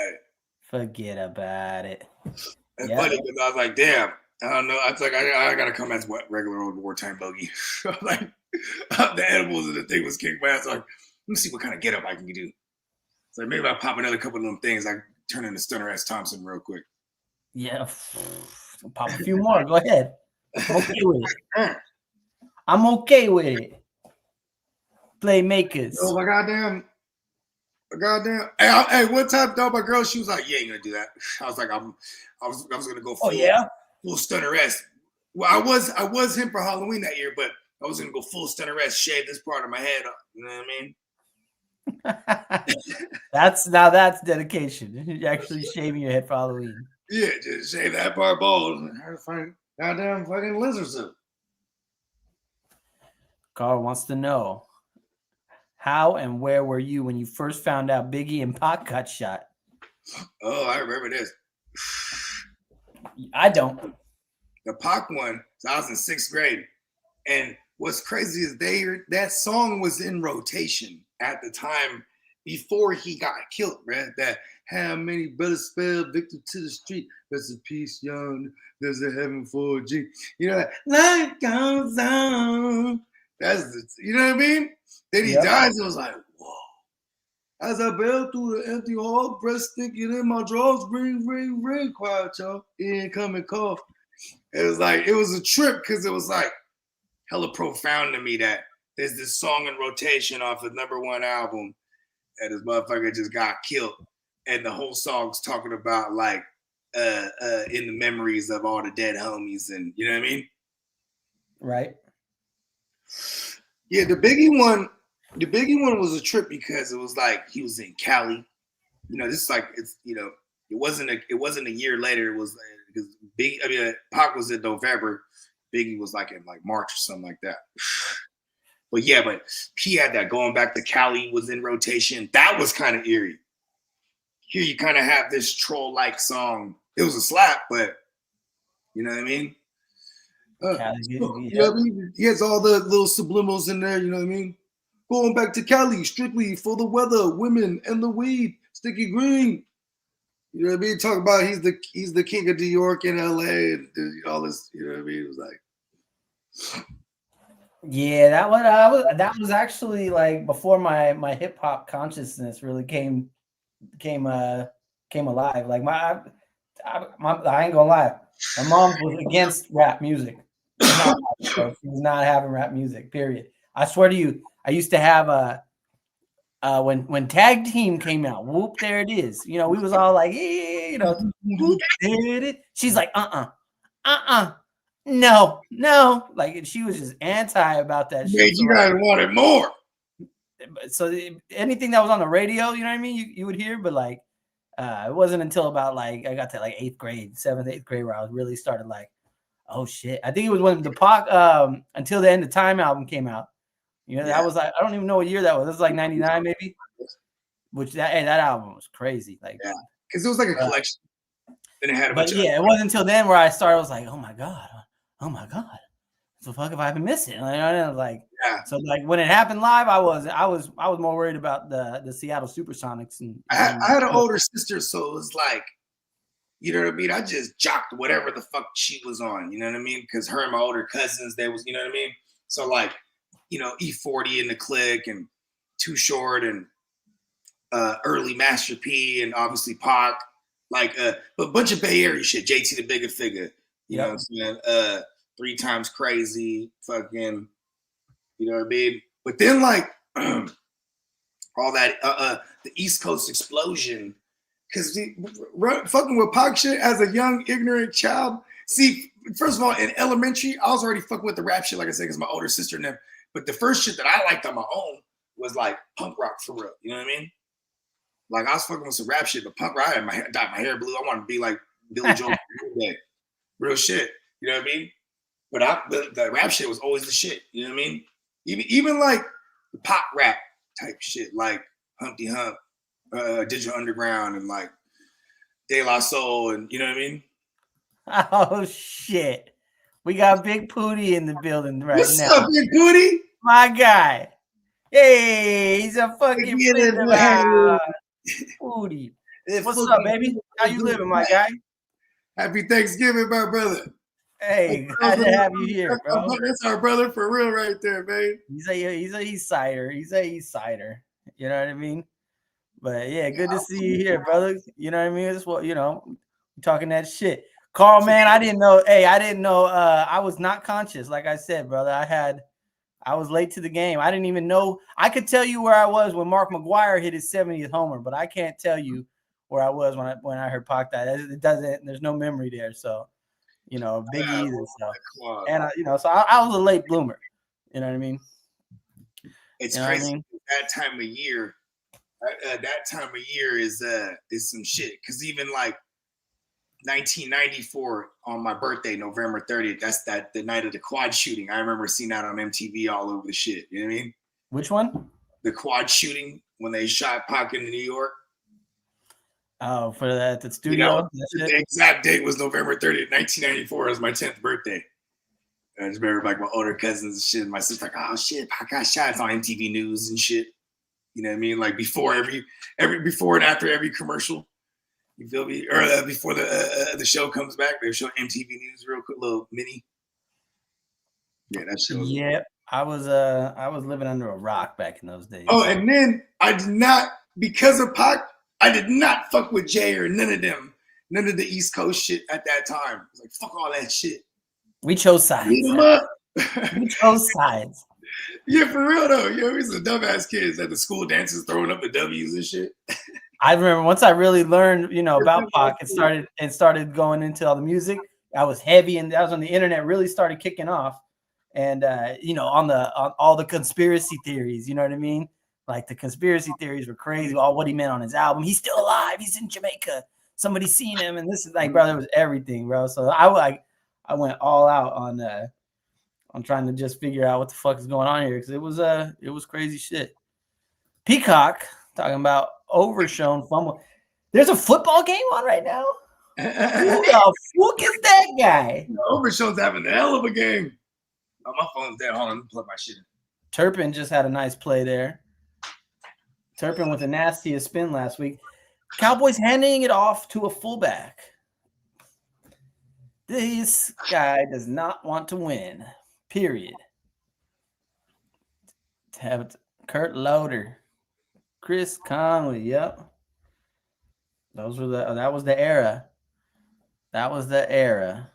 it. It's funny because I was like, damn, I don't know. I was like, I gotta come as regular old wartime bogey. Like the edibles and the thing was kicked my ass. Like, let me see what kind of get up I can do. So maybe if I pop another couple of them things, I turn into Stunner S. Thompson real quick. Yeah. Pop a few more. Go ahead. I'm okay with it. I'm okay with it. Playmakers. Oh my goddamn. Hey, one time though, my girl, she was like, "You ain't gonna do that." I was like, I was gonna go full, full Stunner S. Well, I was him for Halloween that year, but I was gonna go full Stunner S, shave this part of my head up. You know what I mean? That's dedication. You're actually shaving your head for Halloween. Yeah, just shave that part bald. Goddamn fucking lizard suit. Carl wants to know, how and where were you when you first found out Biggie and Pac got shot? Oh, I remember this. I don't. The Pac one, so I was in 6th grade. And what's crazy is that song was in rotation at the time before he got killed, right? That how many brothers fell victim to the street. Rest in peace, young. There's a heaven for a G. You know that life goes on. You know what I mean? Then he dies, and I was like, whoa. As I bailed through the empty hall, breast sticking in my drawers, ring, ring, ring, quiet, y'all. Incoming call. It was like, it was a trip because it was like hella profound to me that there's this song in rotation off his #1 album and this motherfucker just got killed. And the whole song's talking about like in the memories of all the dead homies, and you know what I mean? Right. Yeah, the Biggie one was a trip because it was like he was in Cali. You know, this is like it's it wasn't a year later. It was because Pac was in November, Biggie was like in like March or something like that. But yeah, but he had that going back to Cali was in rotation. That was kind of eerie. Here you kind of have this troll-like song. It was a slap, but you know what I mean? You know what I mean? He has all the little subliminals in there, you know what I mean? Going back to Cali, strictly for the weather, women, and the weed, Sticky Green. You know what I mean? Talk about he's the king of New York and LA and all this, you know what I mean? It was like yeah, that was actually like before my hip hop consciousness really came alive. Like I ain't gonna lie, my mom was against rap music. She was not having rap music. Period. I swear to you, I used to have when Tag Team came out. Whoop, there it is. You know, we was all like, yeah, you know, whoop, there it is. She's like, no. Like she was just anti about that shit. You guys wanted more. So anything that was on the radio, you know what I mean, you would hear, but like it wasn't until about like I got to like 8th grade, 7th, 8th grade where I was really started like, oh shit. I think it was when the Pac Until the End of Time album came out. You know, that was like I don't even know what year that was. It was like 99 maybe. Which that album was crazy. Like because it was like a collection. And it had a bunch of it wasn't until then where I started. I was like, oh my god, what the fuck have I been missing? Like, I was like, so like when it happened live, I was more worried about the Seattle Supersonics. And I had an older sister, so it was like, you know what I mean? I just jocked whatever the fuck she was on, you know what I mean? Because her and my older cousins, they was, you know what I mean? So like, you know, E40 in the Click and Too Short and early Master P and obviously Pac, like a bunch of Bay Area shit. JT the Bigger Figure, you know what I'm saying? 3 Times Crazy, fucking, you know what I mean? But then like all that the East Coast explosion, because fucking with Pac shit as a young ignorant child. See, first of all, in elementary, I was already fucking with the rap shit, like I said, because my older sister and them. But the first shit that I liked on my own was like punk rock for real. You know what I mean? Like I was fucking with some rap shit, but punk rock, I had dyed my hair blue. I wanted to be like Billy Joel. Real shit. You know what I mean? But the rap shit was always the shit. You know what I mean? Even like the pop rap type shit, like Humpty Hump, Digital Underground, and like De La Soul, and you know what I mean? Oh shit. We got Big Pooty in the building right What's now. What's up, Big Pooty? My guy. Hey, he's a fucking Pooty. What's up, baby? How you living, my guy? Happy Thanksgiving, my brother. Hey, glad to have you here, bro. That's our brother for real right there, man. He's a East Sider. He's a East Sider. You know what I mean? But yeah, good to see you here, brother. You know what I mean? It's what, you know, talking that shit. Carl, man, I didn't know. Hey, I didn't know. I was not conscious. Like I said, brother, I was late to the game. I didn't even know. I could tell you where I was when Mark McGwire hit his 70th homer, but I can't tell you where I was when I heard Pac die. It doesn't. There's no memory there. So, you know, Biggie either. So, and you know, so I was a late bloomer. You know what I mean? It's crazy. I mean? That time of year is some shit. Because even like 1994 on my birthday, November 30th, that's the night of the quad shooting. I remember seeing that on MTV all over the shit. You know what I mean? Which one? The quad shooting when they shot Pac in New York. Oh, for that the studio. You know, the exact date was November 30th, 1994. It was my 10th birthday. And I just remember like my older cousins and shit. And my sister like, oh shit, Pac got shot. It's on MTV News and shit. You know what I mean? Like before before and after every commercial. You feel me? Or before the show comes back, they show MTV News real quick, little mini. Yeah, that show. Yeah, I was living under a rock back in those days. Oh, and then I did not because of Pac, I did not fuck with Jay or none of them. None of the East Coast shit at that time. I was like, fuck all that shit. We chose sides. Beat 'em up. We chose sides. Yeah, for real though. Yo, we was some dumbass kids at the school dances throwing up the W's and shit. I remember once I really learned, about Pac, it started going into all the music. I was heavy, and that was when the internet really started kicking off. And on all the conspiracy theories, you know what I mean? Like the conspiracy theories were crazy. All what he meant on his album. He's still alive. He's in Jamaica. Somebody's seen him, and this is like, bro, it was everything, bro. So I went all out on trying to just figure out what the fuck is going on here, because it was crazy shit. Peacock talking about overshown fumble. There's a football game on right now. Who the fuck is that guy? Overshown's having a hell of a game. Oh, my phone's dead. Hold on, let me plug my shit in. Turpin just had a nice play there. Turpin with the nastiest spin last week. Cowboys handing it off to a fullback. This guy does not want to win. Period. To have it, Kurt Loder, Chris Conley. Yep. That was the era. That was the era.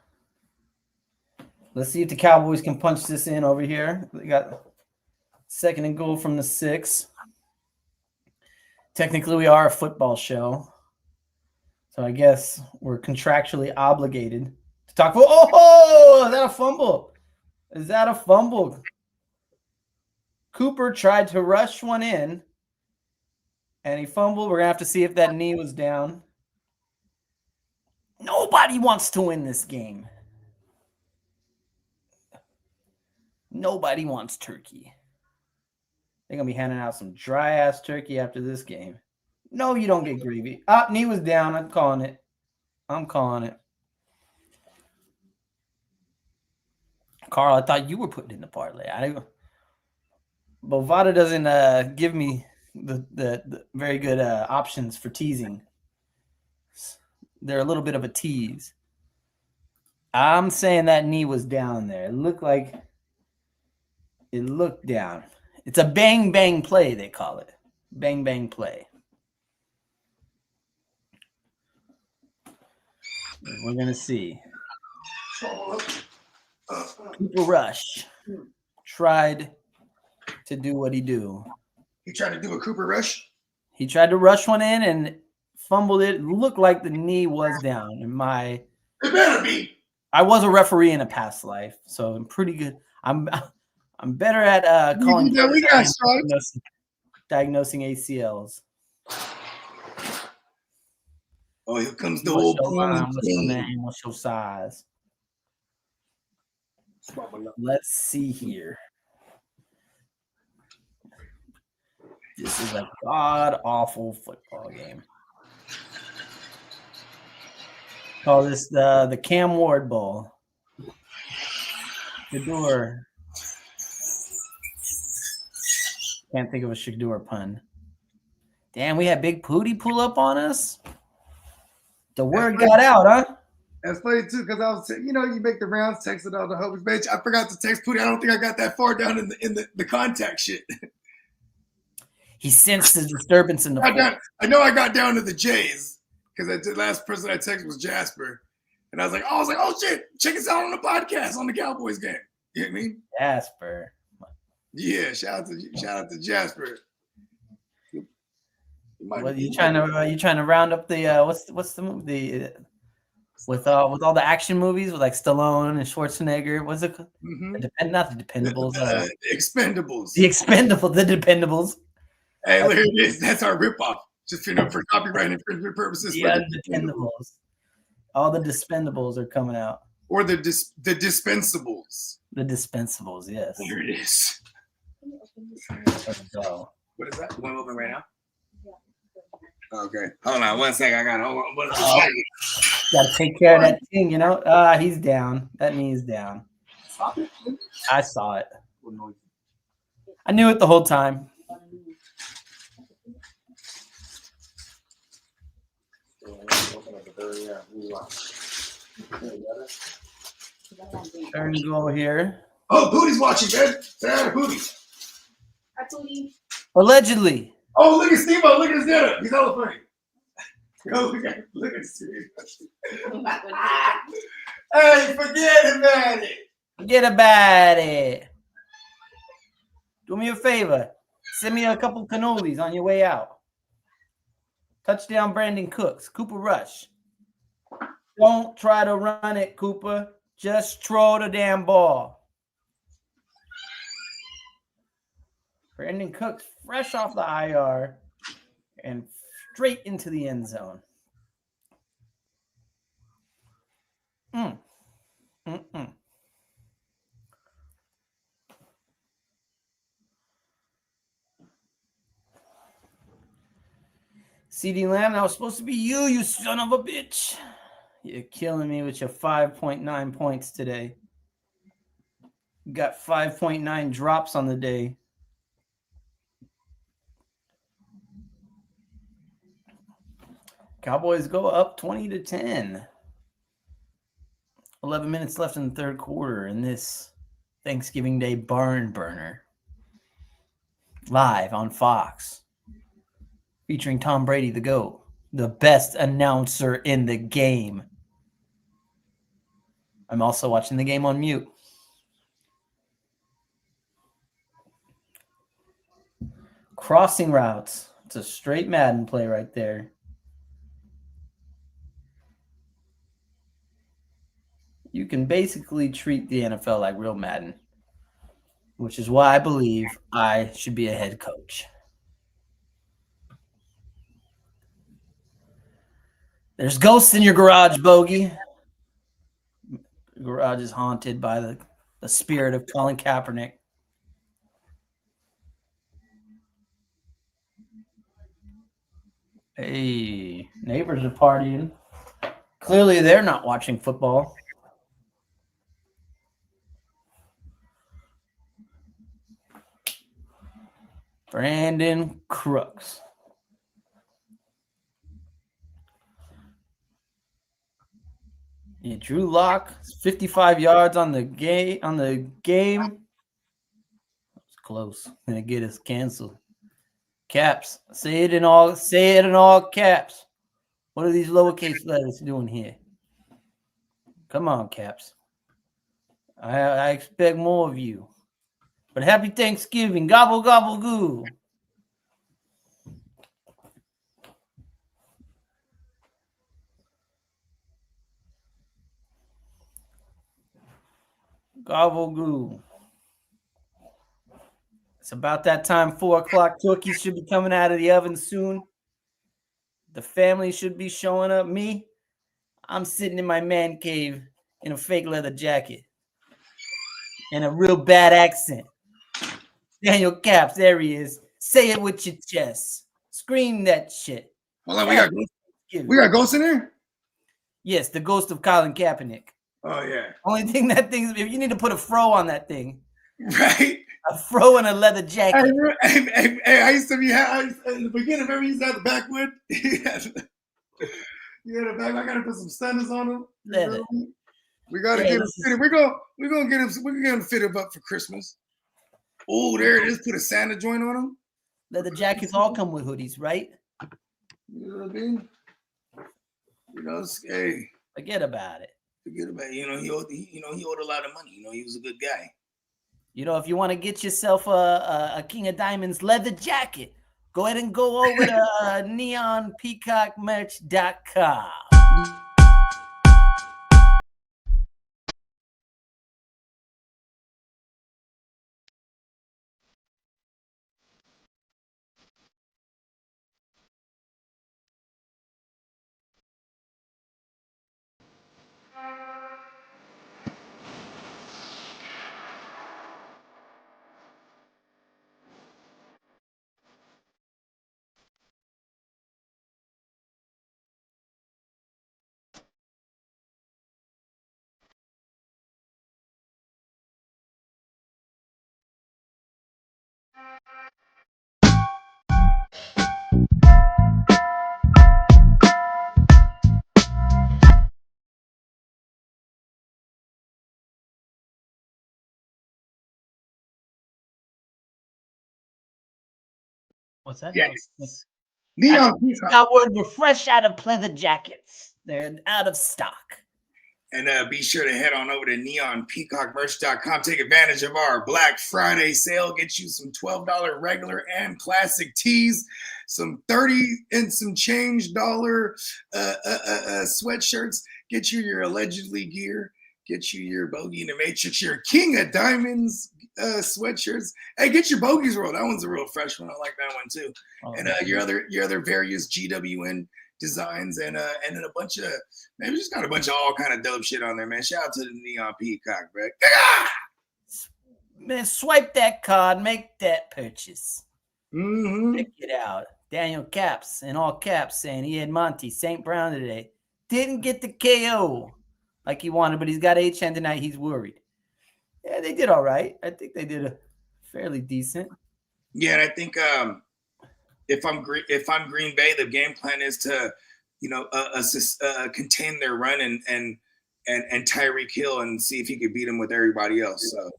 Let's see if the Cowboys can punch this in over here. They got 2nd and goal from the 6. Technically, we are a football show, so I guess we're contractually obligated to talk. Oh, is that a fumble? Is that a fumble? Cooper tried to rush one in, and he fumbled. We're going to have to see if that knee was down. Nobody wants to win this game. Nobody wants turkey. They're going to be handing out some dry-ass turkey after this game. No, you don't get gravy. Knee was down. I'm calling it. Carl, I thought you were putting in the parlay. Bovada doesn't give me the very good options for teasing. They're a little bit of a tease. I'm saying that knee was down there. It looked down. It's a bang, bang play, they call it. Bang, bang play. We're going to see. Cooper Rush tried to do what he do. He tried to do a Cooper Rush? He tried to rush one in and fumbled it. It looked like the knee was down. It better be. I was a referee in a past life, so I'm pretty good. I'm better at calling diagnosing ACLs. Oh, here comes the old What's your size? Let's see here. This is a god-awful football game. Call this the Cam Ward Bowl. Shador. Can't think of a Shador pun. Damn, we had Big Pooty pull up on us. The word got out, huh? That's funny too, because I was, you make the rounds, texted all the Hopers bench. I forgot to text Pooty. I don't think I got that far down in the contact shit. He sensed the disturbance in the. I know I got down to the Jays because the last person I texted was Jasper, and I was like, oh shit, check us out on the podcast on the Cowboys game. You know what I mean? Jasper. Yeah, shout out to Jasper. What you trying to round up the what's the movie with all the action movies with like Stallone and Schwarzenegger? What's it called? Mm-hmm. Not the Dependables. Expendables. The Dependables. Hey, there it is. That's our ripoff. Just for copyright infringement purposes. Yeah, the Dependables. All the Dispendables are coming out. Or the dispensables. The dispensables, yes. There it is. Go. What is that? One open right now? Okay. Hold on 1 second. I got to hold on. Got to take care of that thing, he's down. That knee's down. I saw it. I knew it the whole time. Turn and go here. Oh, Booty's watching, man. Say hi to Booty. Allegedly. Oh, look at Steamboat. Look at his dinner. He's hella funny. Yo, look at Steamboat. Hey, forget about it. Forget about it. Do me a favor. Send me a couple cannolis on your way out. Touchdown, Brandon Cooks. Cooper Rush. Don't try to run it, Cooper. Just throw the damn ball. Brandon Cooks fresh off the IR and straight into the end zone. CeeDee Lamb, that was supposed to be you, you son of a bitch. You're killing me with your 5.9 points today. You got 5.9 drops on the day. Cowboys go up 20-10. 11 minutes left in the third quarter in this Thanksgiving Day barn burner. Live on Fox. Featuring Tom Brady, the GOAT. The best announcer in the game. I'm also watching the game on mute. Crossing routes. It's a straight Madden play right there. You can basically treat the NFL like real Madden, which is why I believe I should be a head coach. There's ghosts in your garage, Bogey. The garage is haunted by the spirit of Colin Kaepernick. Hey, neighbors are partying. Clearly, they're not watching football. Brandon Crooks. Yeah, Drew Lock, 55 yards on the game. It's close. Gonna get us canceled. Caps. Say it in all caps. What are these lowercase letters doing here? Come on, Caps. I expect more of you. But happy Thanksgiving. Gobble, gobble, goo. Gobble, goo. It's about that time, 4 o'clock. Turkeys should be coming out of the oven soon. The family should be showing up. Me, I'm sitting in my man cave in a fake leather jacket and a real bad accent. Daniel Caps, there he is. Say it with your chest. Scream that shit. Hold on, we got ghosts in there? Yes, the ghost of Colin Kaepernick. Oh, yeah. Only thing that thing, if you need to put a fro on that thing. Right? A fro and a leather jacket. I used to be, in the beginning, remember, he used to have the backwood? Yeah, the back. I got to put some stunners on him. We got to get him fitted. We're gonna get him fitted up for Christmas. Oh, there it is. Put a Santa joint on him. Leather jackets all come with hoodies, right? You know what I mean? Hey. Forget about it. He owed a lot of money. He was a good guy. If you want to get yourself a King of Diamonds leather jacket, go ahead and go over to neonpeacockmerch.com. What's that? Yes. Neon Peacock. Cowboys were fresh out of pleather jackets. They're out of stock. And be sure to head on over to neonpeacockmerch.com. Take advantage of our Black Friday sale. Get you some $12 regular and classic tees, some 30 and some change dollar sweatshirts. Get you your allegedly gear. Get you your Bogey in the Matrix, your King of Diamonds sweatshirts. Hey, get your Bogies roll. That one's a real fresh one. I like that one too. Oh, and your other various GWN designs and then a bunch of, man, we just got a bunch of all kind of dope shit on there, man. Shout out to the Neon Peacock, bro. Man, swipe that card, make that purchase. Mm-hmm. Check it out. Daniel Caps, in all caps, saying he had Monty St. Brown today. Didn't get the KO like he wanted, but he's got HN tonight. He's worried. Yeah, they did all right. I think they did a fairly decent. Yeah, and I think if I'm Green Bay, the game plan is to, contain their run and Tyreek Hill and see if he could beat him with everybody else. So,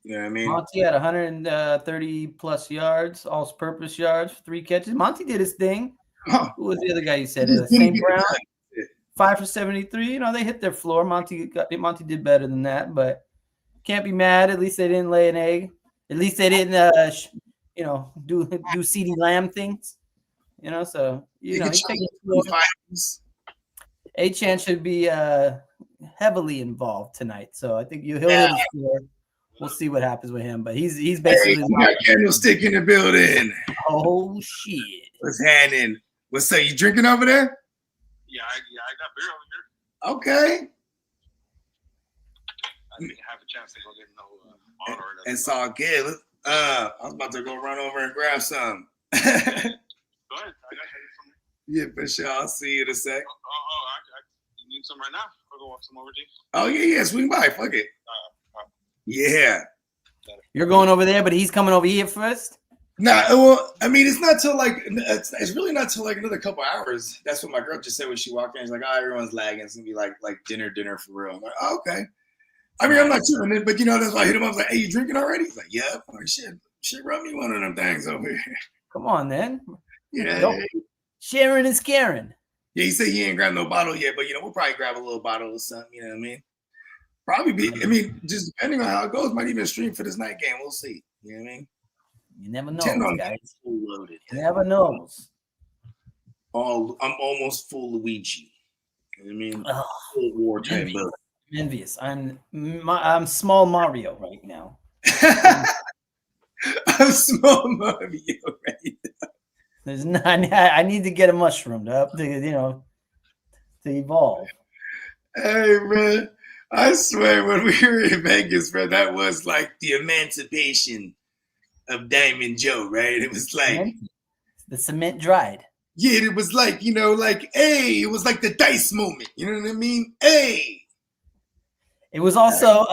you know what I mean? Monty had 130 plus yards, all-purpose yards, 3 catches. Monty did his thing. Huh. Who was the other guy you said? St. Brown, 5 for 73. They hit their floor. Monty did better than that, but can't be mad. At least they didn't lay an egg. At least they didn't, do CeeDee Lamb things. So you take A-Chan should be heavily involved tonight. So I think he'll hit his floor. We'll see what happens with him, but he's basically got Candlestick in the building. Oh shit! What's happening? What's up? You drinking over there? Yeah, I got beer over here. Okay. I didn't have a chance to go get no water. It's all good. I was about to go run over and grab some. Go ahead. I got some. Yeah, for sure. I'll see you in a sec. You need some right now? I'll go walk some over to you. Oh yeah. Swing by. Fuck it. Yeah. You're going over there, but he's coming over here first? Nah, well, I mean, it's not till it's really not till like another couple hours. That's what my girl just said when she walked in. She's like, "Oh, everyone's lagging. It's gonna be like dinner for real." I'm like, oh, okay. I mean, I'm not sure, but that's why I hit him up. I was like, "Hey, you drinking already?" He's like, "Yeah." I'm like, shit, rub me one of them things over here. Come on, then. Yeah. Sharing is caring. Yeah, he said he ain't grabbed no bottle yet, but we'll probably grab a little bottle or something. You know what I mean? Probably be. I mean, just depending on how it goes, might even stream for this night game. We'll see. You know what I mean? You never know, guys. Full loaded. You never knows. I'm almost full Luigi. You know what I mean? Full war type of. Envious. I'm small Mario right now. I'm small Mario right now. There's not. I need to get a mushroom to evolve. Hey man. I swear, when we were in Vegas, bro, that was like the emancipation of Diamond Joe, right? It was like the cement dried. Yeah, it was like, hey, it was like the dice moment. You know what I mean? Hey. It was also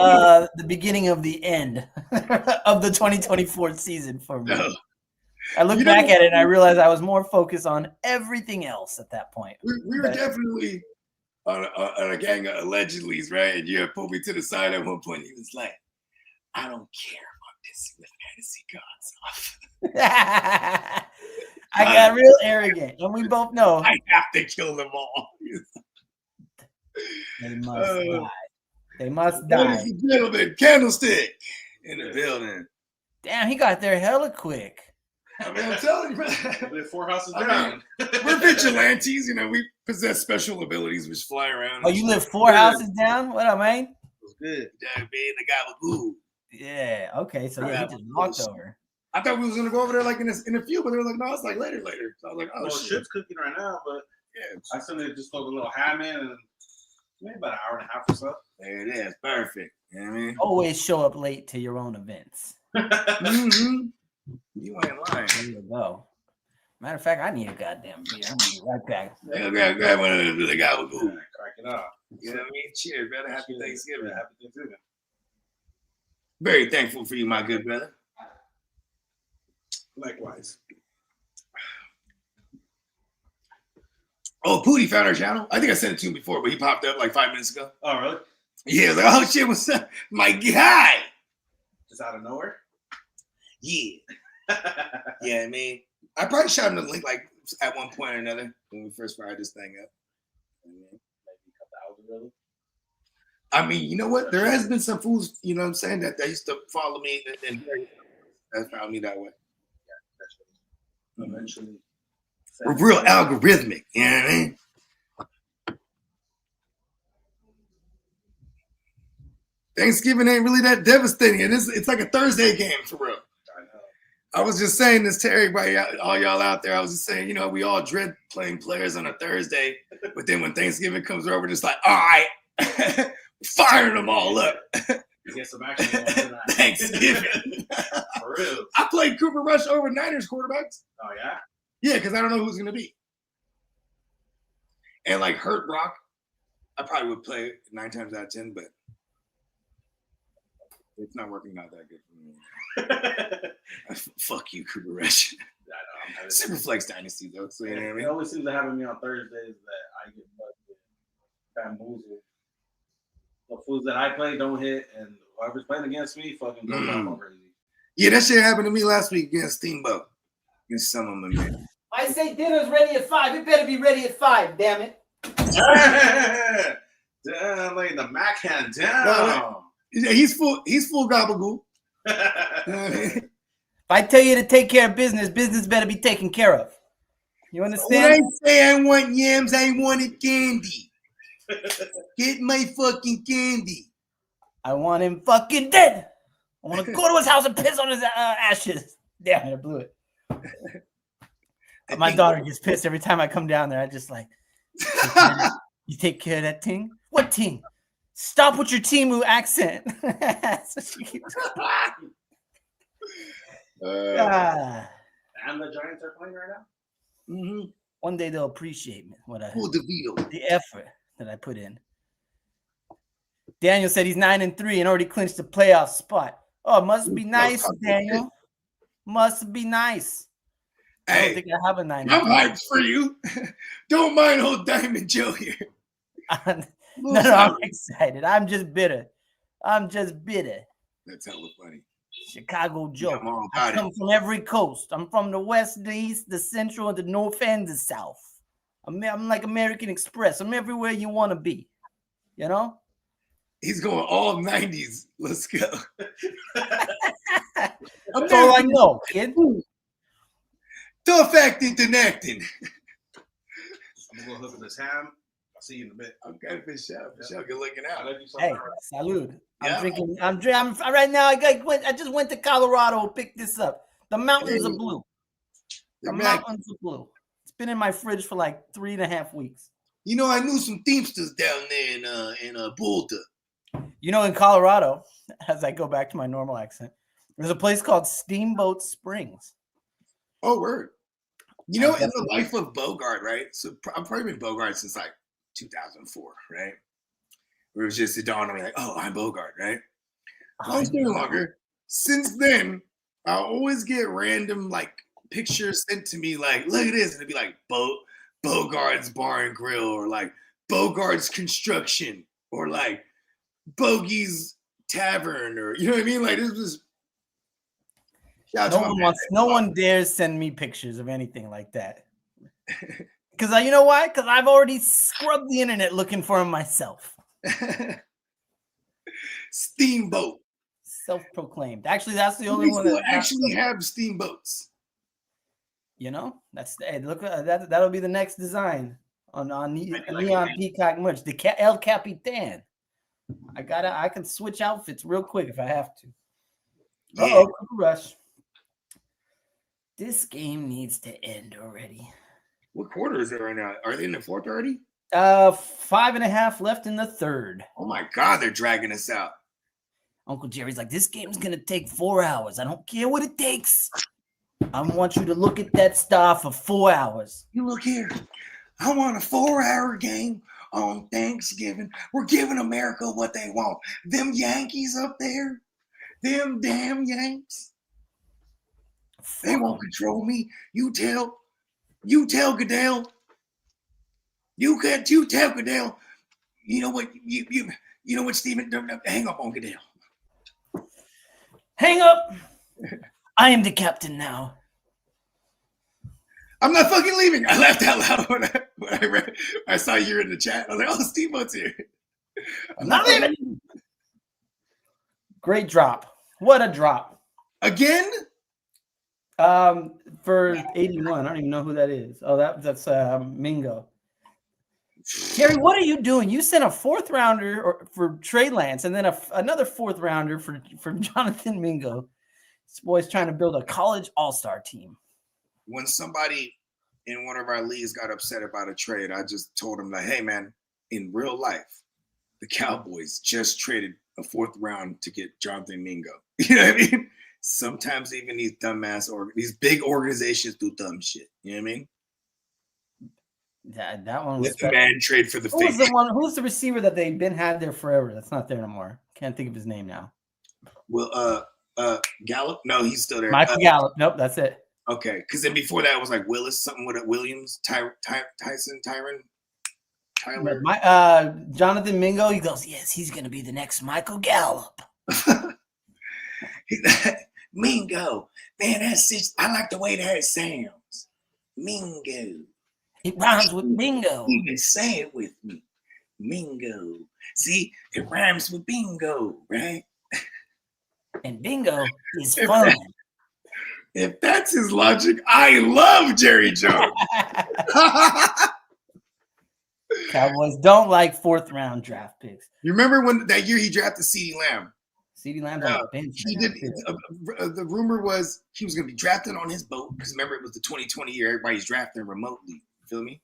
the beginning of the end of the 2024 season for me. No. I look back at it and I realized I was more focused on everything else at that point. We were definitely on a gang of allegedlys, right? And you had pulled me to the side at one point. He was like, "I don't care about this with fantasy gods off." I got real arrogant, and we both know I have to kill them all. They must die. They must die. Ladies and gentlemen, Candlestick in the building. Damn, he got there hella quick. I mean, I'm telling you, man. We're 4 houses down. We're vigilantes, we possess special abilities which fly around. Oh, you live 4 houses down? What up, man? It's good. Yeah, being the guy with goo. Yeah, okay, so yeah, he just walked over. I thought we was gonna go over there like in a few, but they were like, no, it's like later. So I was like, oh, shit's cooking right now, but yeah, I sent it just throw a little ham in and maybe about an hour and a half or so. There it is, perfect. You know what I mean? Always show up late to your own events. Mm-hmm. You ain't lying. There you go. Matter of fact, I need a goddamn beer. I'm gonna be right back. Grab one of them the guy with goo. Crack it up. You know what I mean? Cheers, brother. Happy Thanksgiving. Happy Thanksgiving. Very thankful for you, my good brother. Likewise. Oh, Pootie found our channel. I think I sent it to him before, but he popped up like 5 minutes ago. Oh, really? Yeah, like, oh shit, what's up? My guy. Just out of nowhere? Yeah. Yeah, I mean, I probably shot him the link like at one point or another when we first fired this thing up. Maybe a couple hours ago. I mean, you know what? There has been some fools, you know what I'm saying, that they used to follow me and that found me that way. Yeah, eventually. We're real algorithmic, you know what I mean? Thanksgiving ain't really that devastating. It's like a Thursday game for real. I was just saying this to everybody, all y'all out there. I was just saying, you know, we all dread playing players on a Thursday, but then when Thanksgiving comes around, we're just like, all right, firing them all up. Get some action on tonight. Thanksgiving. For real. I played Cooper Rush over Niners quarterbacks. Oh, yeah? Yeah, because I don't know who's going to be. And like Hurt Rock, I probably would play 9 times out of 10, but it's not working out that good for me. Fuck you, Cooper Rush. Superflex Dynasty, though. So, you know what I mean? It always seems to happen to me on Thursdays that I get bamboozled. The fools that I play don't hit, and whoever's playing against me fucking goes off crazy. Yeah, that shit happened to me last week against Steamboat. Against some of them, man. I say dinner's ready at 5. It better be ready at 5, damn it. Damn, like the Mac hand down. He's full gabagool. If I tell you to take care of business, business better be taken care of. You understand? When I say I want yams, I wanted candy. Get my fucking candy. I want him fucking dead. I want to go to his house and piss on his ashes. Damn it, I blew it. My daughter gets pissed every time I come down there. I just like, you take care of that thing? What thing? Stop with your Timu accent. So she keeps... And the Giants are playing right now? Mm-hmm. One day they'll appreciate me, the effort that I put in. Daniel said he's 9-3 and already clinched the playoff spot. Oh, must be nice, Daniel. Must be nice. I don't think I have a 9. I'm hyped for you. Don't mind old Diamond Joe here. No, I'm excited. I'm just bitter. That's hella funny. Chicago Joe. Yeah, I come from every coast. I'm from the west, the east, the central, the north, and the south. I'm like American Express. I'm everywhere you want to be. You know? He's going all 90s. Let's go. That's all I know, kid. Tough acting than acting. I'm going to go hook up this ham. I'll see you in a bit. Okay, for sure. Good looking out. Hey, salud. I'm drinking. I'm right now. I just went to Colorado, picked this up. The mountains are blue. The mountains are blue. It's been in my fridge for like 3.5 weeks. You know, I knew some Teamsters down there in Boulder. You know, in Colorado, as I go back to my normal accent, there's a place called Steamboat Springs. Oh, word. You know, in the life of Bogart, right? So I've probably been Bogart since like 2004, right? Where it was just a dawn on me like, oh, I'm Bogart, right? I was no longer. Since then, I'll always get random like pictures sent to me like, look at this. And it'd be like Bogart's Bar and Grill or like Bogart's Construction or like Bogey's Tavern or, you know what I mean? Like this was. No one dares send me pictures of anything like that. Because you know why? Because I've already scrubbed the internet looking for them myself. Steamboat. Self-proclaimed. Actually, that's the only one that actually have steamboats. You know, look that'll be the next design on Neon Peacock merch. The El Capitan. I can switch outfits real quick if I have to. Uh-oh, rush. This game needs to end already. What quarter is it right now? Are they in the fourth already? 5.5 left in the third. Oh my God, they're dragging us out. Uncle Jerry's like, this game's gonna take 4 hours. I don't care what it takes. I want you to look at that star for 4 hours. You look here. I want a 4-hour game on Thanksgiving. We're giving America what they want. Them Yankees up there, them damn Yanks. They won't control me. You tell Goodell. You tell Goodell. You know what? You know what, Steven? Hang up on Goodell. Hang up. I am the captain now. I'm not fucking leaving. I laughed out loud when I saw you in the chat. I was like, oh, Steamboat's here. I'm not leaving. Great drop. What a drop. Again? For 81. I don't even know who that is. Oh, that's Mingo. Gary, what are you doing? You sent a 4th rounder for Trey Lance and then another 4th rounder for Jonathan Mingo. This boy's trying to build a college all-star team. When somebody in one of our leagues got upset about a trade, I just told him, like, hey, man, in real life, the Cowboys just traded a 4th round to get Jonathan Mingo. You know what I mean? Sometimes even these dumbass these big organizations do dumb shit. You know what I mean? That one was Let the man trade for the fake. Who's the receiver that they've had there forever? That's not there anymore. Can't think of his name now. Well, Gallup? No, he's still there. Michael Gallup. Nope, that's it. Okay, because then before that it was like Willis, something with it. Williams, Tyler. Jonathan Mingo. He goes, yes, he's gonna be the next Michael Gallup. Mingo, man, that's it. I like the way that sounds. Mingo. It rhymes with bingo. You can say it with me. Mingo. See, it rhymes with bingo, right? And bingo is fun. If that's his logic, I love Jerry Jones. Cowboys don't like 4th round draft picks. You remember when that year he drafted CeeDee Lamb? CeeDee Lamb's on the bench. He did. The rumor was he was going to be drafted on his boat because remember it was the 2020 year. Everybody's drafting remotely. Feel me?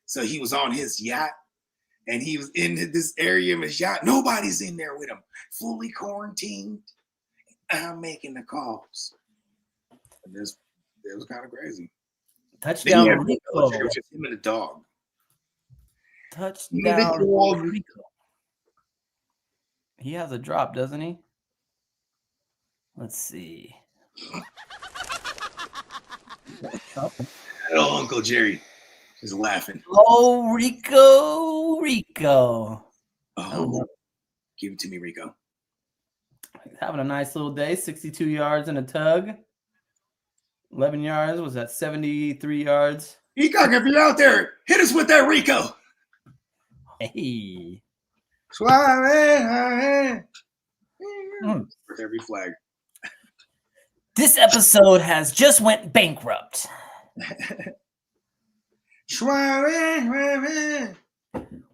So he was on his yacht and he was in this area of his yacht. Nobody's in there with him. Fully quarantined. I'm making the calls. And it was kind of crazy. Touchdown, Rico. It was just him and the dog. Touchdown, Rico. He has a drop, doesn't he? Let's see. Oh, Uncle Jerry is laughing. Oh, Rico. Oh, give it to me, Rico. He's having a nice little day. 62 yards and a tug. 11 yards. Was that 73 yards? Rico, if you're out there, hit us with that, Rico. Hey. Suave. For every flag. This episode has just went bankrupt.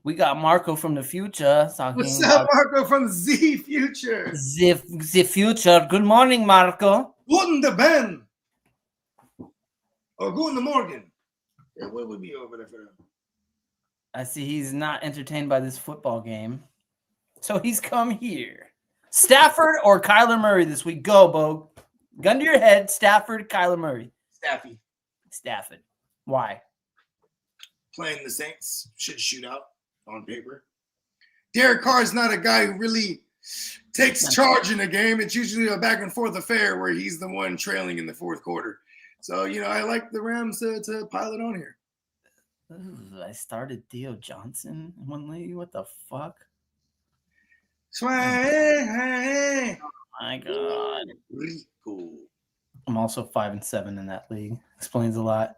We got Marco from the future. What's up, Marco from the Z future? The future. Good morning, Marco. Guten Ben. Or Guten Morgen. Yeah, what would be over there for him? I see he's not entertained by this football game. So he's come here. Stafford or Kyler Murray this week? Go, Bo. Gun to your head. Stafford, Kyler Murray. Stafford. Why? Playing the Saints should shoot out on paper. Derek Carr is not a guy who really takes charge in a game. It's usually a back and forth affair where he's the one trailing in the 4th quarter. So, I like the Rams to pile it on here. Ooh, I started Theo Johnson in one league. What the fuck? Oh my God. Rico. I'm also 5-7 in that league. Explains a lot.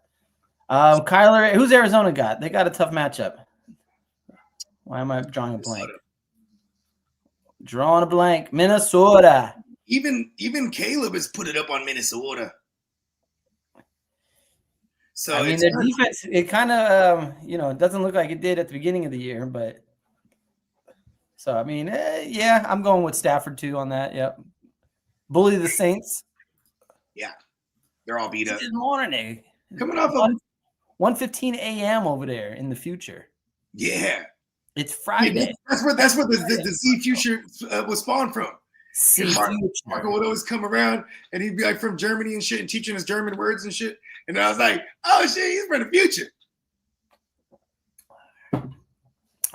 Kyler, who's Arizona got? They got a tough matchup. Why am I drawing a blank? Drawing a blank. Minnesota. Even Caleb has put it up on Minnesota. So I mean, the defense, it kind of, it doesn't look like it did at the beginning of the year, but so, I mean, yeah, I'm going with Stafford too on that. Yep. Bully the Saints. Yeah. They're all beat up. Good morning. Coming off of 1:15 a.m. over there in the future. Yeah. It's Friday. That's where the Z future was spawned from. Marco would always come around and he'd be like from Germany and shit and teaching us German words and shit. And I was like, oh shit, he's from the future.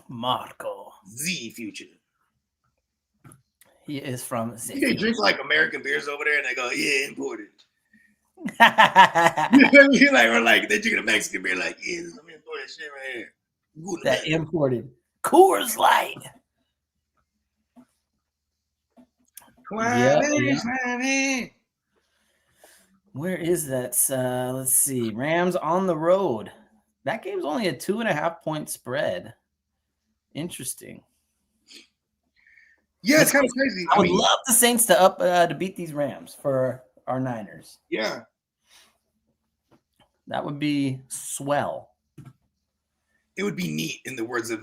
Marco. Z future. He is from Z. They drink like American beers over there and they go, yeah, imported. You know what I mean? Or like they're drinking a Mexican beer, like, yeah, this is some imported shit right here. Good that man. Imported. Coors Light. Where is that? Let's see. Rams on the road. That game's only a 2.5-point spread. Interesting. Yeah, it's kind of crazy. I would love the Saints to beat these Rams for our Niners. Yeah. That would be swell. It would be neat in the words of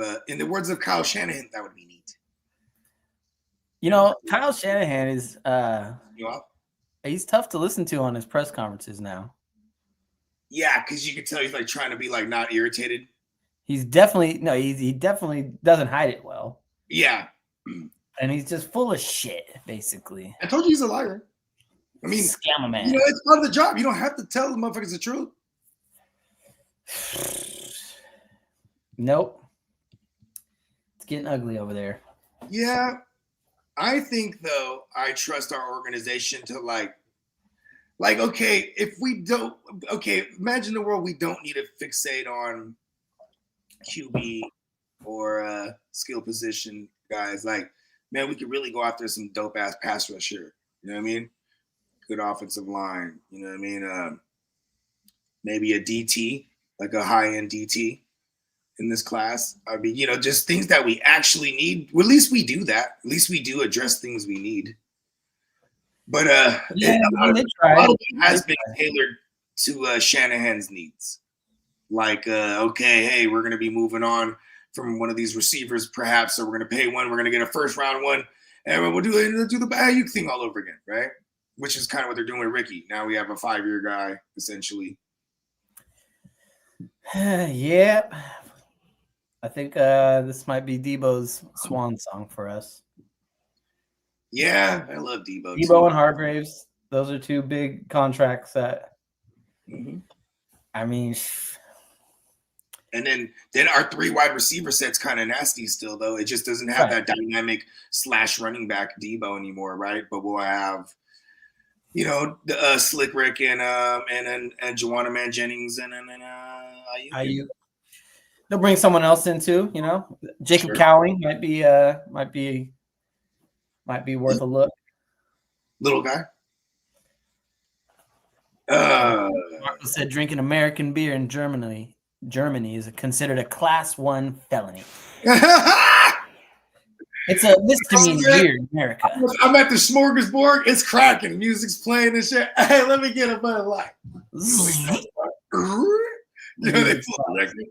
Kyle Shanahan. That would be neat. You know, Kyle Shanahan is You know? he's tough to listen to on his press conferences now. Yeah, because you could tell he's like trying to be like not irritated. He's definitely he definitely doesn't hide it well. Yeah. And he's just full of shit, basically. I told you he's a liar. I mean, scam a man. You know, it's part of the job. You don't have to tell the motherfuckers the truth. Nope. It's getting ugly over there. Yeah. I think though, I trust our organization to like, okay, if we don't, okay, imagine the world we don't need to fixate on QB or skill position guys. Like, man, we could really go after some dope ass pass rush here. You know what I mean? Good offensive line. You know what I mean? Maybe a DT, like a high end DT in this class. I mean, you know, just things that we actually need. Well, at least we do that. At least we do address things we need. But a lot of it has been tailored to Shanahan's needs. Like, okay, hey, we're going to be moving on from one of these receivers, perhaps, so we're going to pay one. We're going to get a first round one, and we'll do the Ayuk thing all over again, right? Which is kind of what they're doing with Ricky. Now we have a 5-year guy, essentially. Yeah. I think this might be Debo's swan song for us. Yeah, I love Debo. Debo and Hargraves. Those are two big contracts that, I mean. And then our 3 wide receiver set's kind of nasty still, though. It just doesn't have that dynamic / running back Debo anymore, right? But we'll have, you know, the Slick Rick and Juwanna Man Jennings and Ayuk. They'll bring someone else in too, you know. Jacob Cowling might be worth a look. Little guy. Marco said drinking American beer in Germany is considered a class 1 felony. It's a misdemeanor here in America. I'm at the smorgasbord. It's cracking. Music's playing and shit. Hey, let me get a Bud Light. You know, they pull the record.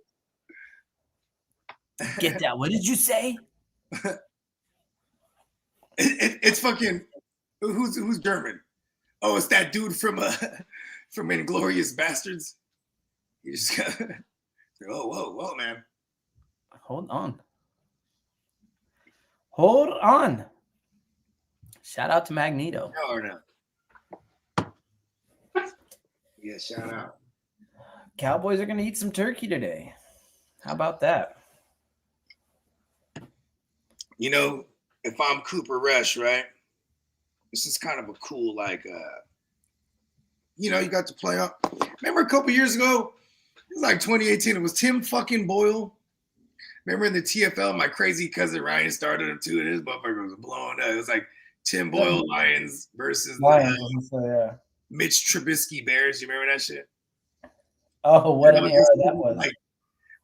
Get that. What did you say? It's fucking who's German? Oh, it's that dude from Inglourious Bastards. You just got whoa, man. Hold on. Shout out to Magneto. No. Yeah, shout out. Cowboys are gonna eat some turkey today. How about that? You know, if I'm Cooper Rush, right? This is kind of a cool, like, you know, you got to play up. Remember a couple years ago? It was like 2018. It was Tim fucking Boyle. Remember in the TFL, my crazy cousin Ryan started him too, and his motherfucker was blowing up. It was like Tim Boyle Lions versus Mitch Trubisky Bears. You remember that shit? Oh, what an era that was. Like,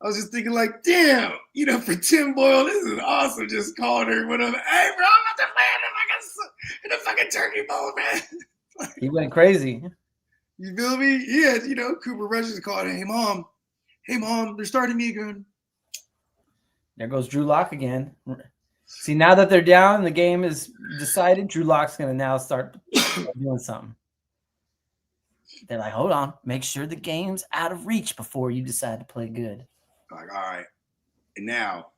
I was just thinking, like, damn, you know, for Tim Boyle, this is awesome. Just calling her, whatever. Hey, bro, I'm about to play in the fucking turkey bowl, man. He went crazy. You feel me? Yeah, you know, Cooper Rush is calling, hey, mom, they're starting me again. There goes Drew Lock again. See, now that they're down, the game is decided. Drew Lock's going to now start doing something. They're like, hold on, make sure the game's out of reach before you decide to play good. Like, all right. And now,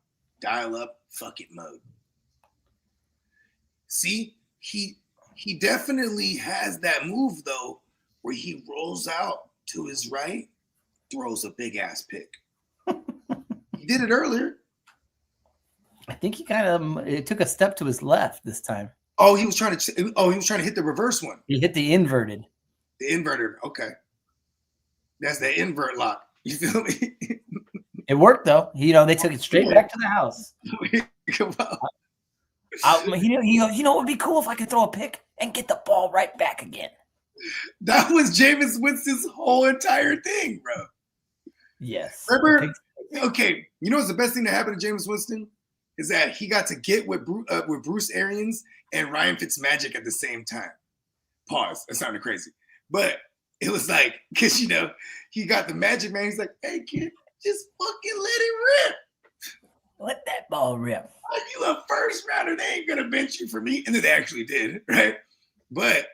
dial up fuck it mode. See, he definitely has that move, though, where he rolls out to his right, throws a big-ass pick. He did it earlier. I think he kind of took a step to his left this time. Oh, he was trying to hit the reverse one. He hit the inverted. The inverter, okay. That's the invert lock. You feel me? It worked though. You know, they took it straight back to the house. Come on. You know what would be cool if I could throw a pick and get the ball right back again. That was Jameis Winston's whole entire thing, bro. Yes. Remember? Okay, you know what's the best thing that happened to Jameis Winston? Is that he got to get with Bruce Arians and Ryan Fitzmagic at the same time. Pause. That sounded crazy. But it was like, because, he got the Magic Man. He's like, hey, kid, just fucking let it rip. Let that ball rip. Are you a first rounder? They ain't going to bench you for me. And then they actually did, right? But,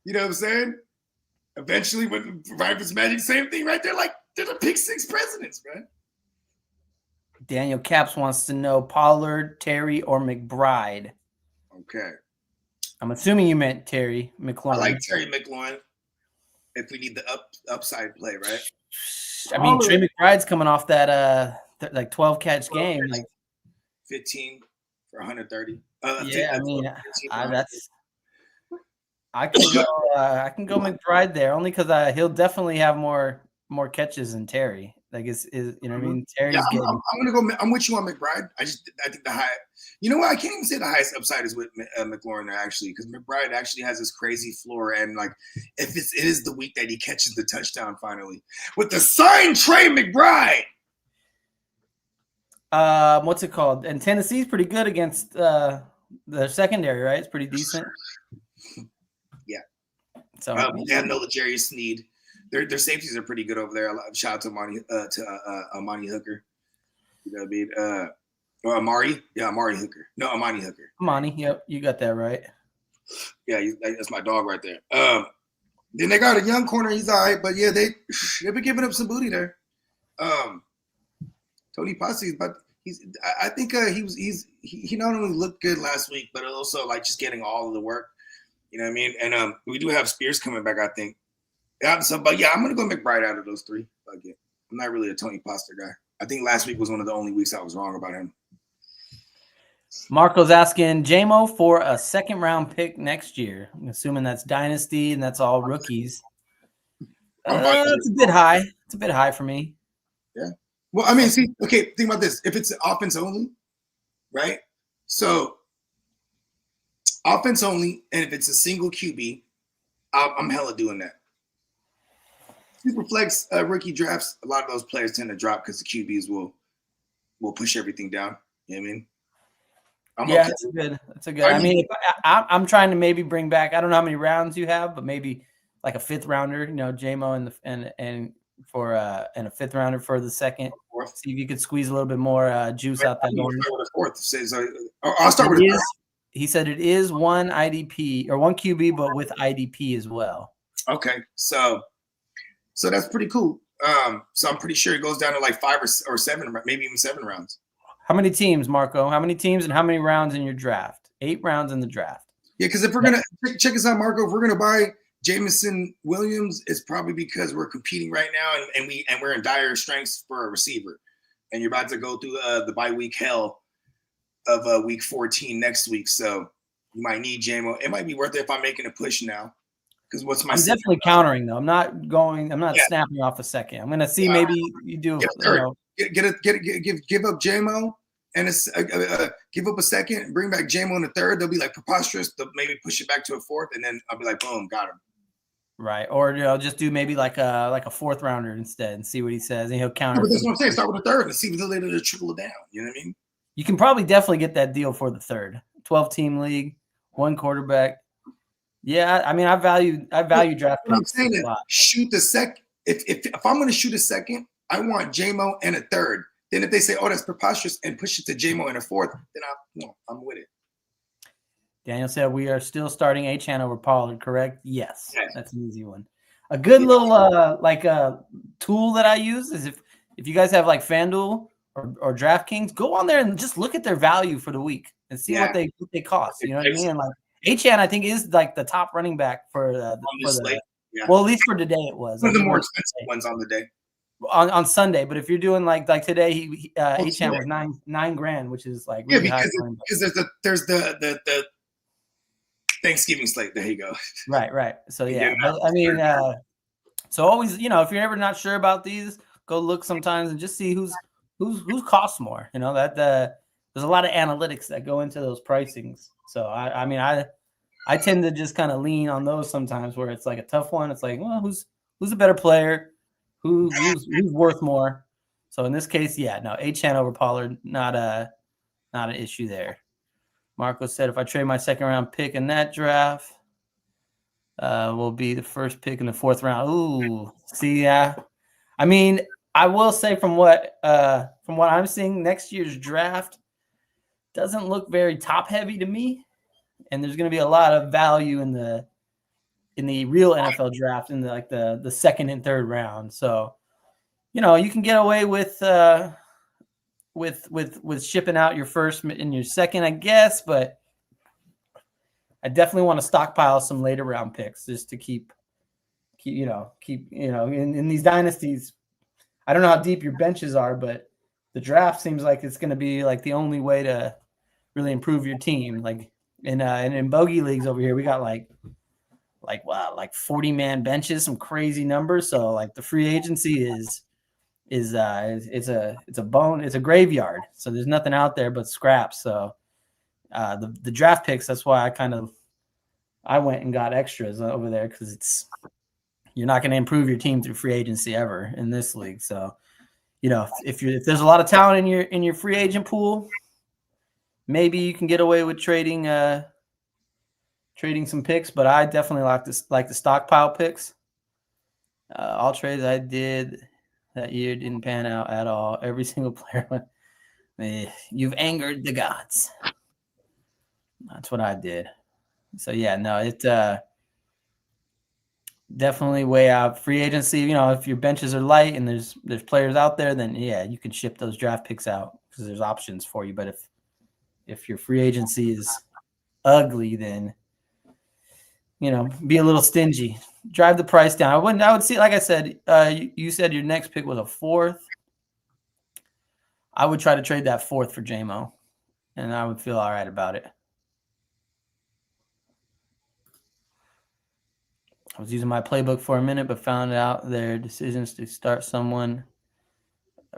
you know what I'm saying? Eventually, with Ryan Fitzmagic, same thing right there. Like, they're the pick six presidents, man. Daniel Caps wants to know Pollard, Terry, or McBride. Okay. I'm assuming you meant Terry McLaurin. I like Terry McLaurin if we need the upside play, right? I mean, Trey McBride's coming off that 12 catch game, like 15 for 130. Yeah, I mean, I can go McBride there only because he'll definitely have more catches than Terry. Like is you know what I mean? Terry's I'm gonna go. I'm with you on McBride. I think the high. You know what? I can't even say the highest upside is with McLaurin actually, because McBride actually has this crazy floor, and like if it is the week that he catches the touchdown finally with the signed Trey McBride. What's it called? And Tennessee's pretty good against the secondary, right? It's pretty decent. Yeah. So they have Nola Jerry Sneed. Their safeties are pretty good over there. Shout out to Amani Hooker. You know what I mean? Or Amari? Yeah, Amari Hooker. No, Amani Hooker. Amani, yep, you got that right. Yeah, that's my dog right there. Then they got a young corner. He's all right, but yeah, they've been giving up some booty there. Tony Posse, but I think he not only looked good last week, but also like just getting all of the work. You know what I mean? And we do have Spears coming back, I think. Yeah, but yeah, I'm gonna go McBride out of those three. Again, I'm not really a Tony Poster guy. I think last week was one of the only weeks I was wrong about him. Marco's asking JMO for a second round pick next year. I'm assuming that's dynasty and that's all rookies. It's a bit high. It's a bit high for me. Yeah. Well, I mean, see, okay, think about this. If it's offense only, right? So offense only, and if it's a single QB, I'm hella doing that. Superflex rookie drafts, a lot of those players tend to drop because the QBs will push everything down. You know what I mean? That's good. That's a good. I mean, I'm trying to maybe bring back. I don't know how many rounds you have, but maybe like a fifth rounder. You know, JMO and a fifth rounder for the second. Fourth. See if you could squeeze a little bit more juice out that one. Fourth says I'll start with it. He said it is one IDP or one QB, but with IDP as well. Okay, so that's pretty cool. So I'm pretty sure it goes down to like 5 or 7, maybe even 7 rounds. How many teams, Marco? How many teams and how many rounds in your draft? 8 rounds in the draft. Yeah, because if we're gonna check us out, Marco, if we're gonna buy Jameson Williams, it's probably because we're competing right now and we're in dire strengths for a receiver, and you're about to go through the bye week hell of week 14 next week. So you might need JMO. It might be worth it if I'm making a push now. Because I'm definitely countering though. I'm not snapping off a second. I'm gonna see maybe you do. Give up JMO and give up a second and bring back JMO in the third. They'll be like preposterous. They'll maybe push it back to a fourth, and then I'll be like, boom, got him. Right, or just do maybe like a fourth rounder instead and see what he says, and he'll counter. But that's what I'm saying. Start with the third and see if they'll later trickle it down. You know what I mean? You can probably definitely get that deal for the third. 12-team league, 1 quarterback. Yeah, I mean, I value draft picks. I'm saying that shoot the second. If I'm going to shoot a second, I want JMO and a third. Then if they say, "Oh, that's preposterous," and push it to JMO and a fourth, then I'm with it. Daniel said we are still starting Achane over Pollard, correct? Yes, that's an easy one. A good little tool that I use is if you guys have like FanDuel or DraftKings, go on there and just look at their value for the week and see what they cost. You know what I mean? Like Achane, I think, is like the top running back for the well, at least for today it was. One of the more expensive ones on the day. On Sunday, but if you're doing like today, Achane was $9,000, which is like really high. Because there's the Thanksgiving slate. There you go. Right. So yeah, I mean, so always, if you're ever not sure about these, go look sometimes and just see who's costs more. That there's a lot of analytics that go into those pricings. So I I tend to just kind of lean on those sometimes where it's like a tough one. It's like, well, who's a better player? Who's worth more? So in this case, yeah, no, Achane over Pollard, not an issue there. Marco said if I trade my second round pick in that draft, will be the first pick in the fourth round. Ooh, see, yeah. I mean, I will say from what I'm seeing, next year's draft doesn't look very top heavy to me, and there's going to be a lot of value in the real NFL draft in the second and third round. So, you can get away with shipping out your first and your second, I guess, but I definitely want to stockpile some later round picks just to keep in these dynasties. I don't know how deep your benches are, but the draft seems like it's going to be like the only way to really improve your team. Like in bogey leagues over here, we got like 40-man benches, some crazy numbers. So like the free agency is a graveyard. So there's nothing out there but scraps. So the draft picks, that's why I went and got extras over there, because you're not going to improve your team through free agency ever in this league. So, if there's a lot of talent in your free agent pool, maybe you can get away with trading some picks. But I definitely like the stockpile picks. All trades I did that year didn't pan out at all. Every single player went, you've angered the gods. That's what I did. So yeah, no, it definitely weigh out free agency. If your benches are light and there's players out there, then yeah, you can ship those draft picks out because there's options for you. But if your free agency is ugly, then be a little stingy. Drive the price down. I would see, like I said, you said your next pick was a fourth. I would try to trade that fourth for JMO, and I would feel all right about it. I was using my playbook for a minute, but found out their decisions to start someone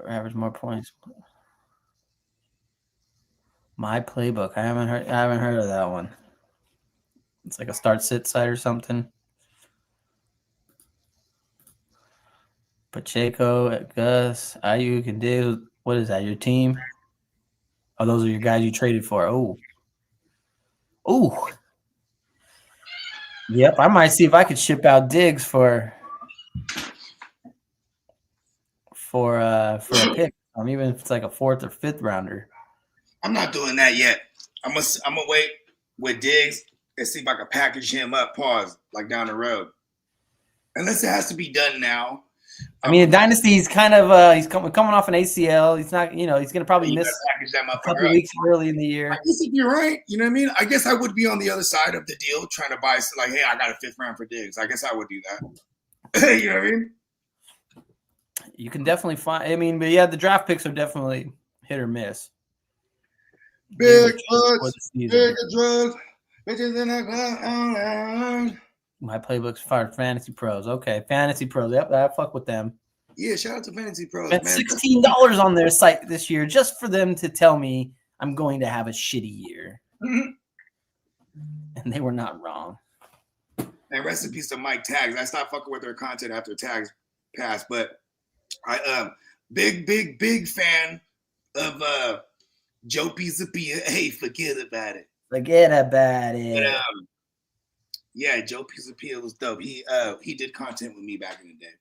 average more points. My playbook. I haven't heard of that one. It's like a start sit site or something. Pacheco, Gus, Ayuk, and Diggs. What is that? Your team? Oh, those are your guys you traded for. Oh. Yep, I might see if I could ship out Diggs for a pick. Even if it's like a fourth or fifth rounder. I'm not doing that yet. I'm gonna wait with Diggs and see if I can package him up. Pause, like down the road. Unless it has to be done now. I mean, in Dynasty, he's kind of he's coming off an ACL. He's not, he's going to probably miss a couple weeks early in the year. I guess if you're right, you know what I mean? I guess I would be on the other side of the deal trying to buy, like, hey, I got a fifth round for Diggs. I guess I would do that. You know what I mean? You can definitely find, but yeah, the draft picks are definitely hit or miss. Big drugs, bitches in the My playbook's for Fantasy Pros. Okay, Fantasy Pros. Yep, I fuck with them. Yeah, shout out to Fantasy Pros. Spent $16 on their site this year just for them to tell me I'm going to have a shitty year. Mm-hmm. And they were not wrong. And rest in peace to Mike Tags. I stopped fucking with their content after Tags passed, but I big fan of Joe Pisapia. Hey, forget about it. Forget about it. But, yeah, Joe Pisapia was dope. He did content with me back in the day.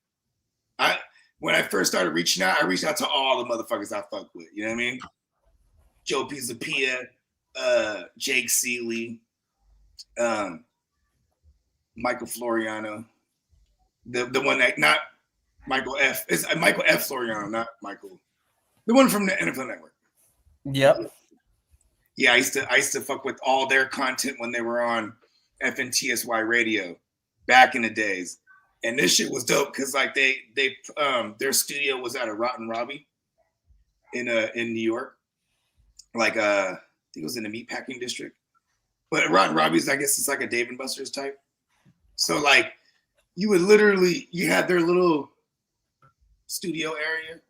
When I first started reaching out, I reached out to all the motherfuckers I fucked with. You know what I mean? Joe Pisapia, Jake Seeley, Michael Floriano, the one that not Michael F. It's Michael F. Floriano, not Michael. The one from the NFL Network. Yep. Yeah, I used to fuck with all their content when they were on FNTSY radio back in the days, and this shit was dope because like they their studio was at a Rotten Robbie in New York, like I think it was in the meatpacking district, but Rotten Robbie's, I guess it's like a Dave and Buster's type. So like you had their little studio area,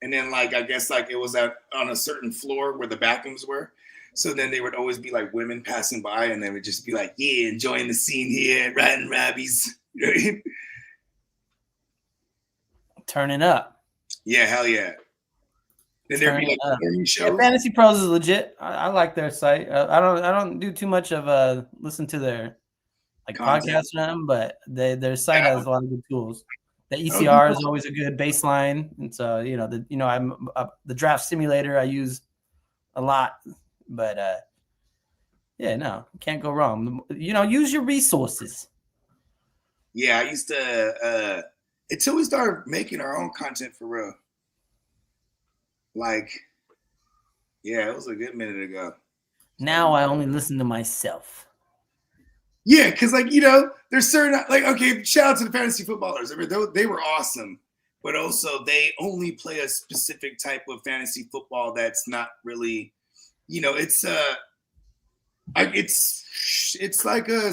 and then like I guess like it was on a certain floor where the bathrooms were. So then they would always be like women passing by, and they would just be like, "Yeah, enjoying the scene here, riding rabbies." You know what I mean? Turning up. Yeah, hell yeah. Then there'd be like morning shows. Yeah, Fantasy Pros is legit. I like their site. I don't do too much of listen to their like podcasts or them, but their site has a lot of good tools. The ECR is always a good baseline, and so I'm the draft simulator I use a lot, but can't go wrong. Use your resources. Yeah, I used to until we started making our own content for real. Like, yeah, it was a good minute ago. Now I only listen to myself. Yeah, because there's certain okay, shout out to the fantasy footballers. I mean, they were awesome, but also they only play a specific type of fantasy football that's not really, it's like a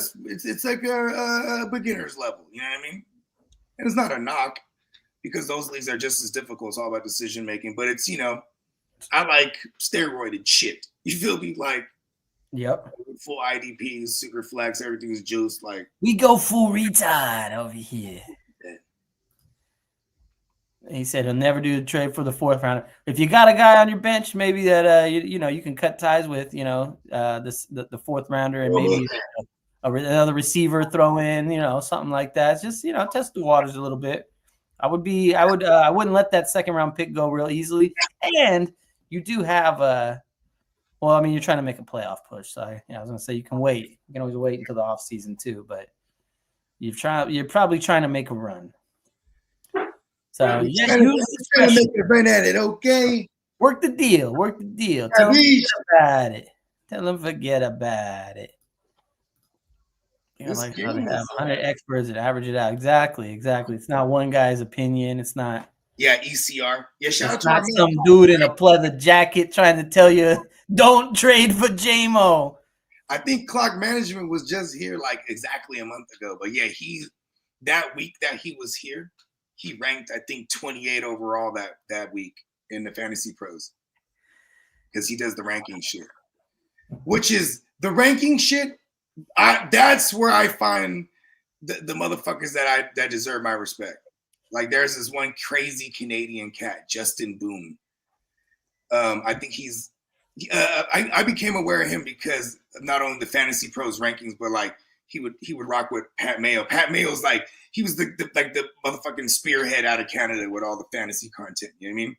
beginner's level. You know what I mean? And it's not a knock because those leagues are just as difficult. It's all about decision making, but it's I like steroided shit. You feel me? Like. Yep. Full IDPs, super flex, everything's juiced. Like we go full retard over here. He said he'll never do the trade for the fourth rounder. If you got a guy on your bench, maybe that you can cut ties with the fourth rounder and maybe another receiver throw in something like that. It's just test the waters a little bit. I wouldn't let that second round pick go real easily. And you do have well, I mean, you're trying to make a playoff push, so I was going to say you can wait. You can always wait until the off season too, but you're probably trying to make a run. So use trying to make a run at it, okay? Work the deal. Tell them forget about it. Tell them forget about it. Like how they have 100 experts that average it out. Exactly. It's not one guy's opinion. It's not. Yeah, ECR. Yeah, shout out to not some dude in a pleather jacket trying to tell you don't trade for JMO. I think clock management was just here like exactly a month ago. But yeah, that week that he was here, he ranked I think 28 overall that week in the Fantasy Pros. Because he does the ranking shit. Which is the ranking shit. That's where I find the motherfuckers that deserve my respect. Like there's this one crazy Canadian cat, Justin Boone. I think he's. I became aware of him because of not only the Fantasy Pros rankings, but like he would rock with Pat Mayo. Pat Mayo's like he was the motherfucking spearhead out of Canada with all the fantasy content. You know what I mean?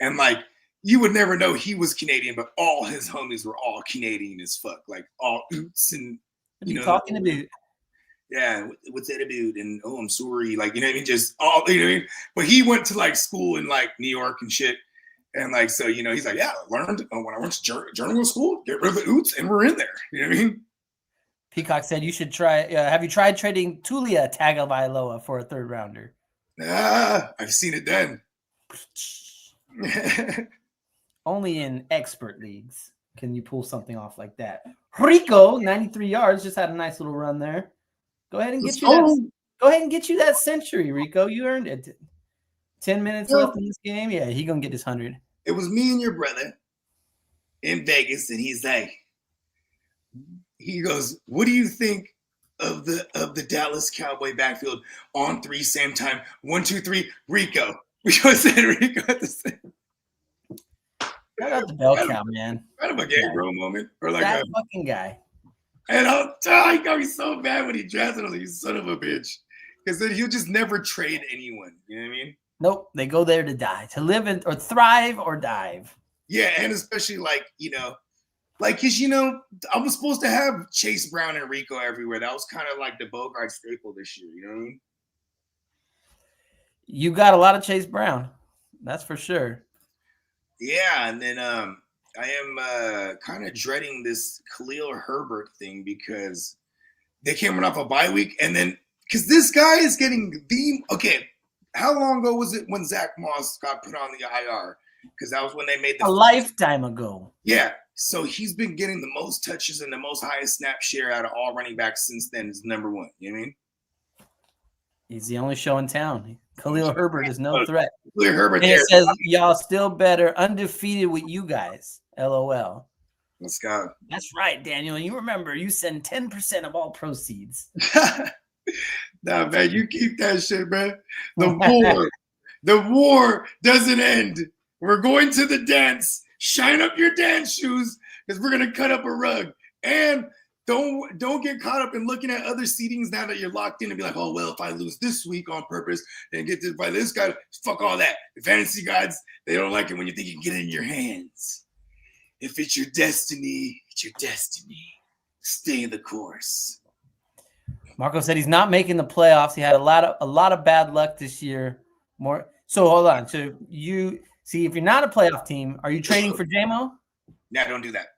And like you would never know he was Canadian, but all his homies were all Canadian as fuck. Like all oots and talking about. Yeah, what's that about? And I'm sorry, like what I mean, just all what I mean. But he went to like school in like New York and shit, and like so he's like, yeah, I learned when I went to journalism school, get rid of the oots, and we're in there. You know what I mean? Peacock said you should try. Have you tried trading Tulia Tagovailoa for a third rounder? I've seen it done. Only in expert leagues can you pull something off like that. Rico, 93 yards, just had a nice little run there. Go ahead and get you that century, Rico. You earned it. 10 minutes left in this game. Yeah, he gonna get his 100. It was me and your brother in Vegas, and he goes, "What do you think of the Dallas Cowboy backfield on 3 same time? 1, 2, 3, Rico." Rico said Rico at the same. Shout out the bell cow, man. Kind of a gay bro moment, or like that fucking guy. And he got me so bad when he drafted. I was like, "You son of a bitch," because then he'll just never trade anyone. You know what I mean? Nope, they go there to die, to live or thrive or dive. Yeah, and especially because I was supposed to have Chase Brown and Rico everywhere. That was kind of like the Bogart staple this year. You know what I mean? You got a lot of Chase Brown, that's for sure. Yeah, and then I am kind of dreading this Khalil Herbert thing because they came off a bye week, and then because this guy is getting how long ago was it when Zach Moss got put on the IR? Because that was when they made a lifetime ago. Yeah, so he's been getting the most touches and the most highest snap share out of all running backs since then. Is number one. You know what I mean? He's the only show in town. Khalil Herbert is no threat. Khalil Herbert. And it says y'all still better, undefeated with you guys. LOL. Let's go. That's right, Daniel. You remember you send 10% of all proceeds. Nah, man, you keep that shit, man. The war doesn't end. We're going to the dance. Shine up your dance shoes because we're gonna cut up a rug. And don't get caught up in looking at other seedings now that you're locked in and be like, oh well, if I lose this week on purpose and get this by this guy, fuck all that. The fantasy gods, they don't like it when you think you can get it in your hands. If it's your destiny, it's your destiny. Stay the course. Marco said he's not making the playoffs. He had a lot of bad luck this year. So hold on. So you see, if you're not a playoff team, are you trading for JMO? Nah, don't do that.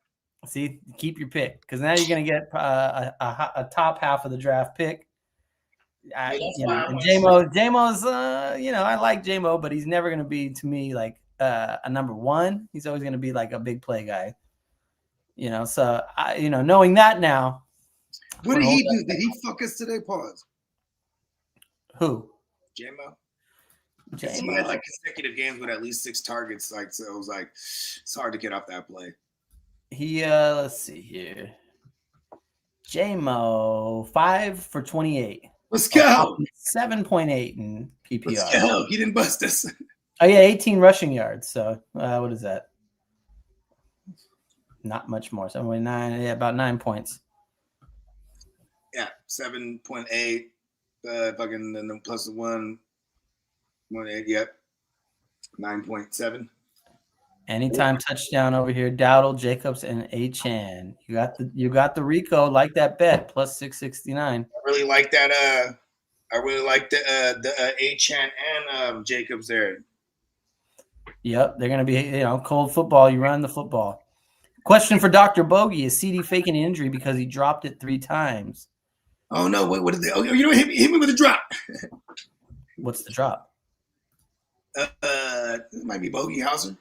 See, keep your pick because now you're going to get a top half of the draft pick. And JMO's, I like JMO, but he's never going to be to me like a number one. He's always going to be like a big play guy. So knowing that now. What did he do? Did he fuck us today? Pause. Who? JMO. He had like consecutive games with at least 6 targets. Like, so it was like it's hard to get off that play. He let's see here. JMO 5 for 28. Let's go. 7.8 in PPR. Let's go. He didn't bust us. Oh yeah, 18 rushing yards. So what is that? Not much more. 7.9. Yeah, about 9 points. Yeah, 7.8. Fucking then plus the 1.8. Yep. 9.7. Anytime touchdown over here. Dowdle, Jacobs, and Achan. You got the Rico. Like that bet plus 669. I really like that. I really like the Achan and Jacobs there. Yep, they're gonna be cold football. You run the football. Question for Dr. Bogey: is CD faking an injury because he dropped it 3 times? Oh no! Wait, what did they? Oh, hit me with a drop. What's the drop? It might be Bogey Hauser.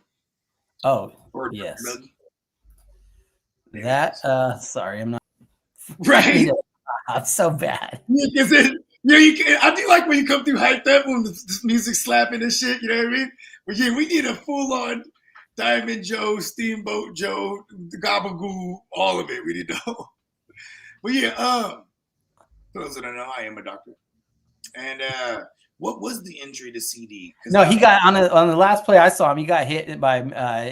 Oh, or yes. Bogey. That. Sorry, I'm not. Right. That's so bad. Is it? I do like when you come through hyped up when the music slapping and shit. You know what I mean? But yeah, we need a full on Diamond Joe, Steamboat Joe, the Gabagoo, all of it. We need to know. But yeah, for those that don't know, I am a doctor. And what was the injury to CD? No, he got on the last play I saw him. He got hit by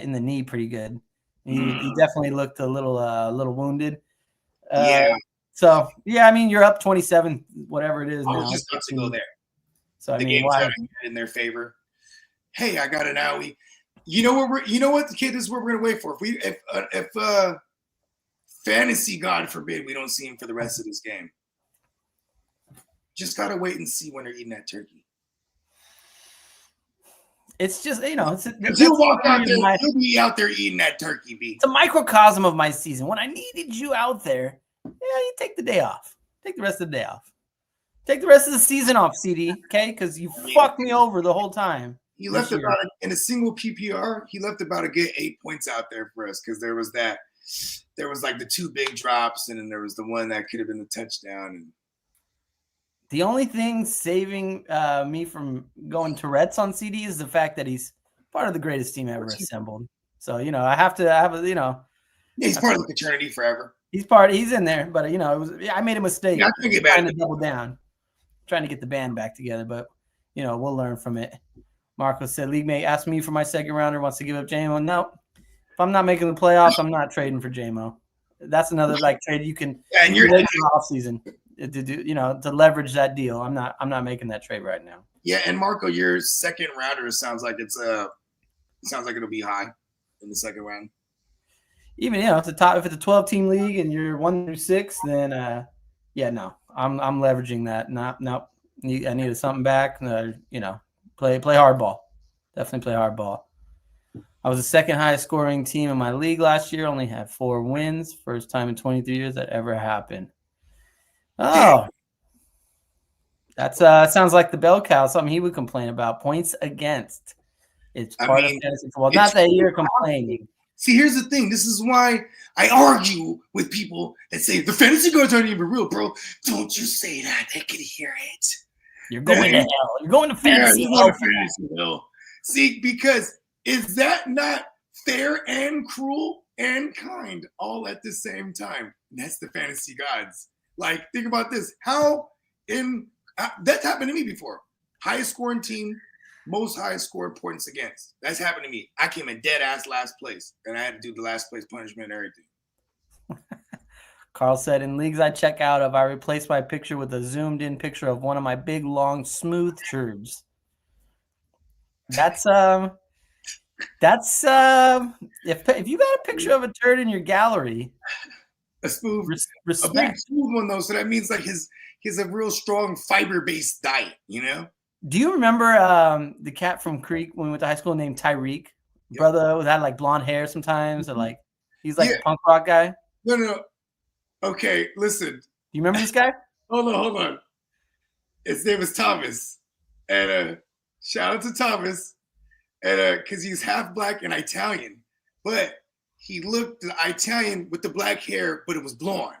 in the knee pretty good. He definitely looked a little wounded. Yeah. So yeah, I mean you're up 27, whatever it is now. I was just about to go there. So the game's in their favor. Hey, I got an owie. You know what? The kid is what we're gonna wait for. If fantasy, God forbid, we don't see him for the rest of this game. Just gotta wait and see when they're eating that turkey. It's just he'll walk out there. He'll be out there eating that turkey. It's a microcosm of my season. When I needed you out there, you take the day off. Take the rest of the day off. Take the rest of the season off, CD. Okay, because you fucked me over the whole time. He left in a single PPR. He left about a good 8 points out there for us because there was like the 2 big drops, and then there was the one that could have been the touchdown. And the only thing saving me from going Tourette's on CD is the fact that he's part of the greatest team ever assembled. So I have to have a Yeah, he's part of the fraternity forever. He's in there, but I made a mistake. Yeah, trying to double down, trying to get the band back together, but we'll learn from it. Marco said, league mate asked me for my second rounder, wants to give up JMO. No, if I'm not making the playoffs, I'm not trading for JMO. That's another trade you can and you're in the off season to do, to leverage that deal. I'm not making that trade right now. Yeah, and Marco, your second rounder sounds like it'll be high in the second round. Even if it's a 12-team league and you're 1 through 6, then no, I'm leveraging that. No, I needed something back. Play hardball. Definitely play hardball. I was the second highest scoring team in my league last year. Only had 4 wins. First time in 23 years that ever happened. Oh, that's sounds like the bell cow. Something he would complain about. Points against. It's part of fantasy football. Not that you're complaining. See, here's the thing. This is why I argue with people that say the fantasy gods aren't even real, bro. Don't you say that. They can hear it. You're going to hell. You're going to fantasy hell. See, because is that not fair and cruel? and kind all at the same time. And that's the fantasy gods. Like, think about this. That's happened to me before. Highest scoring team, most highest scored points against. That's happened to me. I came in dead ass last place, and I had to do the last place punishment and everything. Carl said, in leagues I check out of, I replace my picture with a zoomed in picture of one of my big, long, smooth turbs. That's if you got a picture of a turd in your gallery, a smooth, respect. A big smooth one though. So that means like he's a real strong fiber-based diet, you know? Do you remember the cat from Creek when we went to high school named Tyreek? Yep. Brother had like blonde hair sometimes, or like he's like a punk rock guy. No. Okay, listen. Do you remember this guy? Hold on. His name is Thomas. And shout out to Thomas. And because he's half black and Italian. But he looked Italian with the black hair, but it was blonde.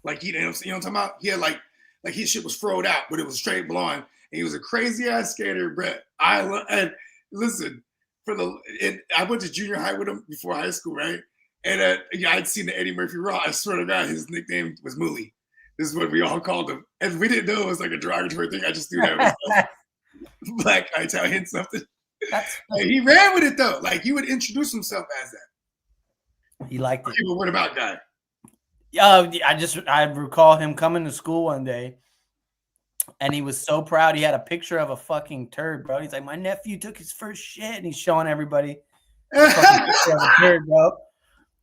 Like, you know what I'm talking about? He had like his shit was froed out, but it was straight blonde. And he was a crazy ass skater, Brett. And listen, I went to junior high with him before high school, right? And I'd seen the Eddie Murphy Raw. I swear to God, his nickname was Mooly. This is what we all called him. And we didn't know it was like a derogatory thing. I just knew that it was black Italian something. And he ran with it though. Like he would introduce himself as that. He liked it. What about guy? I recall him coming to school one day. And he was so proud. He had a picture of a fucking turd, bro. He's like, my nephew took his first shit, and he's showing everybody a fucking picture of a turd, bro.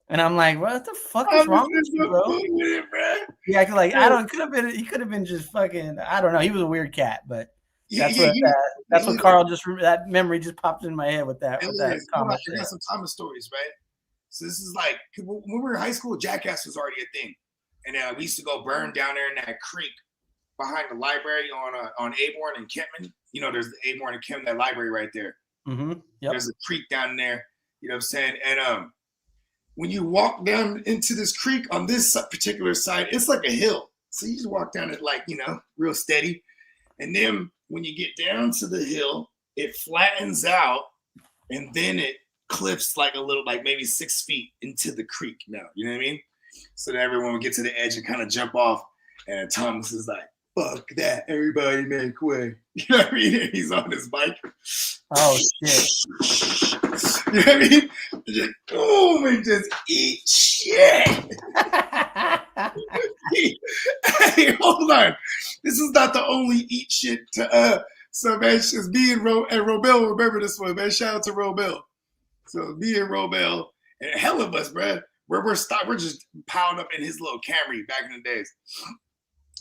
And I'm like, what the fuck is wrong with you, bro? Yeah, like he could have been just fucking. I don't know. He was a weird cat, but that's what Carl that memory just popped in my head with that. Comment. I got some Thomas stories, right? So this is like when we were in high school, Jackass was already a thing, and we used to go burn down there in that creek behind the library on Aborn and Kentman. You know, there's the Aborn and Kentman, that library right there. Mm-hmm. Yep. There's a creek down there. You know what I'm saying? And when you walk down into this creek on this particular side, it's like a hill. So you just walk down it like, you know, real steady. And then when you get down to the hill, it flattens out and then it cliffs like a little, like maybe 6 feet into the creek now. You know what I mean? So that everyone would get to the edge and kind of jump off. And Thomas is like, fuck that, everybody make way. You know what I mean? And he's on his bike. Oh, shit. You know what I mean? Just boom and just eat shit. Hey, hold on. This is not the only eat shit to so man, it's me and Robel remember this one, man. Shout out to Robel. So me and Robel and a hell of us, bro. We're just piled up in his little Camry back in the days.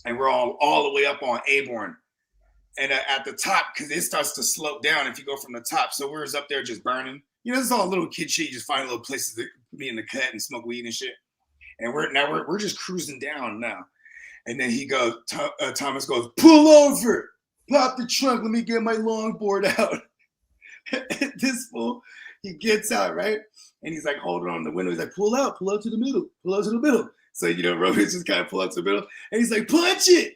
And we're all the way up on Aborn. And at the top, because it starts to slope down if you go from the top. So we're just up there just burning. You know, this is all little kid shit. You just find little places to be in the cut and smoke weed and shit. And we're just cruising down now. And then he goes, Thomas goes, pull over, pop the trunk, let me get my longboard out. This fool, he gets out, right? And he's like holding on the window. He's like, pull out to the middle. So, you know, Rohit just kind of pull out to the middle. And he's like, punch it.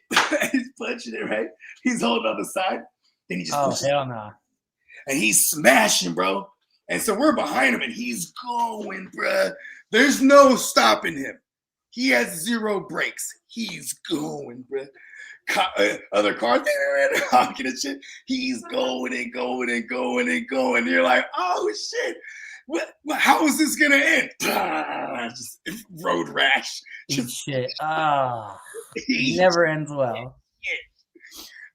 He's punching it, right? He's holding on the side. Then he just pushes hell no. Nah. And he's smashing, bro. And so we're behind him, and he's going, bruh. There's no stopping him. He has zero brakes. He's going, bruh. Other cars, they're honking and shit. He's going and going and going and going. You're like, oh, shit. How is this gonna end? Just road rash. Shit. Never ends well.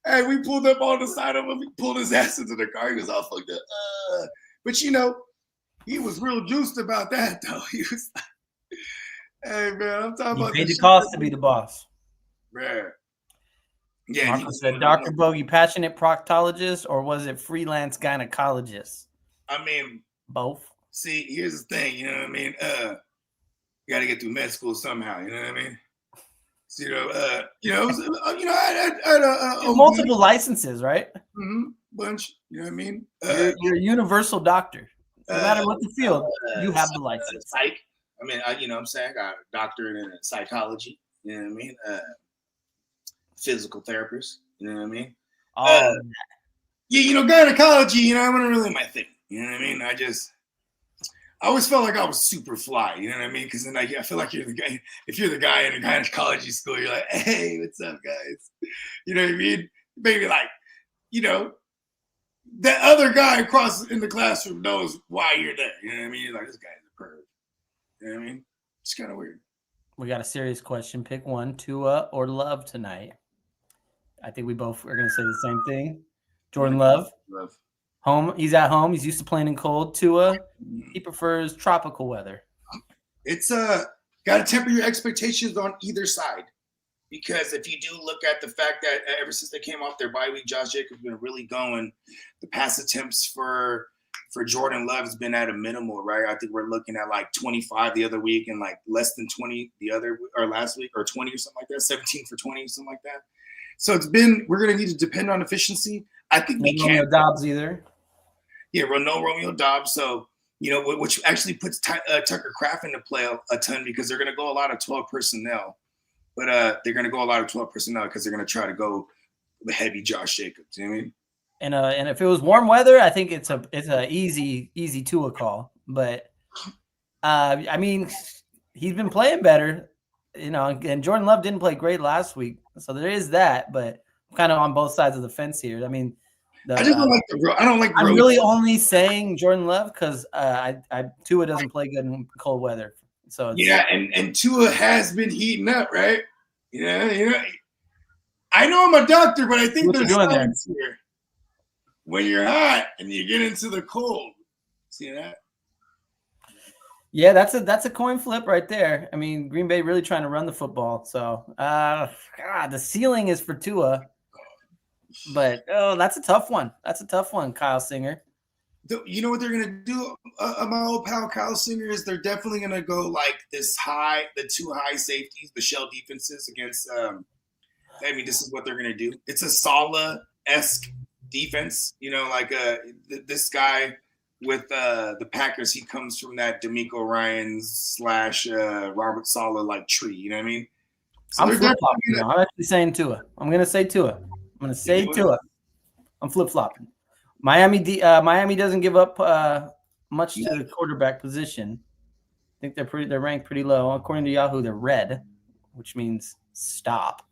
And we pulled up on the side of him. He pulled his ass into the car. He was all fucked up. But you know, he was real juiced about that though. He was like, "Hey man, I'm talking about." He paid the cost to be the boss. Man. Yeah. Marco said, "Dr. Bogey, passionate proctologist, or was it freelance gynecologist?" I mean, both. See, here's the thing, you know what I mean? You got to get through med school somehow, you know what I mean? So, I had multiple licenses, right? Mm-hmm. Bunch, you know what I mean? You're a universal doctor. No matter what the field, you have the license. Psych. I mean, you know what I'm saying? I got a doctorate in psychology, you know what I mean? Physical therapist, you know what I mean? Yeah, you know, gynecology, you know, I'm not really my thing. You know what I mean? I always felt like I was super fly. You know what I mean? Because then I feel like you're the guy. If you're the guy in a gynecology school, you're like, hey, what's up, guys? You know what I mean? Maybe like, that other guy across in the classroom knows why you're there. You know what I mean? Like, this guy's a perv. You know what I mean? It's kind of weird. We got a serious question. Pick one, Tua or Love tonight. I think we both are going to say the same thing. Jordan Love. Home. He's at home. He's used to playing in cold. Tua, he prefers tropical weather. It's got to temper your expectations on either side. Because if you do look at the fact that ever since they came off their bye week, Josh Jacobs has been really going. The pass attempts for Jordan Love has been at a minimal, right? I think we're looking at like 25 the other week and like less than 20 or last week, or 20 or something like that, 17 for 20 or something like that. So we're going to need to depend on efficiency. I think we can't. No Dobbs either. Yeah, no Romeo Dobbs. So, which actually puts Tucker Kraft into play a ton because they're going to go a lot of 12 personnel. But they're going to go a lot of 12 personnel because they're going to try to go the heavy Josh Jacobs. You know what I mean? And if it was warm weather, I think it's a easy Tua call. But I mean, he's been playing better, and Jordan Love didn't play great last week, so there is that. But I'm kind of on both sides of the fence here. I mean, I just don't like I don't like. I'm really only saying Jordan Love because Tua doesn't play good in cold weather. So and Tua has been heating up, right? I know I'm a doctor, but I think there's science here. When you're hot and you get into the cold, see that? Yeah, that's a coin flip right there. I mean, Green Bay really trying to run the football. So, the ceiling is for Tua, but that's a tough one. That's a tough one, Kyle Singer. You know what they're gonna do? My old pal Kyle Singer is they're definitely gonna go like the two high safeties, the shell defenses against. This is what they're gonna do. It's a Saleh-esque defense. This guy with the Packers, he comes from that D'Amico Ryans / Robert Saleh like tree. You know what I mean? So I'm flip-flopping now. I'm actually saying Tua. I'm gonna say Tua. I'm flip-flopping. Miami doesn't give up much to the quarterback position. I think they're ranked pretty low. According to Yahoo, they're red, which means stop.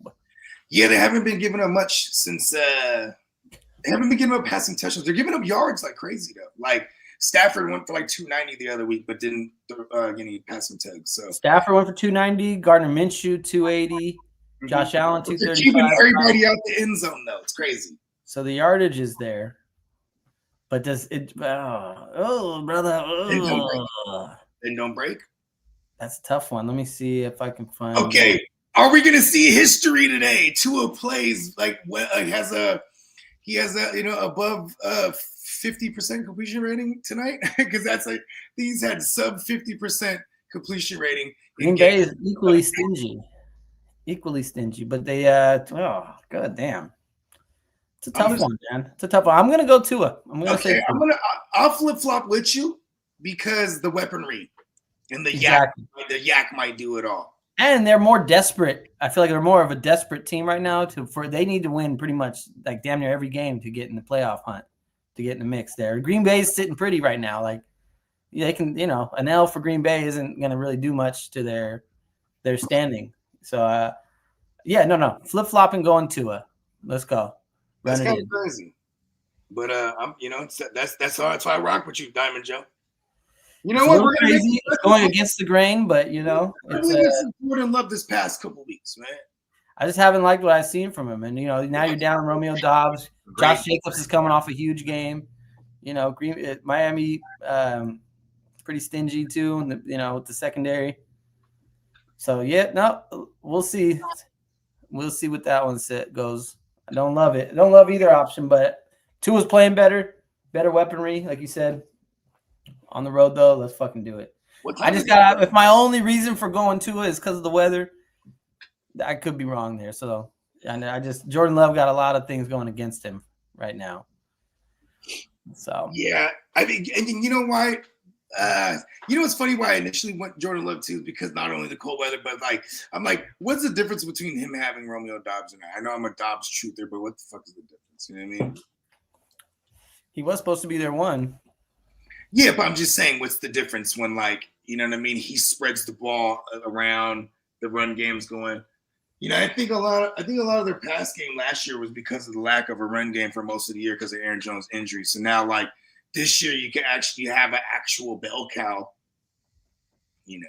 Yeah, they haven't been giving up much since they haven't been giving up passing touchdowns. They're giving up yards like crazy though. Like Stafford went for like 290 the other week, but didn't get any passing tags. So Stafford went for 290, Gardner Minshew 280, Josh Allen 235. They're keeping everybody out the end zone though. It's crazy. So the yardage is there. But does it? Oh, brother! They don't break. That's a tough one. Let me see if I can find. Okay, are we gonna see history today? Tua plays he has a above 50% completion rating tonight because that's like he's had sub 50% completion rating. Green Bay is equally stingy, but they god damn. It's a tough one, man. It's a tough one. I'm gonna go Tua. I'll flip flop with you because the weaponry and the yak might do it all. And they're more desperate. I feel like they're more of a desperate team right now. They need to win pretty much like damn near every game to get in the playoff hunt, to get in the mix. There, Green Bay's sitting pretty right now. Like they can, an L for Green Bay isn't gonna really do much to their standing. So flip flopping going Tua. Let's go. That's kind of crazy, but that's why I rock with you, Diamond Joe. You know what? We're crazy. It's going against the grain, but it's Jordan Love this past couple weeks, man. I just haven't liked what I've seen from him, and now you're down Romeo Dobbs. Josh Jacobs is coming off a huge game. Miami pretty stingy too, and with the secondary. So we'll see. We'll see what that one goes. I don't love it. I don't love either option, but Tua's playing better weaponry, like you said. On the road, though, let's fucking do it. If my only reason for going Tua is because of the weather, I could be wrong there. So, Jordan Love got a lot of things going against him right now. So yeah, I think, and you know why? What's funny? Why I initially went Jordan Love too, because not only the cold weather, but I'm like, what's the difference between him having Romeo Dobbs and I know I'm a Dobbs truther, but what the fuck is the difference? You know what I mean? He was supposed to be their one. Yeah, but I'm just saying, what's the difference when, like, you know what I mean? He spreads the ball around, the run game's going. You know, I think a lot of their pass game last year was because of the lack of a run game for most of the year because of Aaron Jones' injury. So now, like this year, you can actually have an actual bell cow. You know,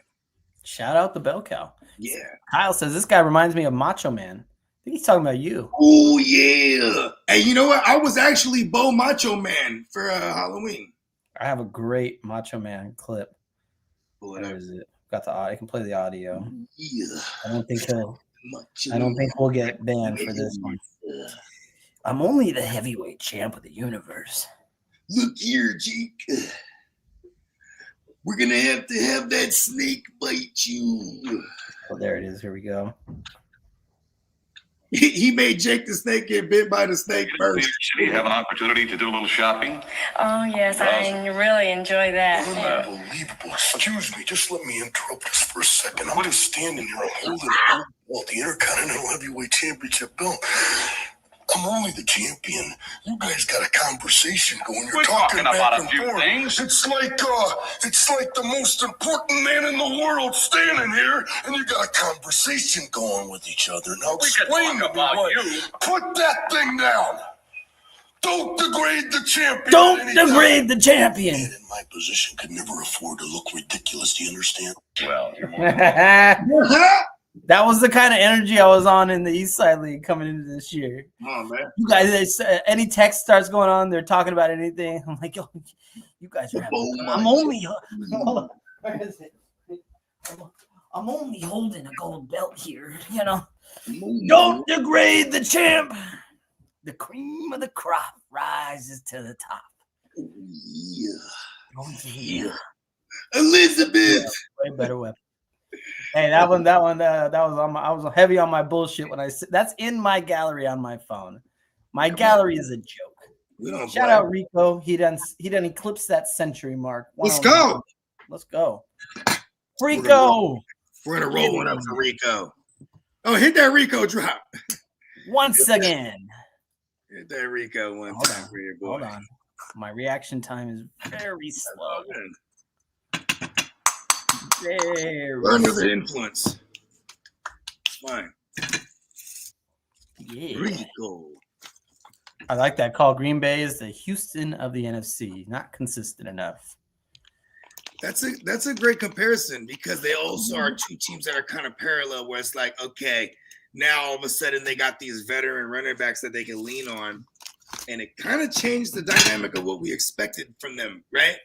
shout out the bell cow. Yeah. Kyle says this guy reminds me of Macho Man. I think he's talking about you. Oh yeah. Hey, you know what? I was actually Bo Macho Man for Halloween. I have a great Macho Man clip. Whatever. Where is it? Got the I can play the audio. Yeah. I don't think we'll get banned for this one. I'm only the heavyweight champ of the universe. Look here, Jake. We're gonna have to have that snake bite you. Oh, there it is. Here we go. He made Jake the snake get bit by the snake first. Should you have an opportunity to do a little shopping? Oh, yes, I really enjoy that. Unbelievable. Excuse me, just let me interrupt us for a second. I'm just standing here holding the Intercontinental Heavyweight Championship belt. I'm only the champion. You guys got a conversation going. You're We're talking about a and few forth. things. It's like the most important man in the world standing here, and you got a conversation going with each other. Now explain to me why. Put that thing down. Don't degrade the champion. Don't degrade the champion. Man in my position could never afford to look ridiculous. Do you understand? Well, you're more that was the kind of energy I was on in the East Side League coming into this year. Oh man, you guys, any text starts going on, they're talking about anything. I'm like, yo, you guys are having fun. I'm only, where is it? I'm only holding a gold belt here. You know, don't degrade the champ. The cream of the crop rises to the top. Yeah. Oh yeah, Elizabeth. Yeah, way better weapon. Hey, that was on I was heavy on my bullshit when that's in my gallery on my phone. My gallery is a joke. Shout out Rico. He done eclipsed that century mark. Let's go. Let's go. Rico. We're gonna roll one up for Rico. Oh, hit that Rico drop. Once again. Hit that Rico one time for your boy. Hold on. My reaction time is very slow. Under the influence. Fine. Yeah. Rico. I like that call. Green Bay is the Houston of the NFC. Not consistent enough. That's a great comparison because they also are two teams that are kind of parallel where it's like, okay, now all of a sudden they got these veteran running backs that they can lean on. And it kind of changed the dynamic of what we expected from them, right?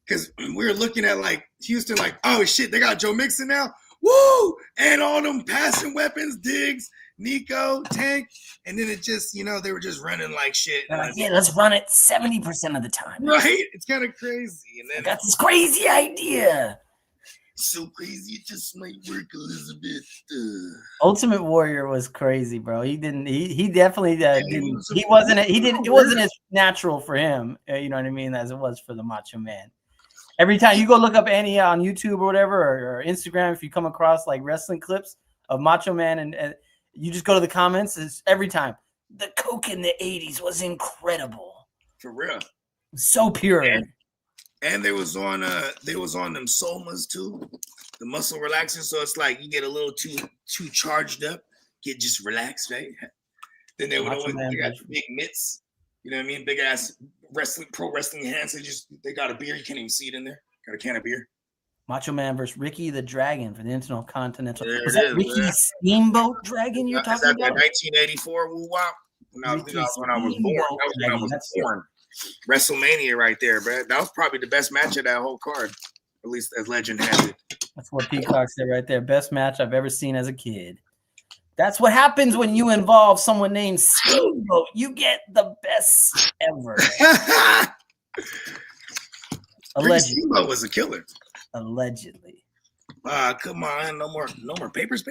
Because we were looking at like Houston, like, oh shit, they got Joe Mixon now. Woo! And all them passing weapons, Diggs, Nico, Tank. And then it just, they were just running like shit. Yeah, let's run it 70% of the time. Right? It's kind of crazy. And then I got this crazy idea. So crazy, it just might work, Elizabeth. Ultimate Warrior was crazy, bro. He definitely didn't. It wasn't as natural for him, you know what I mean, as it was for the Macho Man. Every time you go look up any on YouTube or whatever, or Instagram, if you come across like wrestling clips of Macho Man and you just go to the comments, it's every time. The Coke in the 80s was incredible. For real. So pure. And they was on them Somas too, the muscle relaxing. So it's like you get a little too charged up, get just relaxed, right? Then they got big mitts, you know what I mean? Big ass pro wrestling hands. They got a beer, you can't even see it in there. Got a can of beer. Macho Man versus Ricky the Dragon for the Intercontinental. Was that Ricky Steamboat Dragon you're talking about? 1984 woo wop. When I was born. WrestleMania right there, bro. That was probably the best match of that whole card, at least as legend has it. That's what Peacock said right there. Best match I've ever seen as a kid. That's what happens when you involve someone named Steamboat. You get the best ever. Allegedly. Steamboat was a killer. Allegedly. Come on, no more papers.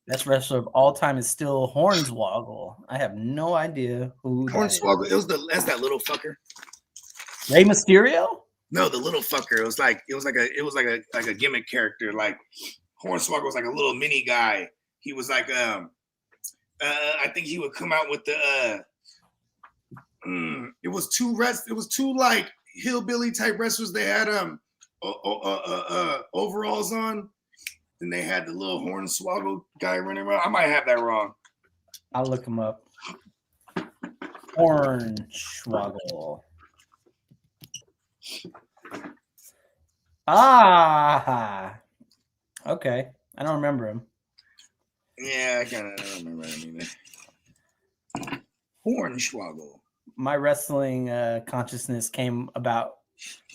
Best wrestler of all time is still Hornswoggle. I have no idea who Hornswoggle. That's that little fucker. Rey Mysterio? No, the little fucker. It was like a gimmick character. Like Hornswoggle was like a little mini guy. He was like I think he would come out with the it was two like hillbilly type wrestlers. They had overalls on, and they had the little hornswoggle guy running around. I might have that wrong. I'll look him up. Hornswoggle. Ah, okay. I don't remember him. Yeah, I kind of don't remember him either. Hornswoggle. My wrestling consciousness came about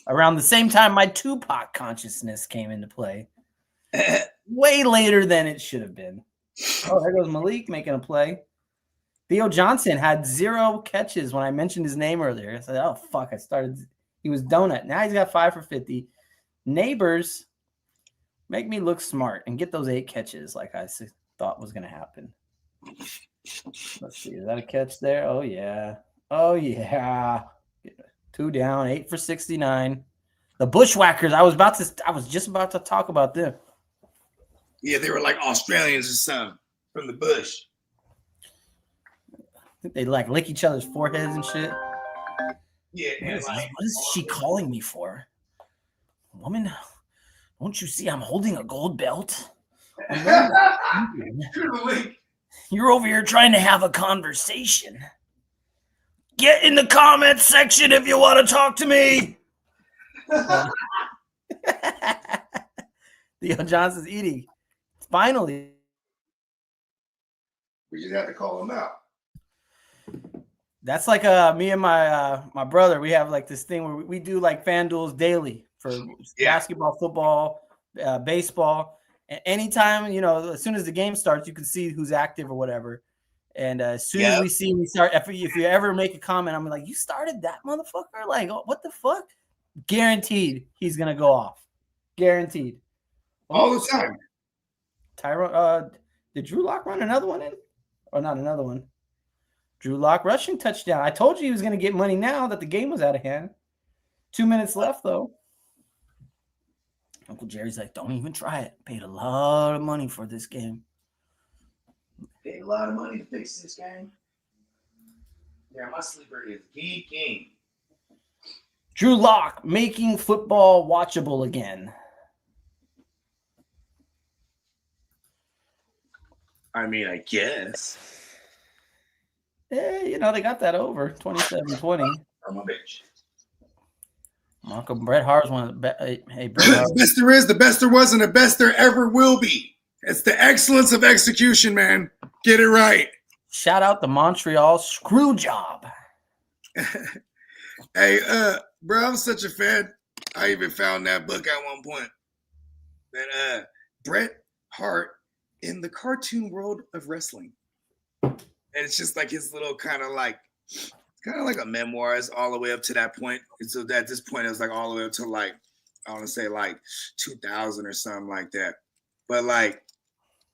around the same time my Tupac consciousness came into play. Way later than it should have been. Oh, there goes Malik making a play. Theo Johnson had 0 catches when I mentioned his name earlier. I said, oh, fuck, he was donut. Now he's got 5 for 50. Neighbors, make me look smart and get those 8 catches like I thought was going to happen. Let's see. Is that a catch there? Oh, yeah. Oh, yeah. 2 down, 8 for 69. The Bushwhackers, I was just about to talk about them. Yeah, they were like Australians or something from the bush. They like lick each other's foreheads and shit. Yeah. What is she calling me for? Woman, don't you see I'm holding a gold belt? You're over here trying to have a conversation. Get in the comments section if you want to talk to me. Theo Johnson's eating. Finally. We just have to call him out. That's like me and my brother. We have like this thing where we do like FanDuels daily for basketball, football, baseball. And anytime, as soon as the game starts, you can see who's active or whatever. And as soon as we start, if you ever make a comment, I'm like, you started that motherfucker? Like, what the fuck? Guaranteed he's going to go off. Guaranteed. All the time. Tyrone, did Drew Lock run another one in? Or not another one? Drew Lock rushing touchdown. I told you he was going to get money now that the game was out of hand. 2 minutes left, though. Uncle Jerry's like, don't even try it. Paid a lot of money for this game. Paid a lot of money to fix this game. Yeah, my sleeper is geeking. Drew Lock making football watchable again. I mean, I guess. Yeah, they got that over 27-20. I'm a bitch. Uncle Bret Hart's one of the hey, Bret Hart. The best there is, the best there was, and the best there ever will be. It's the excellence of execution, man. Get it right. Shout out to Montreal Screwjob. Hey, bro, I'm such a fan. I even found that book at one point. That Bret Hart in the cartoon world of wrestling. And it's just like his little kind of like a memoir. It's all the way up to that point. And so at this point, it was like all the way up to like, I want to say like 2000 or something like that. But like,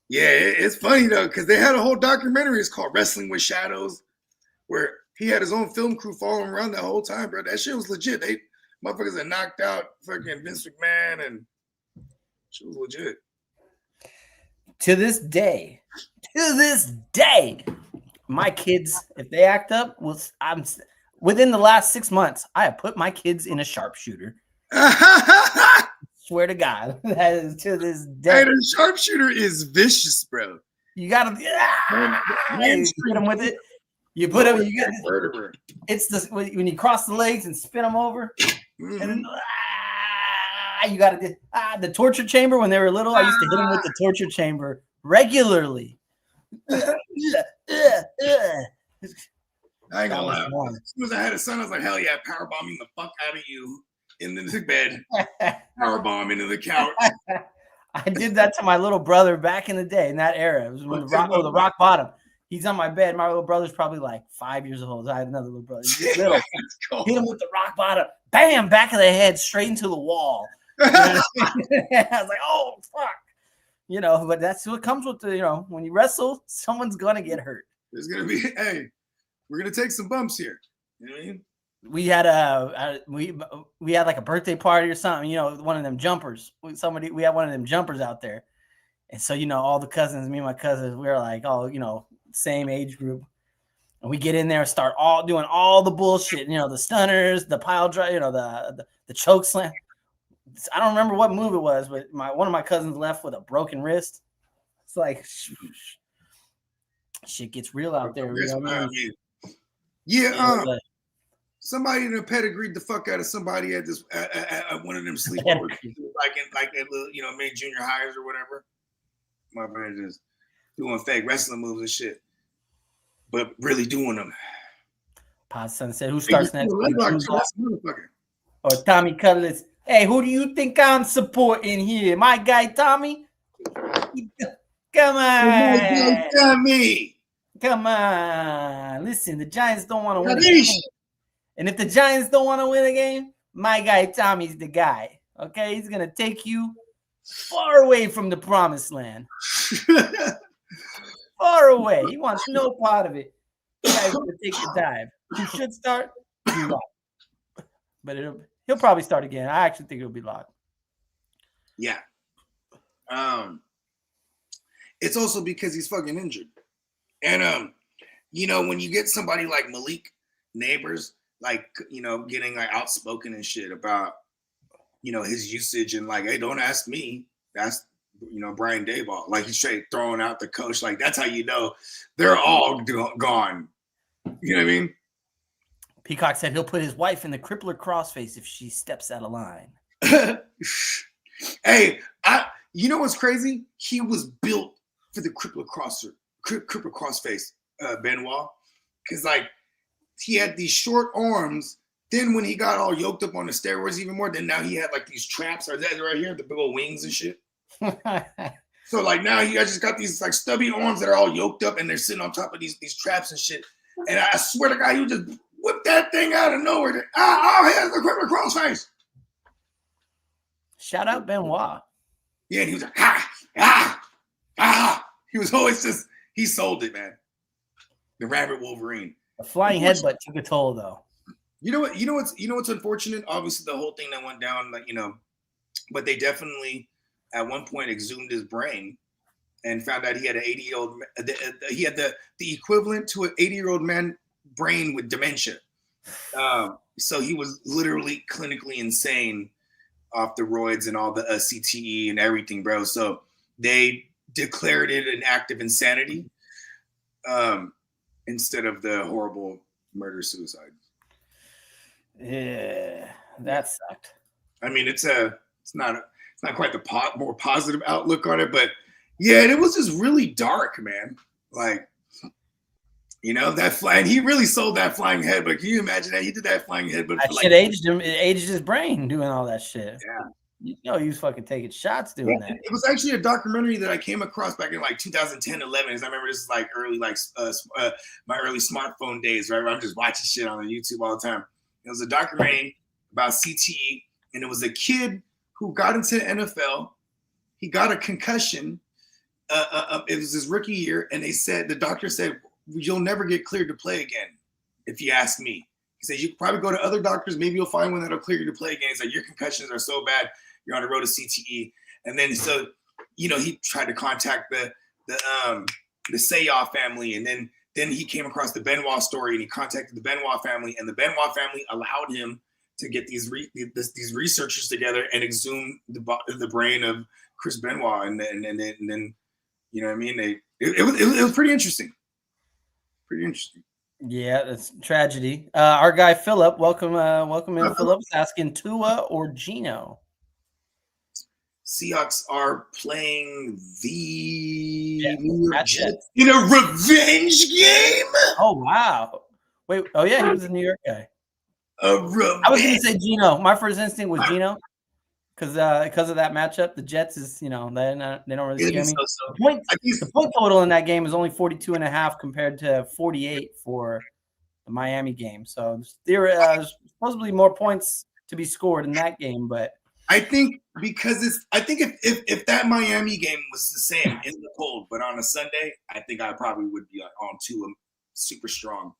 yeah, it's funny though, because they had a whole documentary. It's called Wrestling with Shadows, where he had his own film crew following him around that whole time, bro. That shit was legit. They motherfuckers had knocked out fucking Vince McMahon, and shit was legit. To this day, my kids, if they act up, I'm within the last 6 months, I have put my kids in a sharpshooter. Swear to God, that is to this day. And a sharpshooter is vicious, bro. You gotta you hit them with it. You put them. You get it's the when you cross the legs and spin them over, and then you got to do the torture chamber. When they were little, I used to hit them with the torture chamber regularly. I ain't gonna lie. As soon as I had a son, I was like, hell yeah, power bombing the fuck out of you into the bed. Power bomb into the couch. I did that to my little brother back in the day, in that era. It was when the rock bottom. He's on my bed. My little brother's probably like 5 years old. I had another little brother. Little. Hit him with the rock bottom. Bam! Back of the head, straight into the wall. I was like, oh, fuck. But that's what comes with the, when you wrestle, someone's going to get hurt. There's going to be, hey, we're going to take some bumps here. You know what I mean? We had we had like a birthday party or something, one of them jumpers. We had one of them jumpers out there. And so, all the cousins, me and my cousins, we were like, same age group. And we get in there and start doing all the bullshit, the stunners, the pile drive, the choke slam. I don't remember what move it was, but one of my cousins left with a broken wrist. It's like shit gets real out there. You know what I mean? Yeah, somebody in the pedigreed the fuck out of somebody at this at one of them sleepovers, like at mid junior highs or whatever. My friend just doing fake wrestling moves and shit, but really doing them. Paz Son said, "Who starts next?" Or Tommy Cutlass. Hey, who do you think I'm supporting here? My guy Tommy. Come on, Tommy. Come on. Listen, the Giants don't want to win a game. And if the Giants don't want to win a game, my guy Tommy's the guy. Okay, he's gonna take you far away from the promised land. Far away. He wants no part of it. The guy's gonna take the dive. Who should start? But he'll probably start again. I actually think it'll be locked. Yeah. It's also because he's fucking injured. And when you get somebody like Malik Neighbors, like, getting like outspoken and shit about, his usage and like, hey, don't ask me. That's Brian Daboll. Like, he's straight throwing out the coach. Like, that's how you know they're all gone. You know what I mean? Peacock said he'll put his wife in the crippler crossface if she steps out of line. Hey, you know what's crazy? He was built for the crippler crossface, Benoit, because like he had these short arms. Then when he got all yoked up on the steroids even more, then now he had like these traps right here, the big old wings and shit. So like now he just got these like stubby arms that are all yoked up and they're sitting on top of these traps and shit. And I swear to God, he would just whip that thing out of nowhere. Here's the crippler crossface. Shout out Benoit. Yeah, and he was like, He was always he sold it, man. The Rabbit Wolverine. The flying headbutt took a toll, though. You know what's unfortunate? Obviously, the whole thing that went down, like, but they definitely at one point exhumed his brain and found out he had an 80-year-old. He had the equivalent to an 80-year-old man brain with dementia. So he was literally clinically insane off the roids and all the CTE and everything, bro. So they declared it an act of insanity instead of the horrible murder-suicide. Yeah, that sucked. I mean, it's not quite the more positive outlook on it, but yeah, it was just really dark, man. Like, that flying. He really sold that flying head. But can you imagine that he did that flying head? But that shit aged him. It aged his brain doing all that shit. Yeah, he was fucking taking shots doing that. It was actually a documentary that I came across back in like 2010, 11. Because I remember this is like early, my early smartphone days, right? Where I'm just watching shit on YouTube all the time. It was a documentary about CTE, and it was a kid who got into the NFL. He got a concussion. It was his rookie year, and the doctor said, "You'll never get cleared to play again, if you ask me." He said, "You could probably go to other doctors. Maybe you'll find one that'll clear you to play again." He's like, "Your concussions are so bad, you're on the road to CTE." And then he tried to contact the Sayoff family, and then he came across the Benoit story, and he contacted the Benoit family, and the Benoit family allowed him to get these researchers together and exhume the brain of Chris Benoit, and then you know what I mean? It was pretty interesting. Pretty interesting. Yeah, that's tragedy. Our guy Philip, welcome in. Philip's asking Tua or Geno. Seahawks are playing the New York Jets in a revenge game. Oh wow! Wait, oh yeah, he was a New York guy. A revenge. I was going to say Geno. My first instinct was Geno because of that matchup. The Jets is they don't really scare me. The point total in that game is only 42.5 compared to 48 for the Miami game. So there's supposedly more points to be scored in that game, but. I think if that Miami game was the same in the cold, but on a Sunday, I think I probably would be on Tua super strong.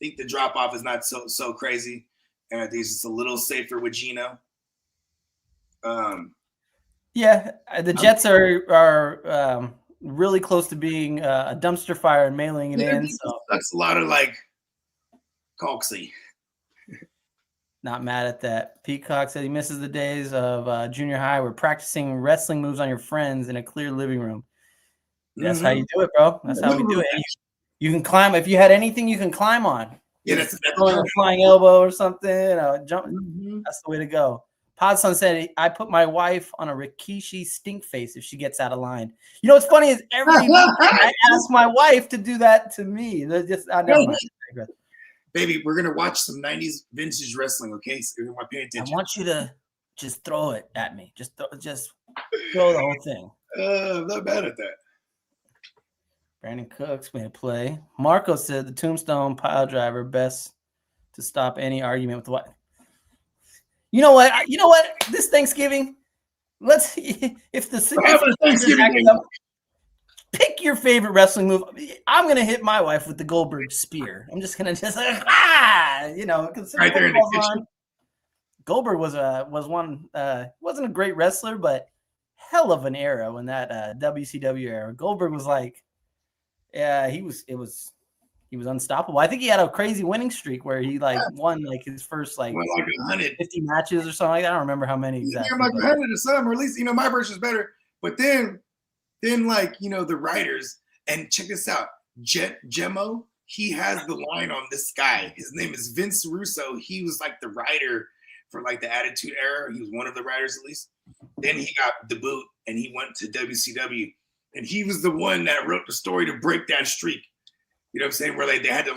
I think the drop off is not so crazy, and I think it's just a little safer with Geno. Yeah, the Jets are really close to being a dumpster fire and mailing it in. So that's a lot of like coxy. Not mad at that. Peacock said he misses the days of junior high where practicing wrestling moves on your friends in a clear living room. That's how you do it, bro. That's how we do it. You can climb. If you had anything you can climb on. Yeah, that's a flying elbow or something. Jump. That's the way to go. Podson said, I put my wife on a Rikishi stink face if she gets out of line. You know what's funny is every week I ask my wife to do that to me. I never mind. Baby, we're gonna watch some 90s vintage wrestling, okay? So you're gonna pay attention. I want you to just throw it at me. Just throw the whole thing. I'm not bad at that. Brandon Cooks made a play. Marco said the tombstone pile driver best to stop any argument with what. You know what? This Thanksgiving, let's if the pick your favorite wrestling move. I'm gonna hit my wife with the Goldberg spear. I'm just gonna right there in the kitchen. Goldberg was one wasn't a great wrestler, but hell of an era when that WCW era. Goldberg was like, yeah, he was unstoppable. I think he had a crazy winning streak where he won his first 150 matches or something like that. I don't remember how many exactly. Yeah, 100 or something, or at least my version's better. But then the writers, and check this out, Gemmo, he has the line on this guy. His name is Vince Russo. He was the writer for the Attitude Era. He was one of the writers at least. Then he got the boot and he went to WCW, and he was the one that wrote the story to break that streak. You know what I'm saying? Where they had to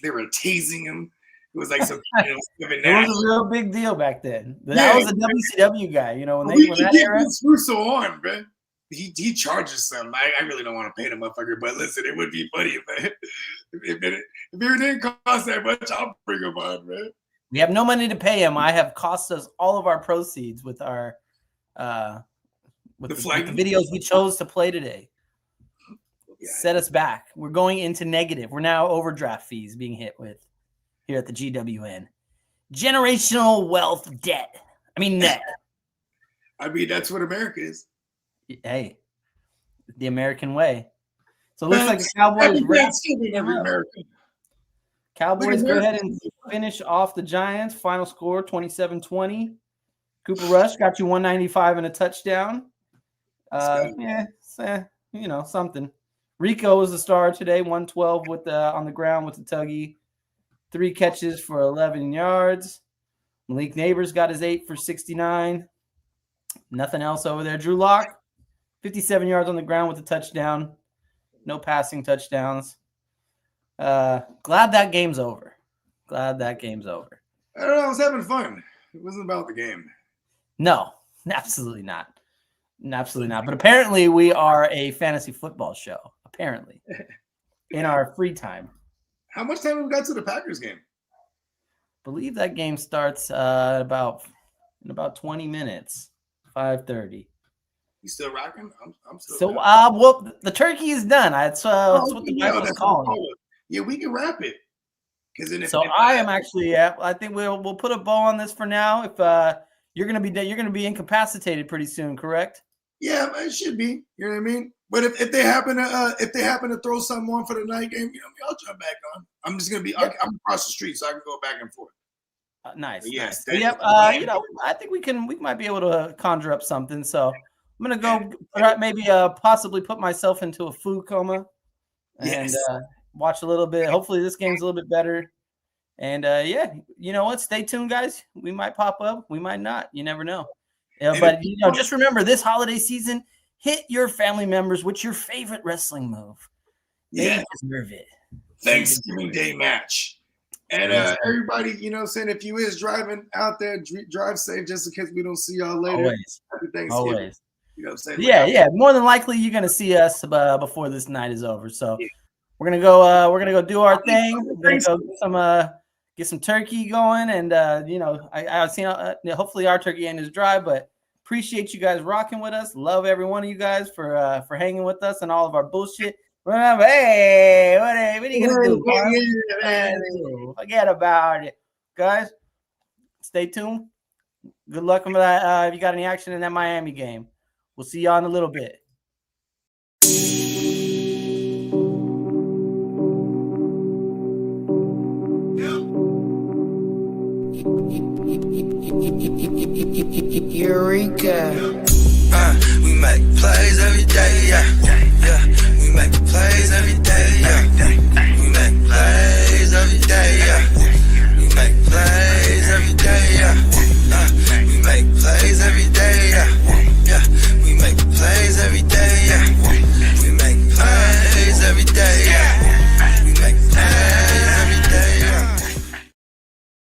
they were tasing him. It was some it was a real big deal back then. That was a WCW guy, when that era. Vince Russo on, man. He charges some. I really don't want to pay the motherfucker, but listen, it would be funny, man. If it didn't cost that much, I'll bring him on, man. We have no money to pay him. I have cost us all of our proceeds with our with the videos we chose to play today. Yeah. Set us back. We're going into negative. We're now overdraft fees being hit with here at the GWN. Generational wealth debt. Net. That's what America is. Hey, the American way. So it looks like the Cowboys. Cowboys go ahead and finish off the Giants. Final score 27-20. Cooper Rush got you 195 and a touchdown. Something. Rico was the star today, 112 on the ground with the tuggy. 3 catches for 11 yards. Malik Neighbors got his 8 for 69. Nothing else over there. Drew Lock, 57 yards on the ground with a touchdown. No passing touchdowns. Glad that game's over. I don't know. I was having fun. It wasn't about the game. No, absolutely not. Absolutely not. But apparently we are a fantasy football show. Apparently. In our free time. How much time have we got to the Packers game? I believe that game starts in about 20 minutes. 5:30. You still rocking? I'm still. So, well, the turkey is done. That's what the Bible's calling it. Yeah, we can wrap it. I am actually. I think we'll put a bow on this for now. If you're gonna be incapacitated pretty soon, correct? Yeah, it should be. You know what I mean? But if they happen to throw something on for the night game, I'll jump back on. I'm just gonna be. I'm across the street, so I can go back and forth. Nice. Yes. Nice. Yep. I think we might be able to conjure up something. So I'm gonna go maybe possibly put myself into a food coma and watch a little bit. Hopefully this game's a little bit better. And you know what? Stay tuned, guys. We might pop up. We might not. You never know. But just remember this holiday season, hit your family members with your favorite wrestling move. They deserve it. Thanksgiving Day match. And everybody, saying if you is driving out there, drive safe just in case we don't see y'all later. Always. Happy Thanksgiving. Always. You know what I'm saying? Yeah. More than likely, you're gonna see us before this night is over. So we're gonna go. We're gonna go do our thing. We're gonna go get some turkey going, and I've seen. Hopefully, our turkey end is dry, but appreciate you guys rocking with us. Love every one of you guys for hanging with us and all of our bullshit. Remember, hey, what are you gonna do? Forget about it, guys. Stay tuned. Good luck with that. If you got any action in that Miami game, we'll see y'all in a little bit. Eureka. We make plays every day.